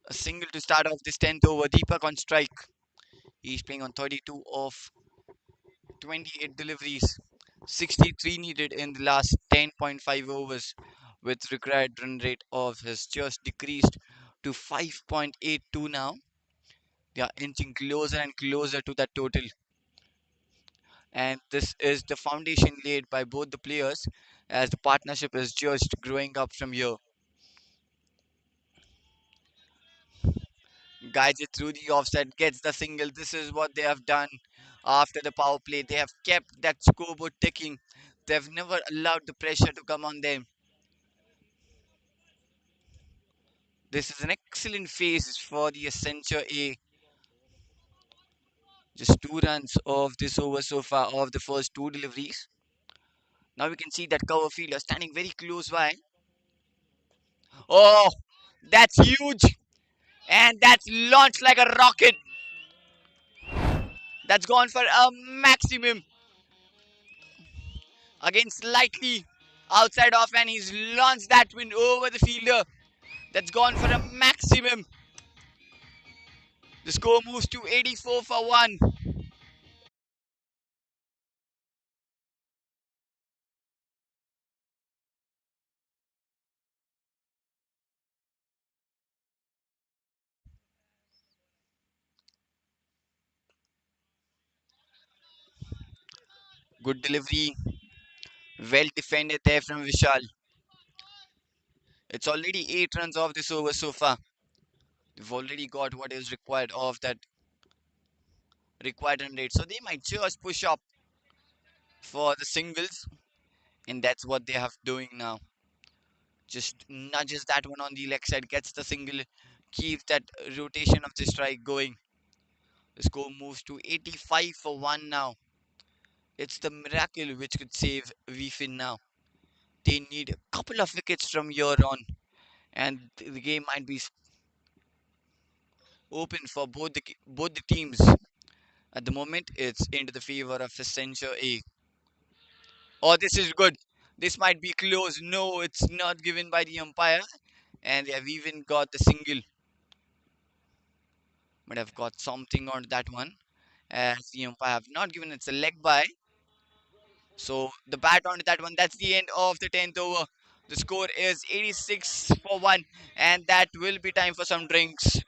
A single to start off this 10th over. Deepak on strike. He's playing on 32 of 28 deliveries. 63 needed in the last 10.5 overs, with required run rate of has just decreased to 5.82 now. They are inching closer and closer to that total, and this is the foundation laid by both the players as the partnership is just growing up from here. Guides it through the offset, gets the single. This is what they have done after the power play. They have kept that scoreboard ticking. They've never allowed the pressure to come on them. This is an excellent phase for the Accenture A. Just 2 runs of this over so far of the first two deliveries. Now we can see that cover fielder standing very close by. Oh, that's huge. And that's launched like a rocket. That's gone for a maximum. Again, slightly outside off, and he's launched that wind over the fielder. That's gone for a maximum. The score moves to 84 for 1. Good delivery. Well defended there from Vishal. It's already 8 runs off this over so far. They've already got what is required of that required run rate. So they might just push up for the singles, and that's what they have doing now. Just nudges that one on the leg side, gets the single, keeps that rotation of the strike going. The score moves to 85 for 1 now. It's the miracle which could save Veefin now. They need a couple of wickets from here on, and the game might be open for both the teams. At the moment, it's into the favor of Accenture A. Oh, this is good. This might be close. No, it's not given by the umpire, and they have even got the single. But I've got something on that one, as the umpire have not given it's a leg by. So the bat onto that one. That's the end of the 10th over. The score is 86 for 1, and that will be time for some drinks.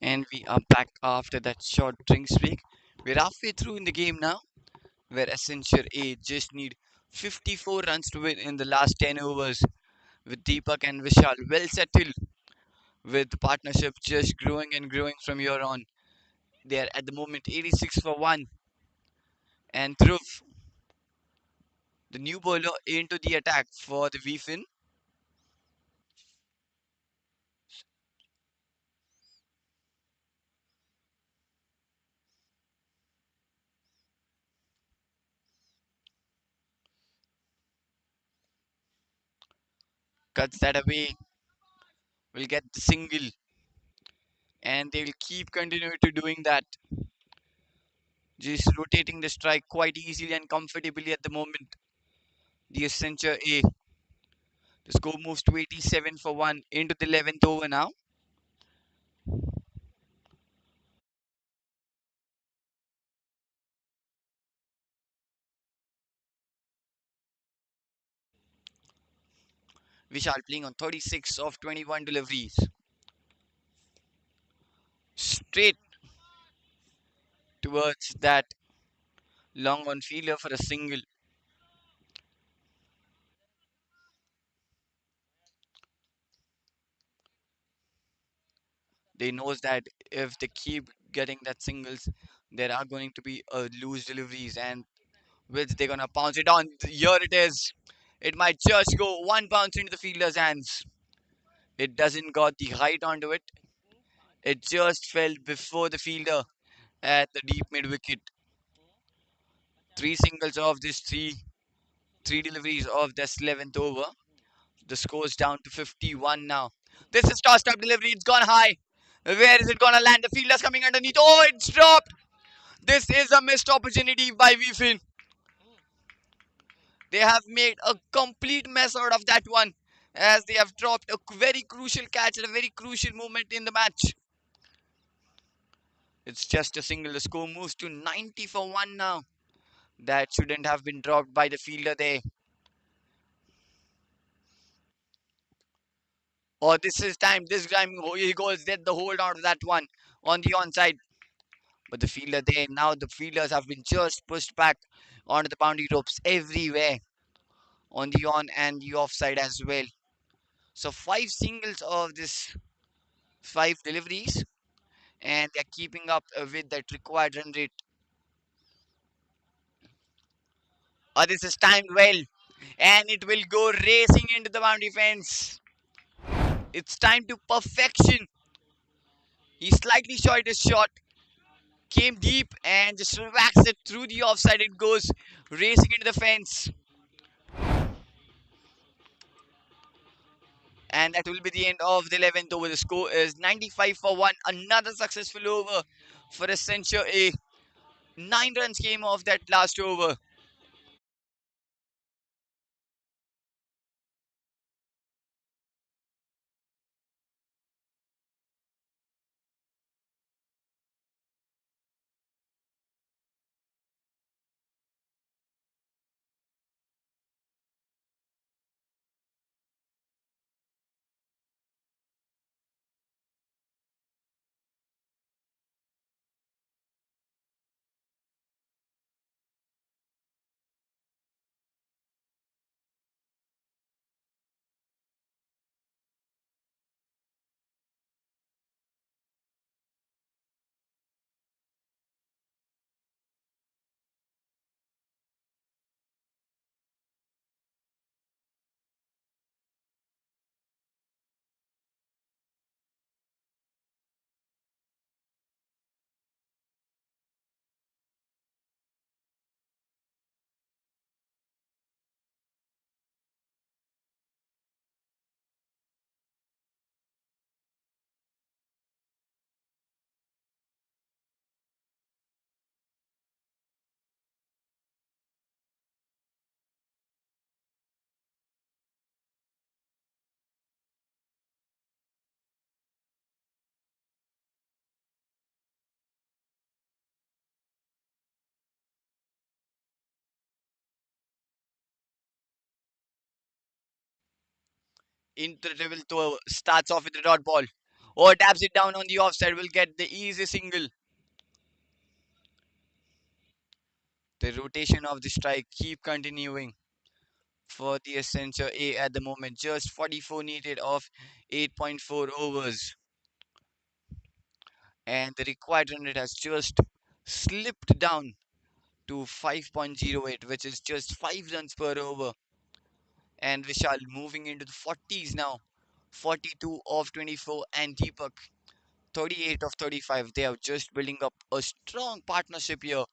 And we are back after that short drink break. We're halfway through in the game now, where Accenture A just need 54 runs to win in the last 10 overs, with Deepak and Vishal well settled, with the partnership just growing and growing from here on. They are at the moment 86 for 1, and Dhruv, the new bowler, into the attack for the Veefin. Cuts that away, will get the single, and they will keep continuing to doing that, just rotating the strike quite easily and comfortably at the moment. The Accenture A. The score moves to 87 for 1 into the 11th over now. Vishal playing on 36 of 21 deliveries. Straight towards that long on fielder for a single. They knows that if they keep getting that singles, there are going to be loose deliveries and which they're gonna pounce it on. Here it is. It might just go one bounce into the fielder's hands. It doesn't got the height onto it. It just fell before the fielder at the deep mid wicket. Three singles of this three deliveries of this 11th over. The score's down to 51 now. This is tossed up delivery. It's gone high. Where is it gonna land? The fielder's coming underneath. Oh, it's dropped. This is a missed opportunity by Veefin. They have made a complete mess out of that one, as they have dropped a very crucial catch at a very crucial moment in the match. It's just a single. The score moves to 90 for 1 now. That shouldn't have been dropped by the fielder there. Or this is time. This time he goes, get the hold on to that one on the onside. But the fielder there, now the fielders have been just pushed back onto the boundary ropes everywhere, on the on and the offside as well. So five singles of this five deliveries, and they're keeping up with that required run rate. This is timed well, and it will go racing into the boundary fence. It's time to perfection. He slightly short his shot, came deep, and just whacks it through the offside. It goes racing into the fence. And that will be the end of the 11th over. The score is 95 for 1. Another successful over for Accenture A. 9 runs came off that last over. Into the double to starts off with the dot ball. or taps it down on the offside will get the easy single. The rotation of the strike keep continuing for the Accenture A at the moment. Just 44 needed of 8.4 overs. And the required run rate has just slipped down to 5.08, which is just 5 runs per over. And Vishal moving into the 40s now. 42 of 24 and Deepak 38 of 35. They are just building up a strong partnership here.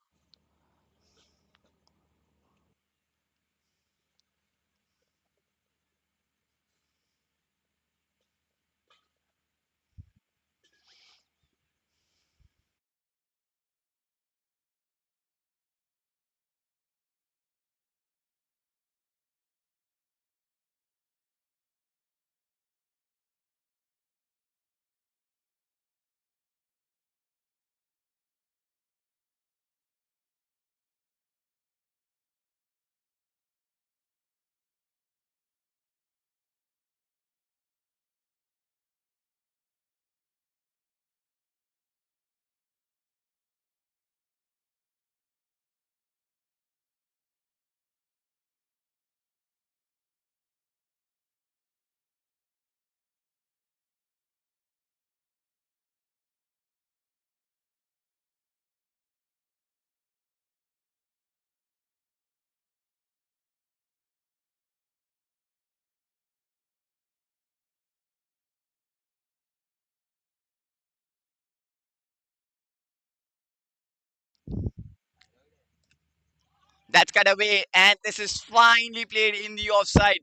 That's cut away, and this is finely played in the offside.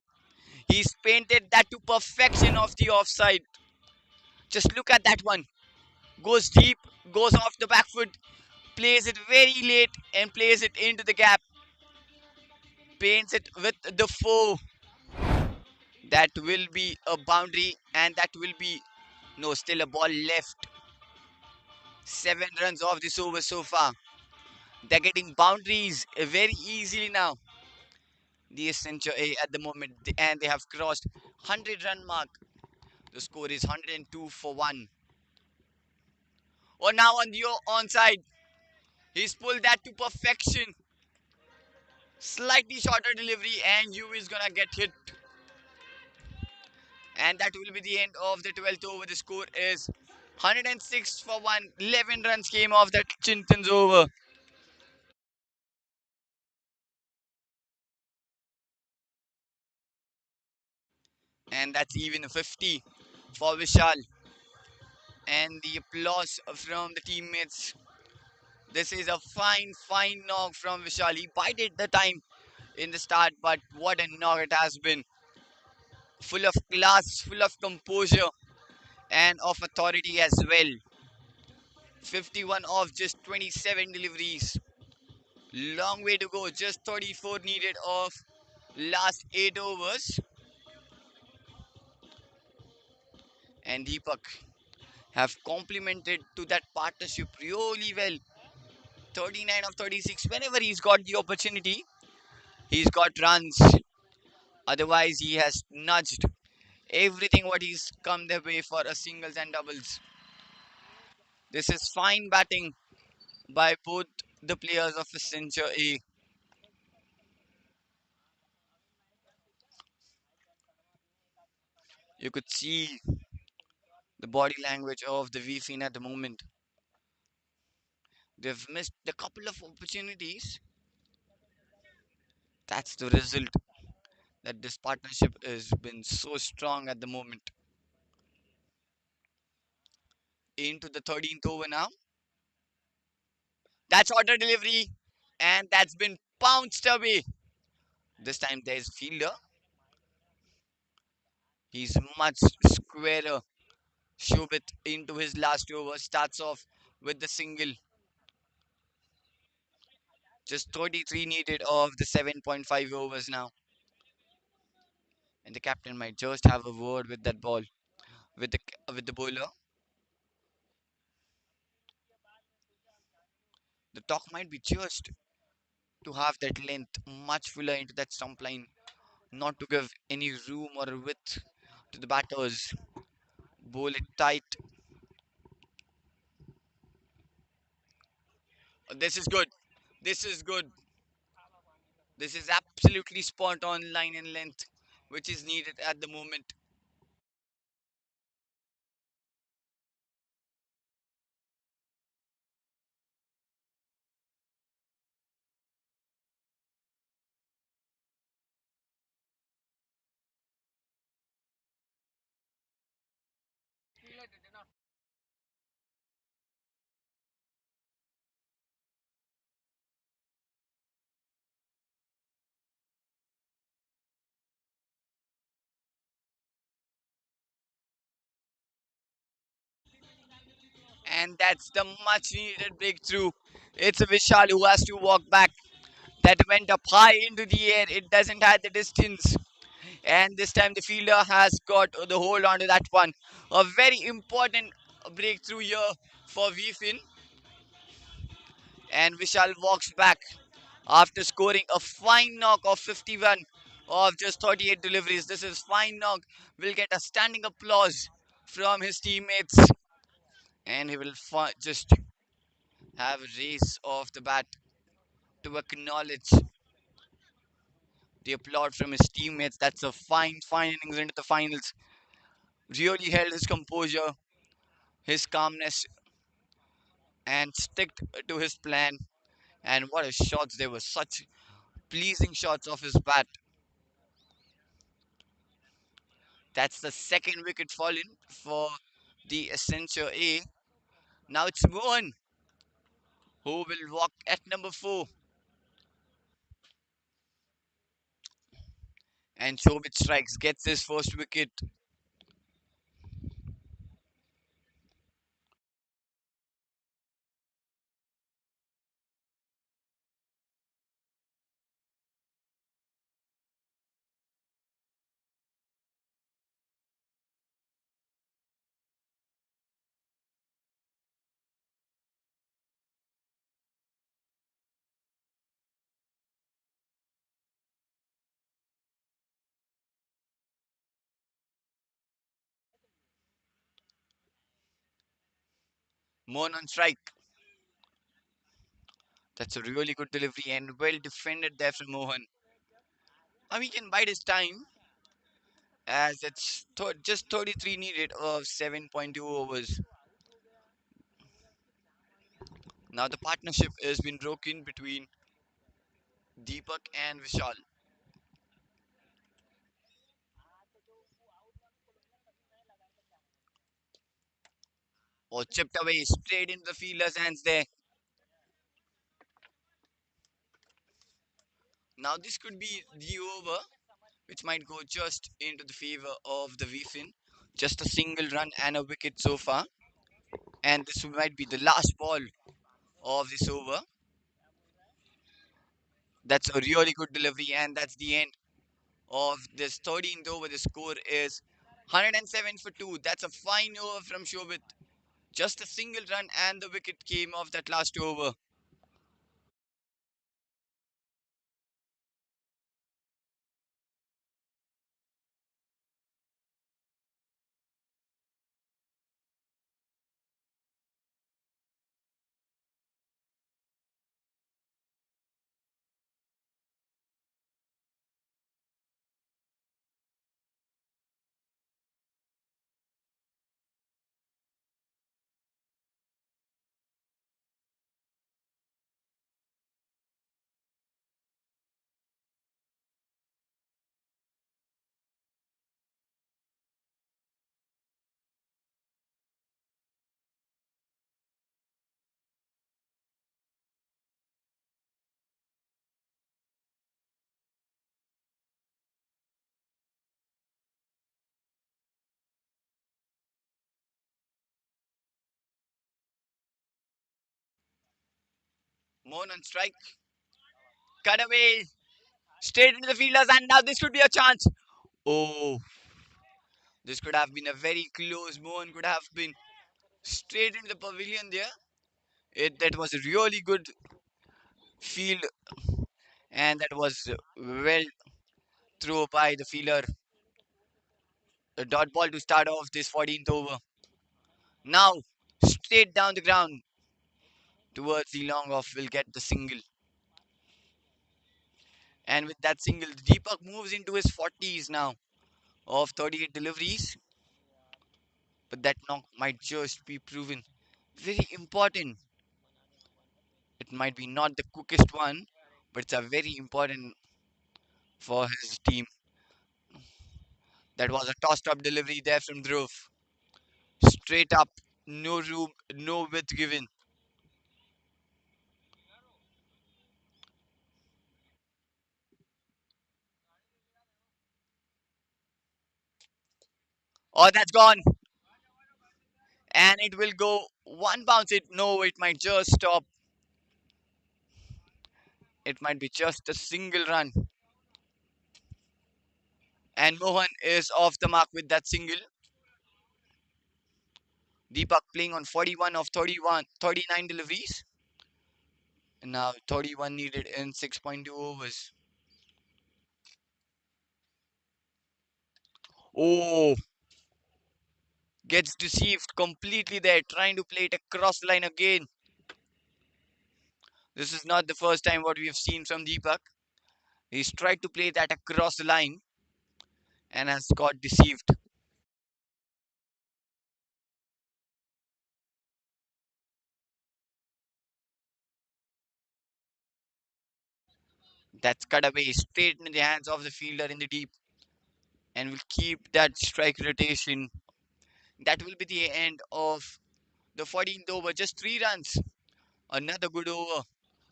He's painted that to perfection of the offside. Just look at that one. Goes deep, goes off the back foot, plays it very late, and plays it into the gap. Paints it with the four. That will be a boundary, and that will be no, still a ball left. 7 runs off this over so far. They're getting boundaries very easily now. The Accenture A at the moment, and they have crossed 100-run mark. The score is 102 for 1. Oh, now on the onside. He's pulled that to perfection. Slightly shorter delivery, and you is gonna get hit. And that will be the end of the 12th over. The score is 106 for 1. 11 runs came off that Chintan's over. And that's even 50 for Vishal. And the applause from the teammates. This is a fine, fine knock from Vishal. He bided the time in the start, but what a knock it has been. Full of class, full of composure, and of authority as well. 51 off just 27 deliveries. Long way to go. Just 34 needed of last 8 overs. And Deepak have complemented to that partnership really well. 39 of 36. Whenever he's got the opportunity, he's got runs. Otherwise, he has nudged everything what he's come their way for a singles and doubles. This is fine batting by both the players of Accenture A. You could see the body language of the Veefin at the moment. They've missed a couple of opportunities. That's the result that this partnership has been so strong at the moment. Into the 13th over now. That's order delivery, and that's been pounced away. This time there's a fielder. He's much squarer. Shobit into his last over starts off with the single. Just 33 needed of the 7.5 overs now. And the captain might just have a word with that ball, with the bowler. The talk might be just to have that length much fuller into that stump line, not to give any room or width to the batters. Bowl it tight. This is good. This is good. This is absolutely spot on line and length, which is needed at the moment. And that's the much needed breakthrough. It's a Vishal who has to walk back. That went up high into the air. It doesn't have the distance. And this time the fielder has got the hold onto that one. A very important breakthrough here for Veefin. And Vishal walks back after scoring a fine knock of 51 of just 38 deliveries. This is fine knock. Will get a standing applause from his teammates. And he will just have a race off the bat to acknowledge the applaud from his teammates. That's a fine innings into the finals. Really held his composure, his calmness, and stick to his plan. And what a shots! They were such pleasing shots off his bat. That's the second wicket fallen for the Accenture A. Now it's Mohan who will walk at number 4. And Shobit strikes, gets his first wicket. Mohan on strike. That's a really good delivery and well defended there from Mohan. Now he can bide his time as it's just 33 needed of 7.2 overs. Now the partnership has been broken between Deepak and Vishal. Or chipped away straight into the fielder's hands there. Now this could be the over which might go just into the favor of the Veefin. Just a single run and a wicket so far. And this might be the last ball of this over. That's a really good delivery, and that's the end of this 13th over. The score is 107 for 2. That's a fine over from Shobit. Just a single run, and the wicket came off that last over. Mohan on strike, cut away, straight into the fielders, and now this could be a chance. Oh, this could have been a very close. Mohan could have been straight into the pavilion there. That was a really good field, and that was well thrown by the fielder. A dot ball to start off this 14th over. Now, straight down the ground. towards the long off will get the single. And with that single, Deepak moves into his 40s now of 38 deliveries. But that knock might just be proven very important. It might be not the quickest one, but it's a very important for his team. That was a tossed up delivery there from Dhruv. Straight up, no room, no width given. Oh, that's gone. And it will go one bounce. It no, it might just stop. It might be just a single run. And Mohan is off the mark with that single. Deepak playing on 41 of 31, 39 deliveries. And now 31 needed in 6.2 overs. Oh, gets deceived completely there, trying to play it across the line again. This is not the first time what we have seen from Deepak. He's tried to play that across the line and has got deceived. That's cut away straight in the hands of the fielder in the deep and will keep that strike rotation. That will be the end of the 14th over. Just 3 runs. Another good over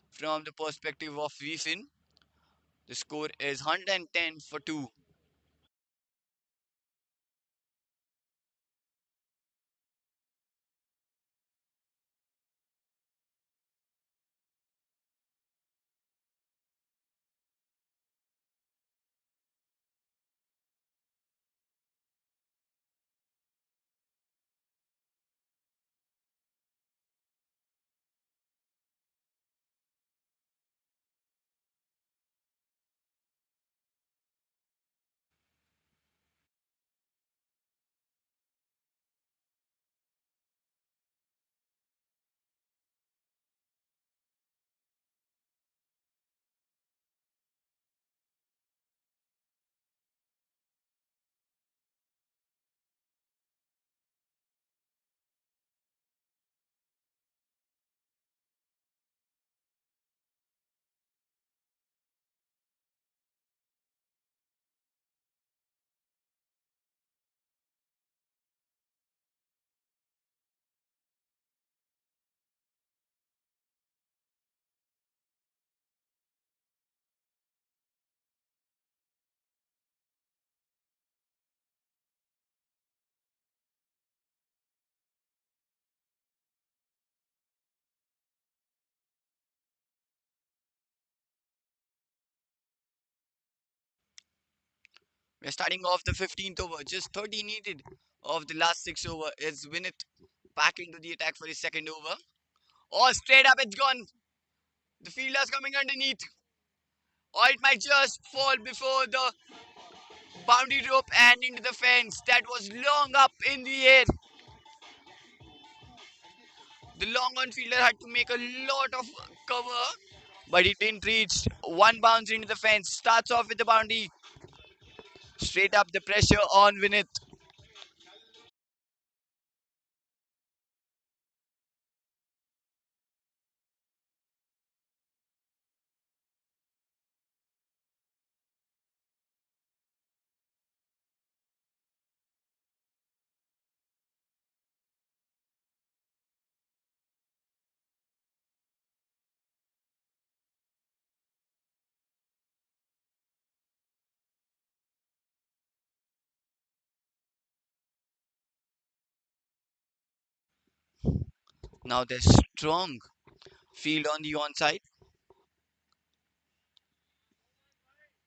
from the perspective of Veefin. The score is 110 for 2. We're starting off the 15th over. Just 30 needed of the last 6 over. Is Winit back into the attack for his second over? Oh, straight up, it's gone. The fielder's coming underneath. Or it might just fall before the boundary rope and into the fence. That was long up in the air. The long on fielder had to make a lot of cover, but he didn't reach. One bounce into the fence. Starts off with the boundary. Straight up the pressure on Vinith. Now there's strong field on the onside.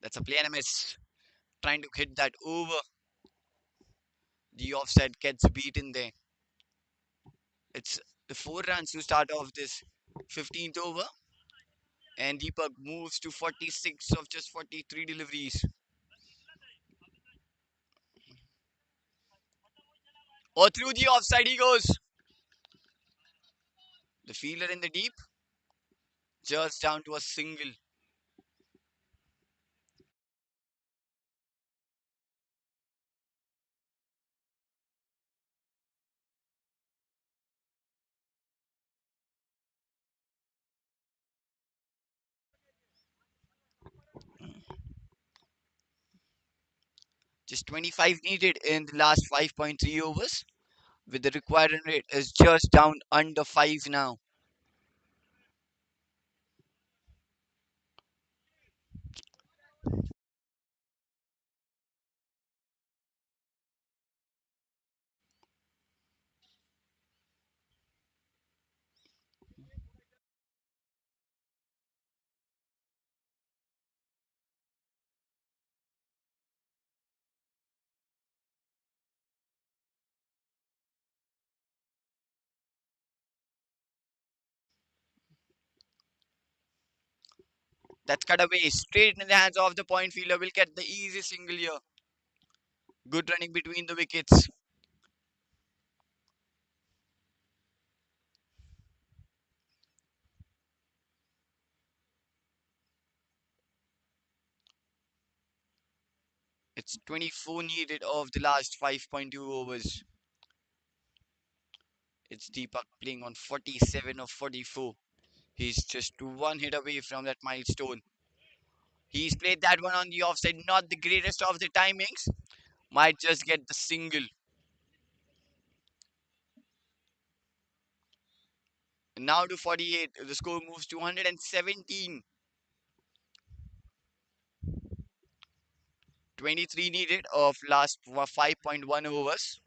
That's a play and a miss. Trying to hit that over. The offside gets beaten there. It's the 4 runs to start off this 15th over. And Deepak moves to 46 of just 43 deliveries. Or through the offside he goes. The fielder in the deep, just down to a single. Just 25 needed in the last 5.3 overs, with the required run rate is just down under 5 now. That's cut away straight in the hands of the point fielder. Will get the easy single here. Good running between the wickets. It's 24 needed of the last 5.2 overs. It's Deepak playing on 47 of 44. He's just one hit away from that milestone. He's played that one on the offside, not the greatest of the timings. Might just get the single. Now to 48. The score moves to 117. 23 needed of last 5.1 overs.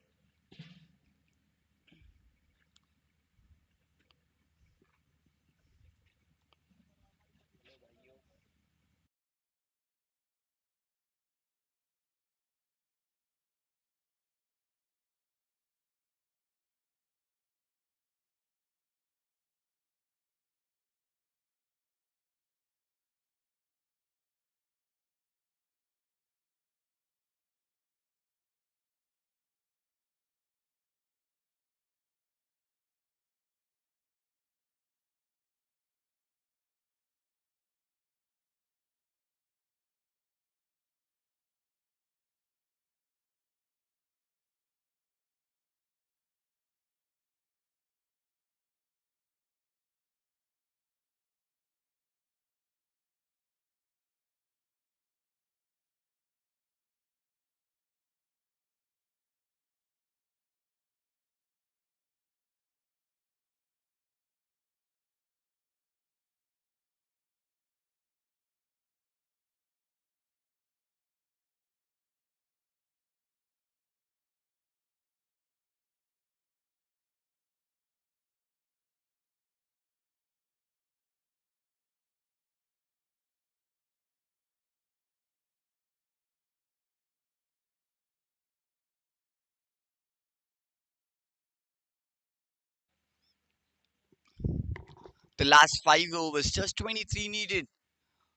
The last 5 overs, just 23 needed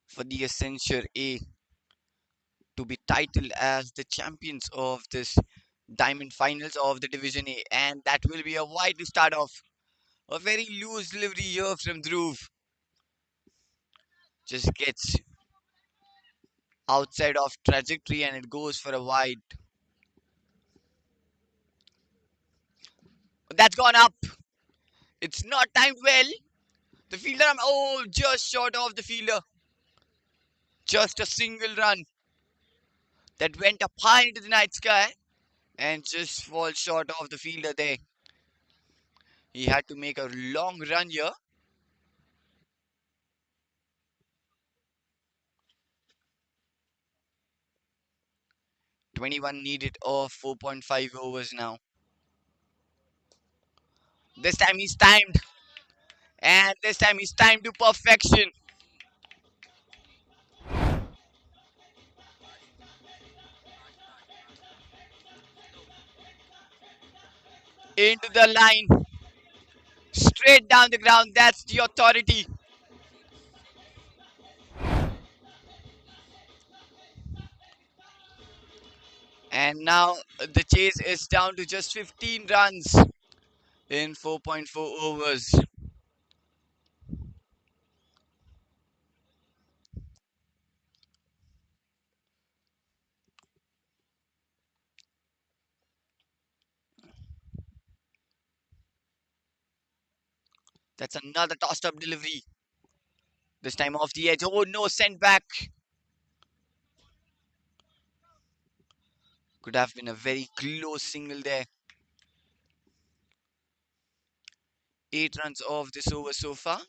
for the Accenture A to be titled as the champions of this Diamond Finals of the Division A. And that will be a wide to start off. A very loose delivery here from Dhruv. Just gets outside of trajectory and it goes for a wide. That's gone up. It's not timed well. The fielder, oh, just short of the fielder. Just a single run that went up high into the night sky and just falls short of the fielder there. He had to make a long run here. 21 needed of 4.5 overs now. This time he's timed, and this time he's timed to perfection. Into the line, straight down the ground. That's the authority. And now the chase is down to just 15 runs in 4.4 overs. That's another tossed up delivery. This time off the edge. Oh no, sent back. Could have been a very close single there. 8 runs off this over so far.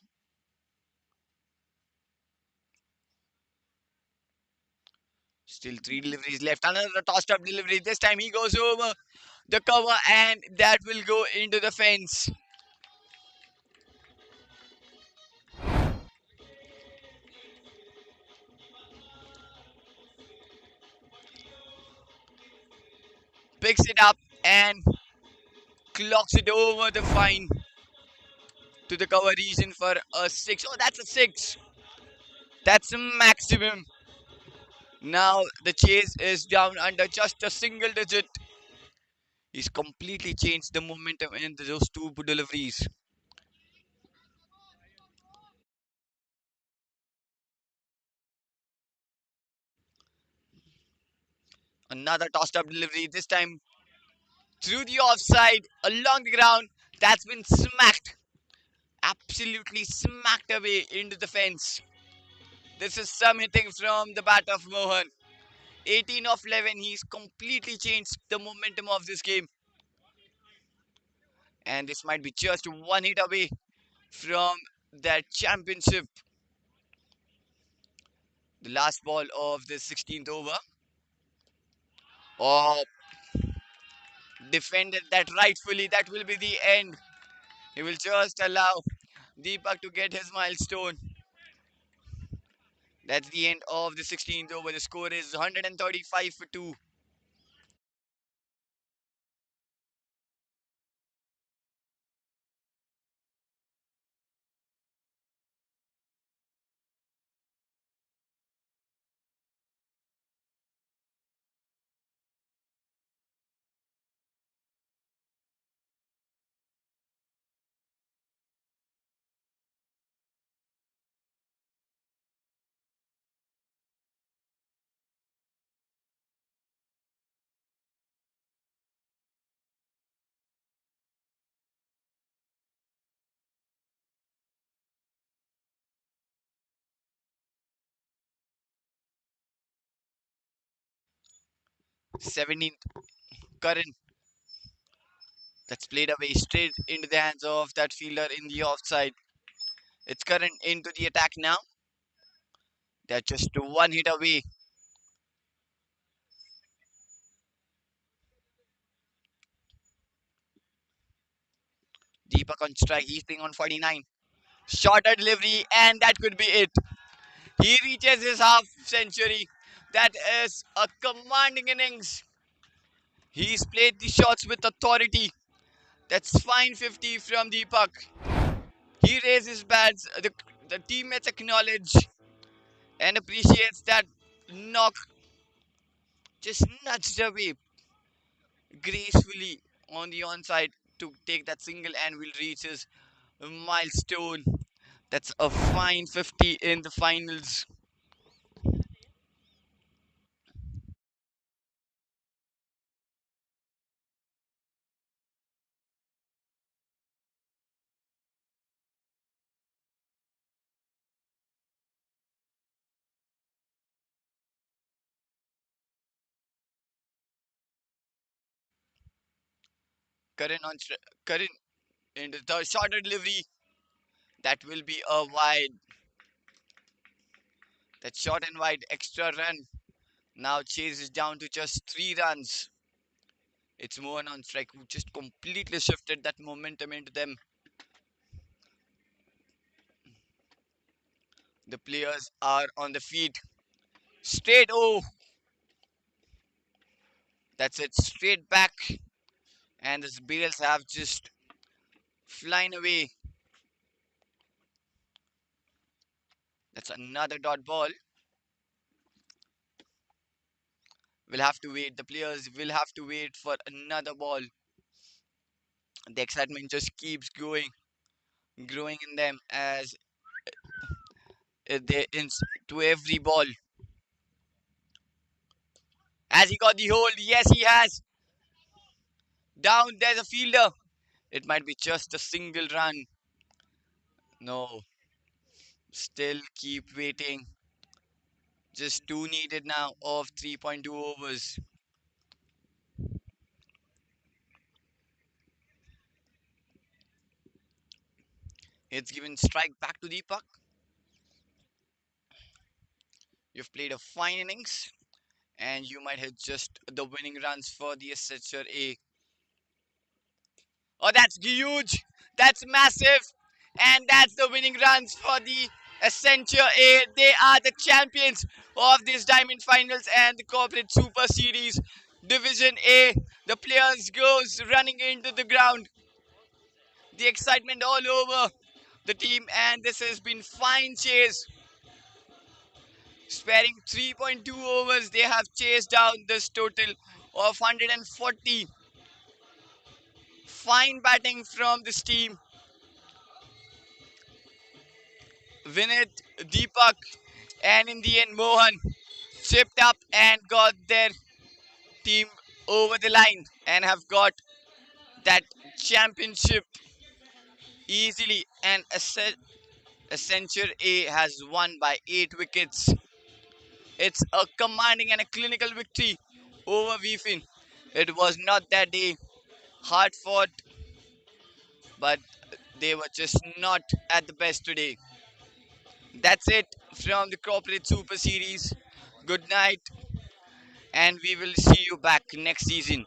Still three deliveries left. Another tossed up delivery. This time he goes over the cover and that will go into the fence. Picks it up and clocks it over the fine to the cover region for a six. Oh, that's a six. That's a maximum. Now the chase is down under just a single digit. He's completely changed the momentum in those two deliveries. Another tossed up delivery, this time through the offside, along the ground. That's been smacked, absolutely smacked away into the fence. This is some hitting from the bat of Mohan. 18 of 11, he's completely changed the momentum of this game. And this might be just one hit away from that championship. The last ball of the 16th over. Oh, defended that rightfully. That will be the end. He will just allow Deepak to get his milestone. That's the end of the 16th over. The score is 135 for 2. Seventeenth Curran. That's played away straight into the hands of that fielder in the offside. It's Curran into the attack now. They're just one hit away. Deepak on strike. He's playing on 49. Shorter delivery, and that could be it. He reaches his half century. That is a commanding innings. He's played the shots with authority. That's fine 50 from Deepak. He raises his bats. The teammates acknowledge and appreciates that knock just nudged away gracefully on the onside to take that single and will reach his milestone. That's a fine 50 in the finals. Current on current into the shorter delivery. That will be a wide. That short and wide extra run now chases down to just 3 runs. It's Mohan on strike who just completely shifted that momentum into them. The players are on the feet. Straight, oh, that's it, straight back. And the Beatles have just flying away. That's another dot ball. We'll have to wait. The players will have to wait for another ball. The excitement just keeps growing in them as they to every ball. Has he got the hold? Yes, he has. Down, there's a fielder. It might be just a single run. No, still keep waiting. Just two needed now of 3.2 overs. It's given strike back to Deepak. You've played a fine innings and you might hit just the winning runs for the Accenture A. Oh, that's huge! That's massive! And that's the winning runs for the Accenture A. They are the champions of this Diamond Finals and the Corporate Super Series Division A. The players goes running into the ground. The excitement all over the team, and this has been fine chase. Sparing 3.2 overs, they have chased down this total of 140. Fine batting from this team. Vinit, Deepak, and in the end, Mohan chipped up and got their team over the line and have got that championship easily. And Accenture A has won by 8 wickets. It's a commanding and a clinical victory over Veefin. It was not that day hard fought, but they were just not at the best today. That's it from the Corporate Super Series. Good night, and we will see you back next season.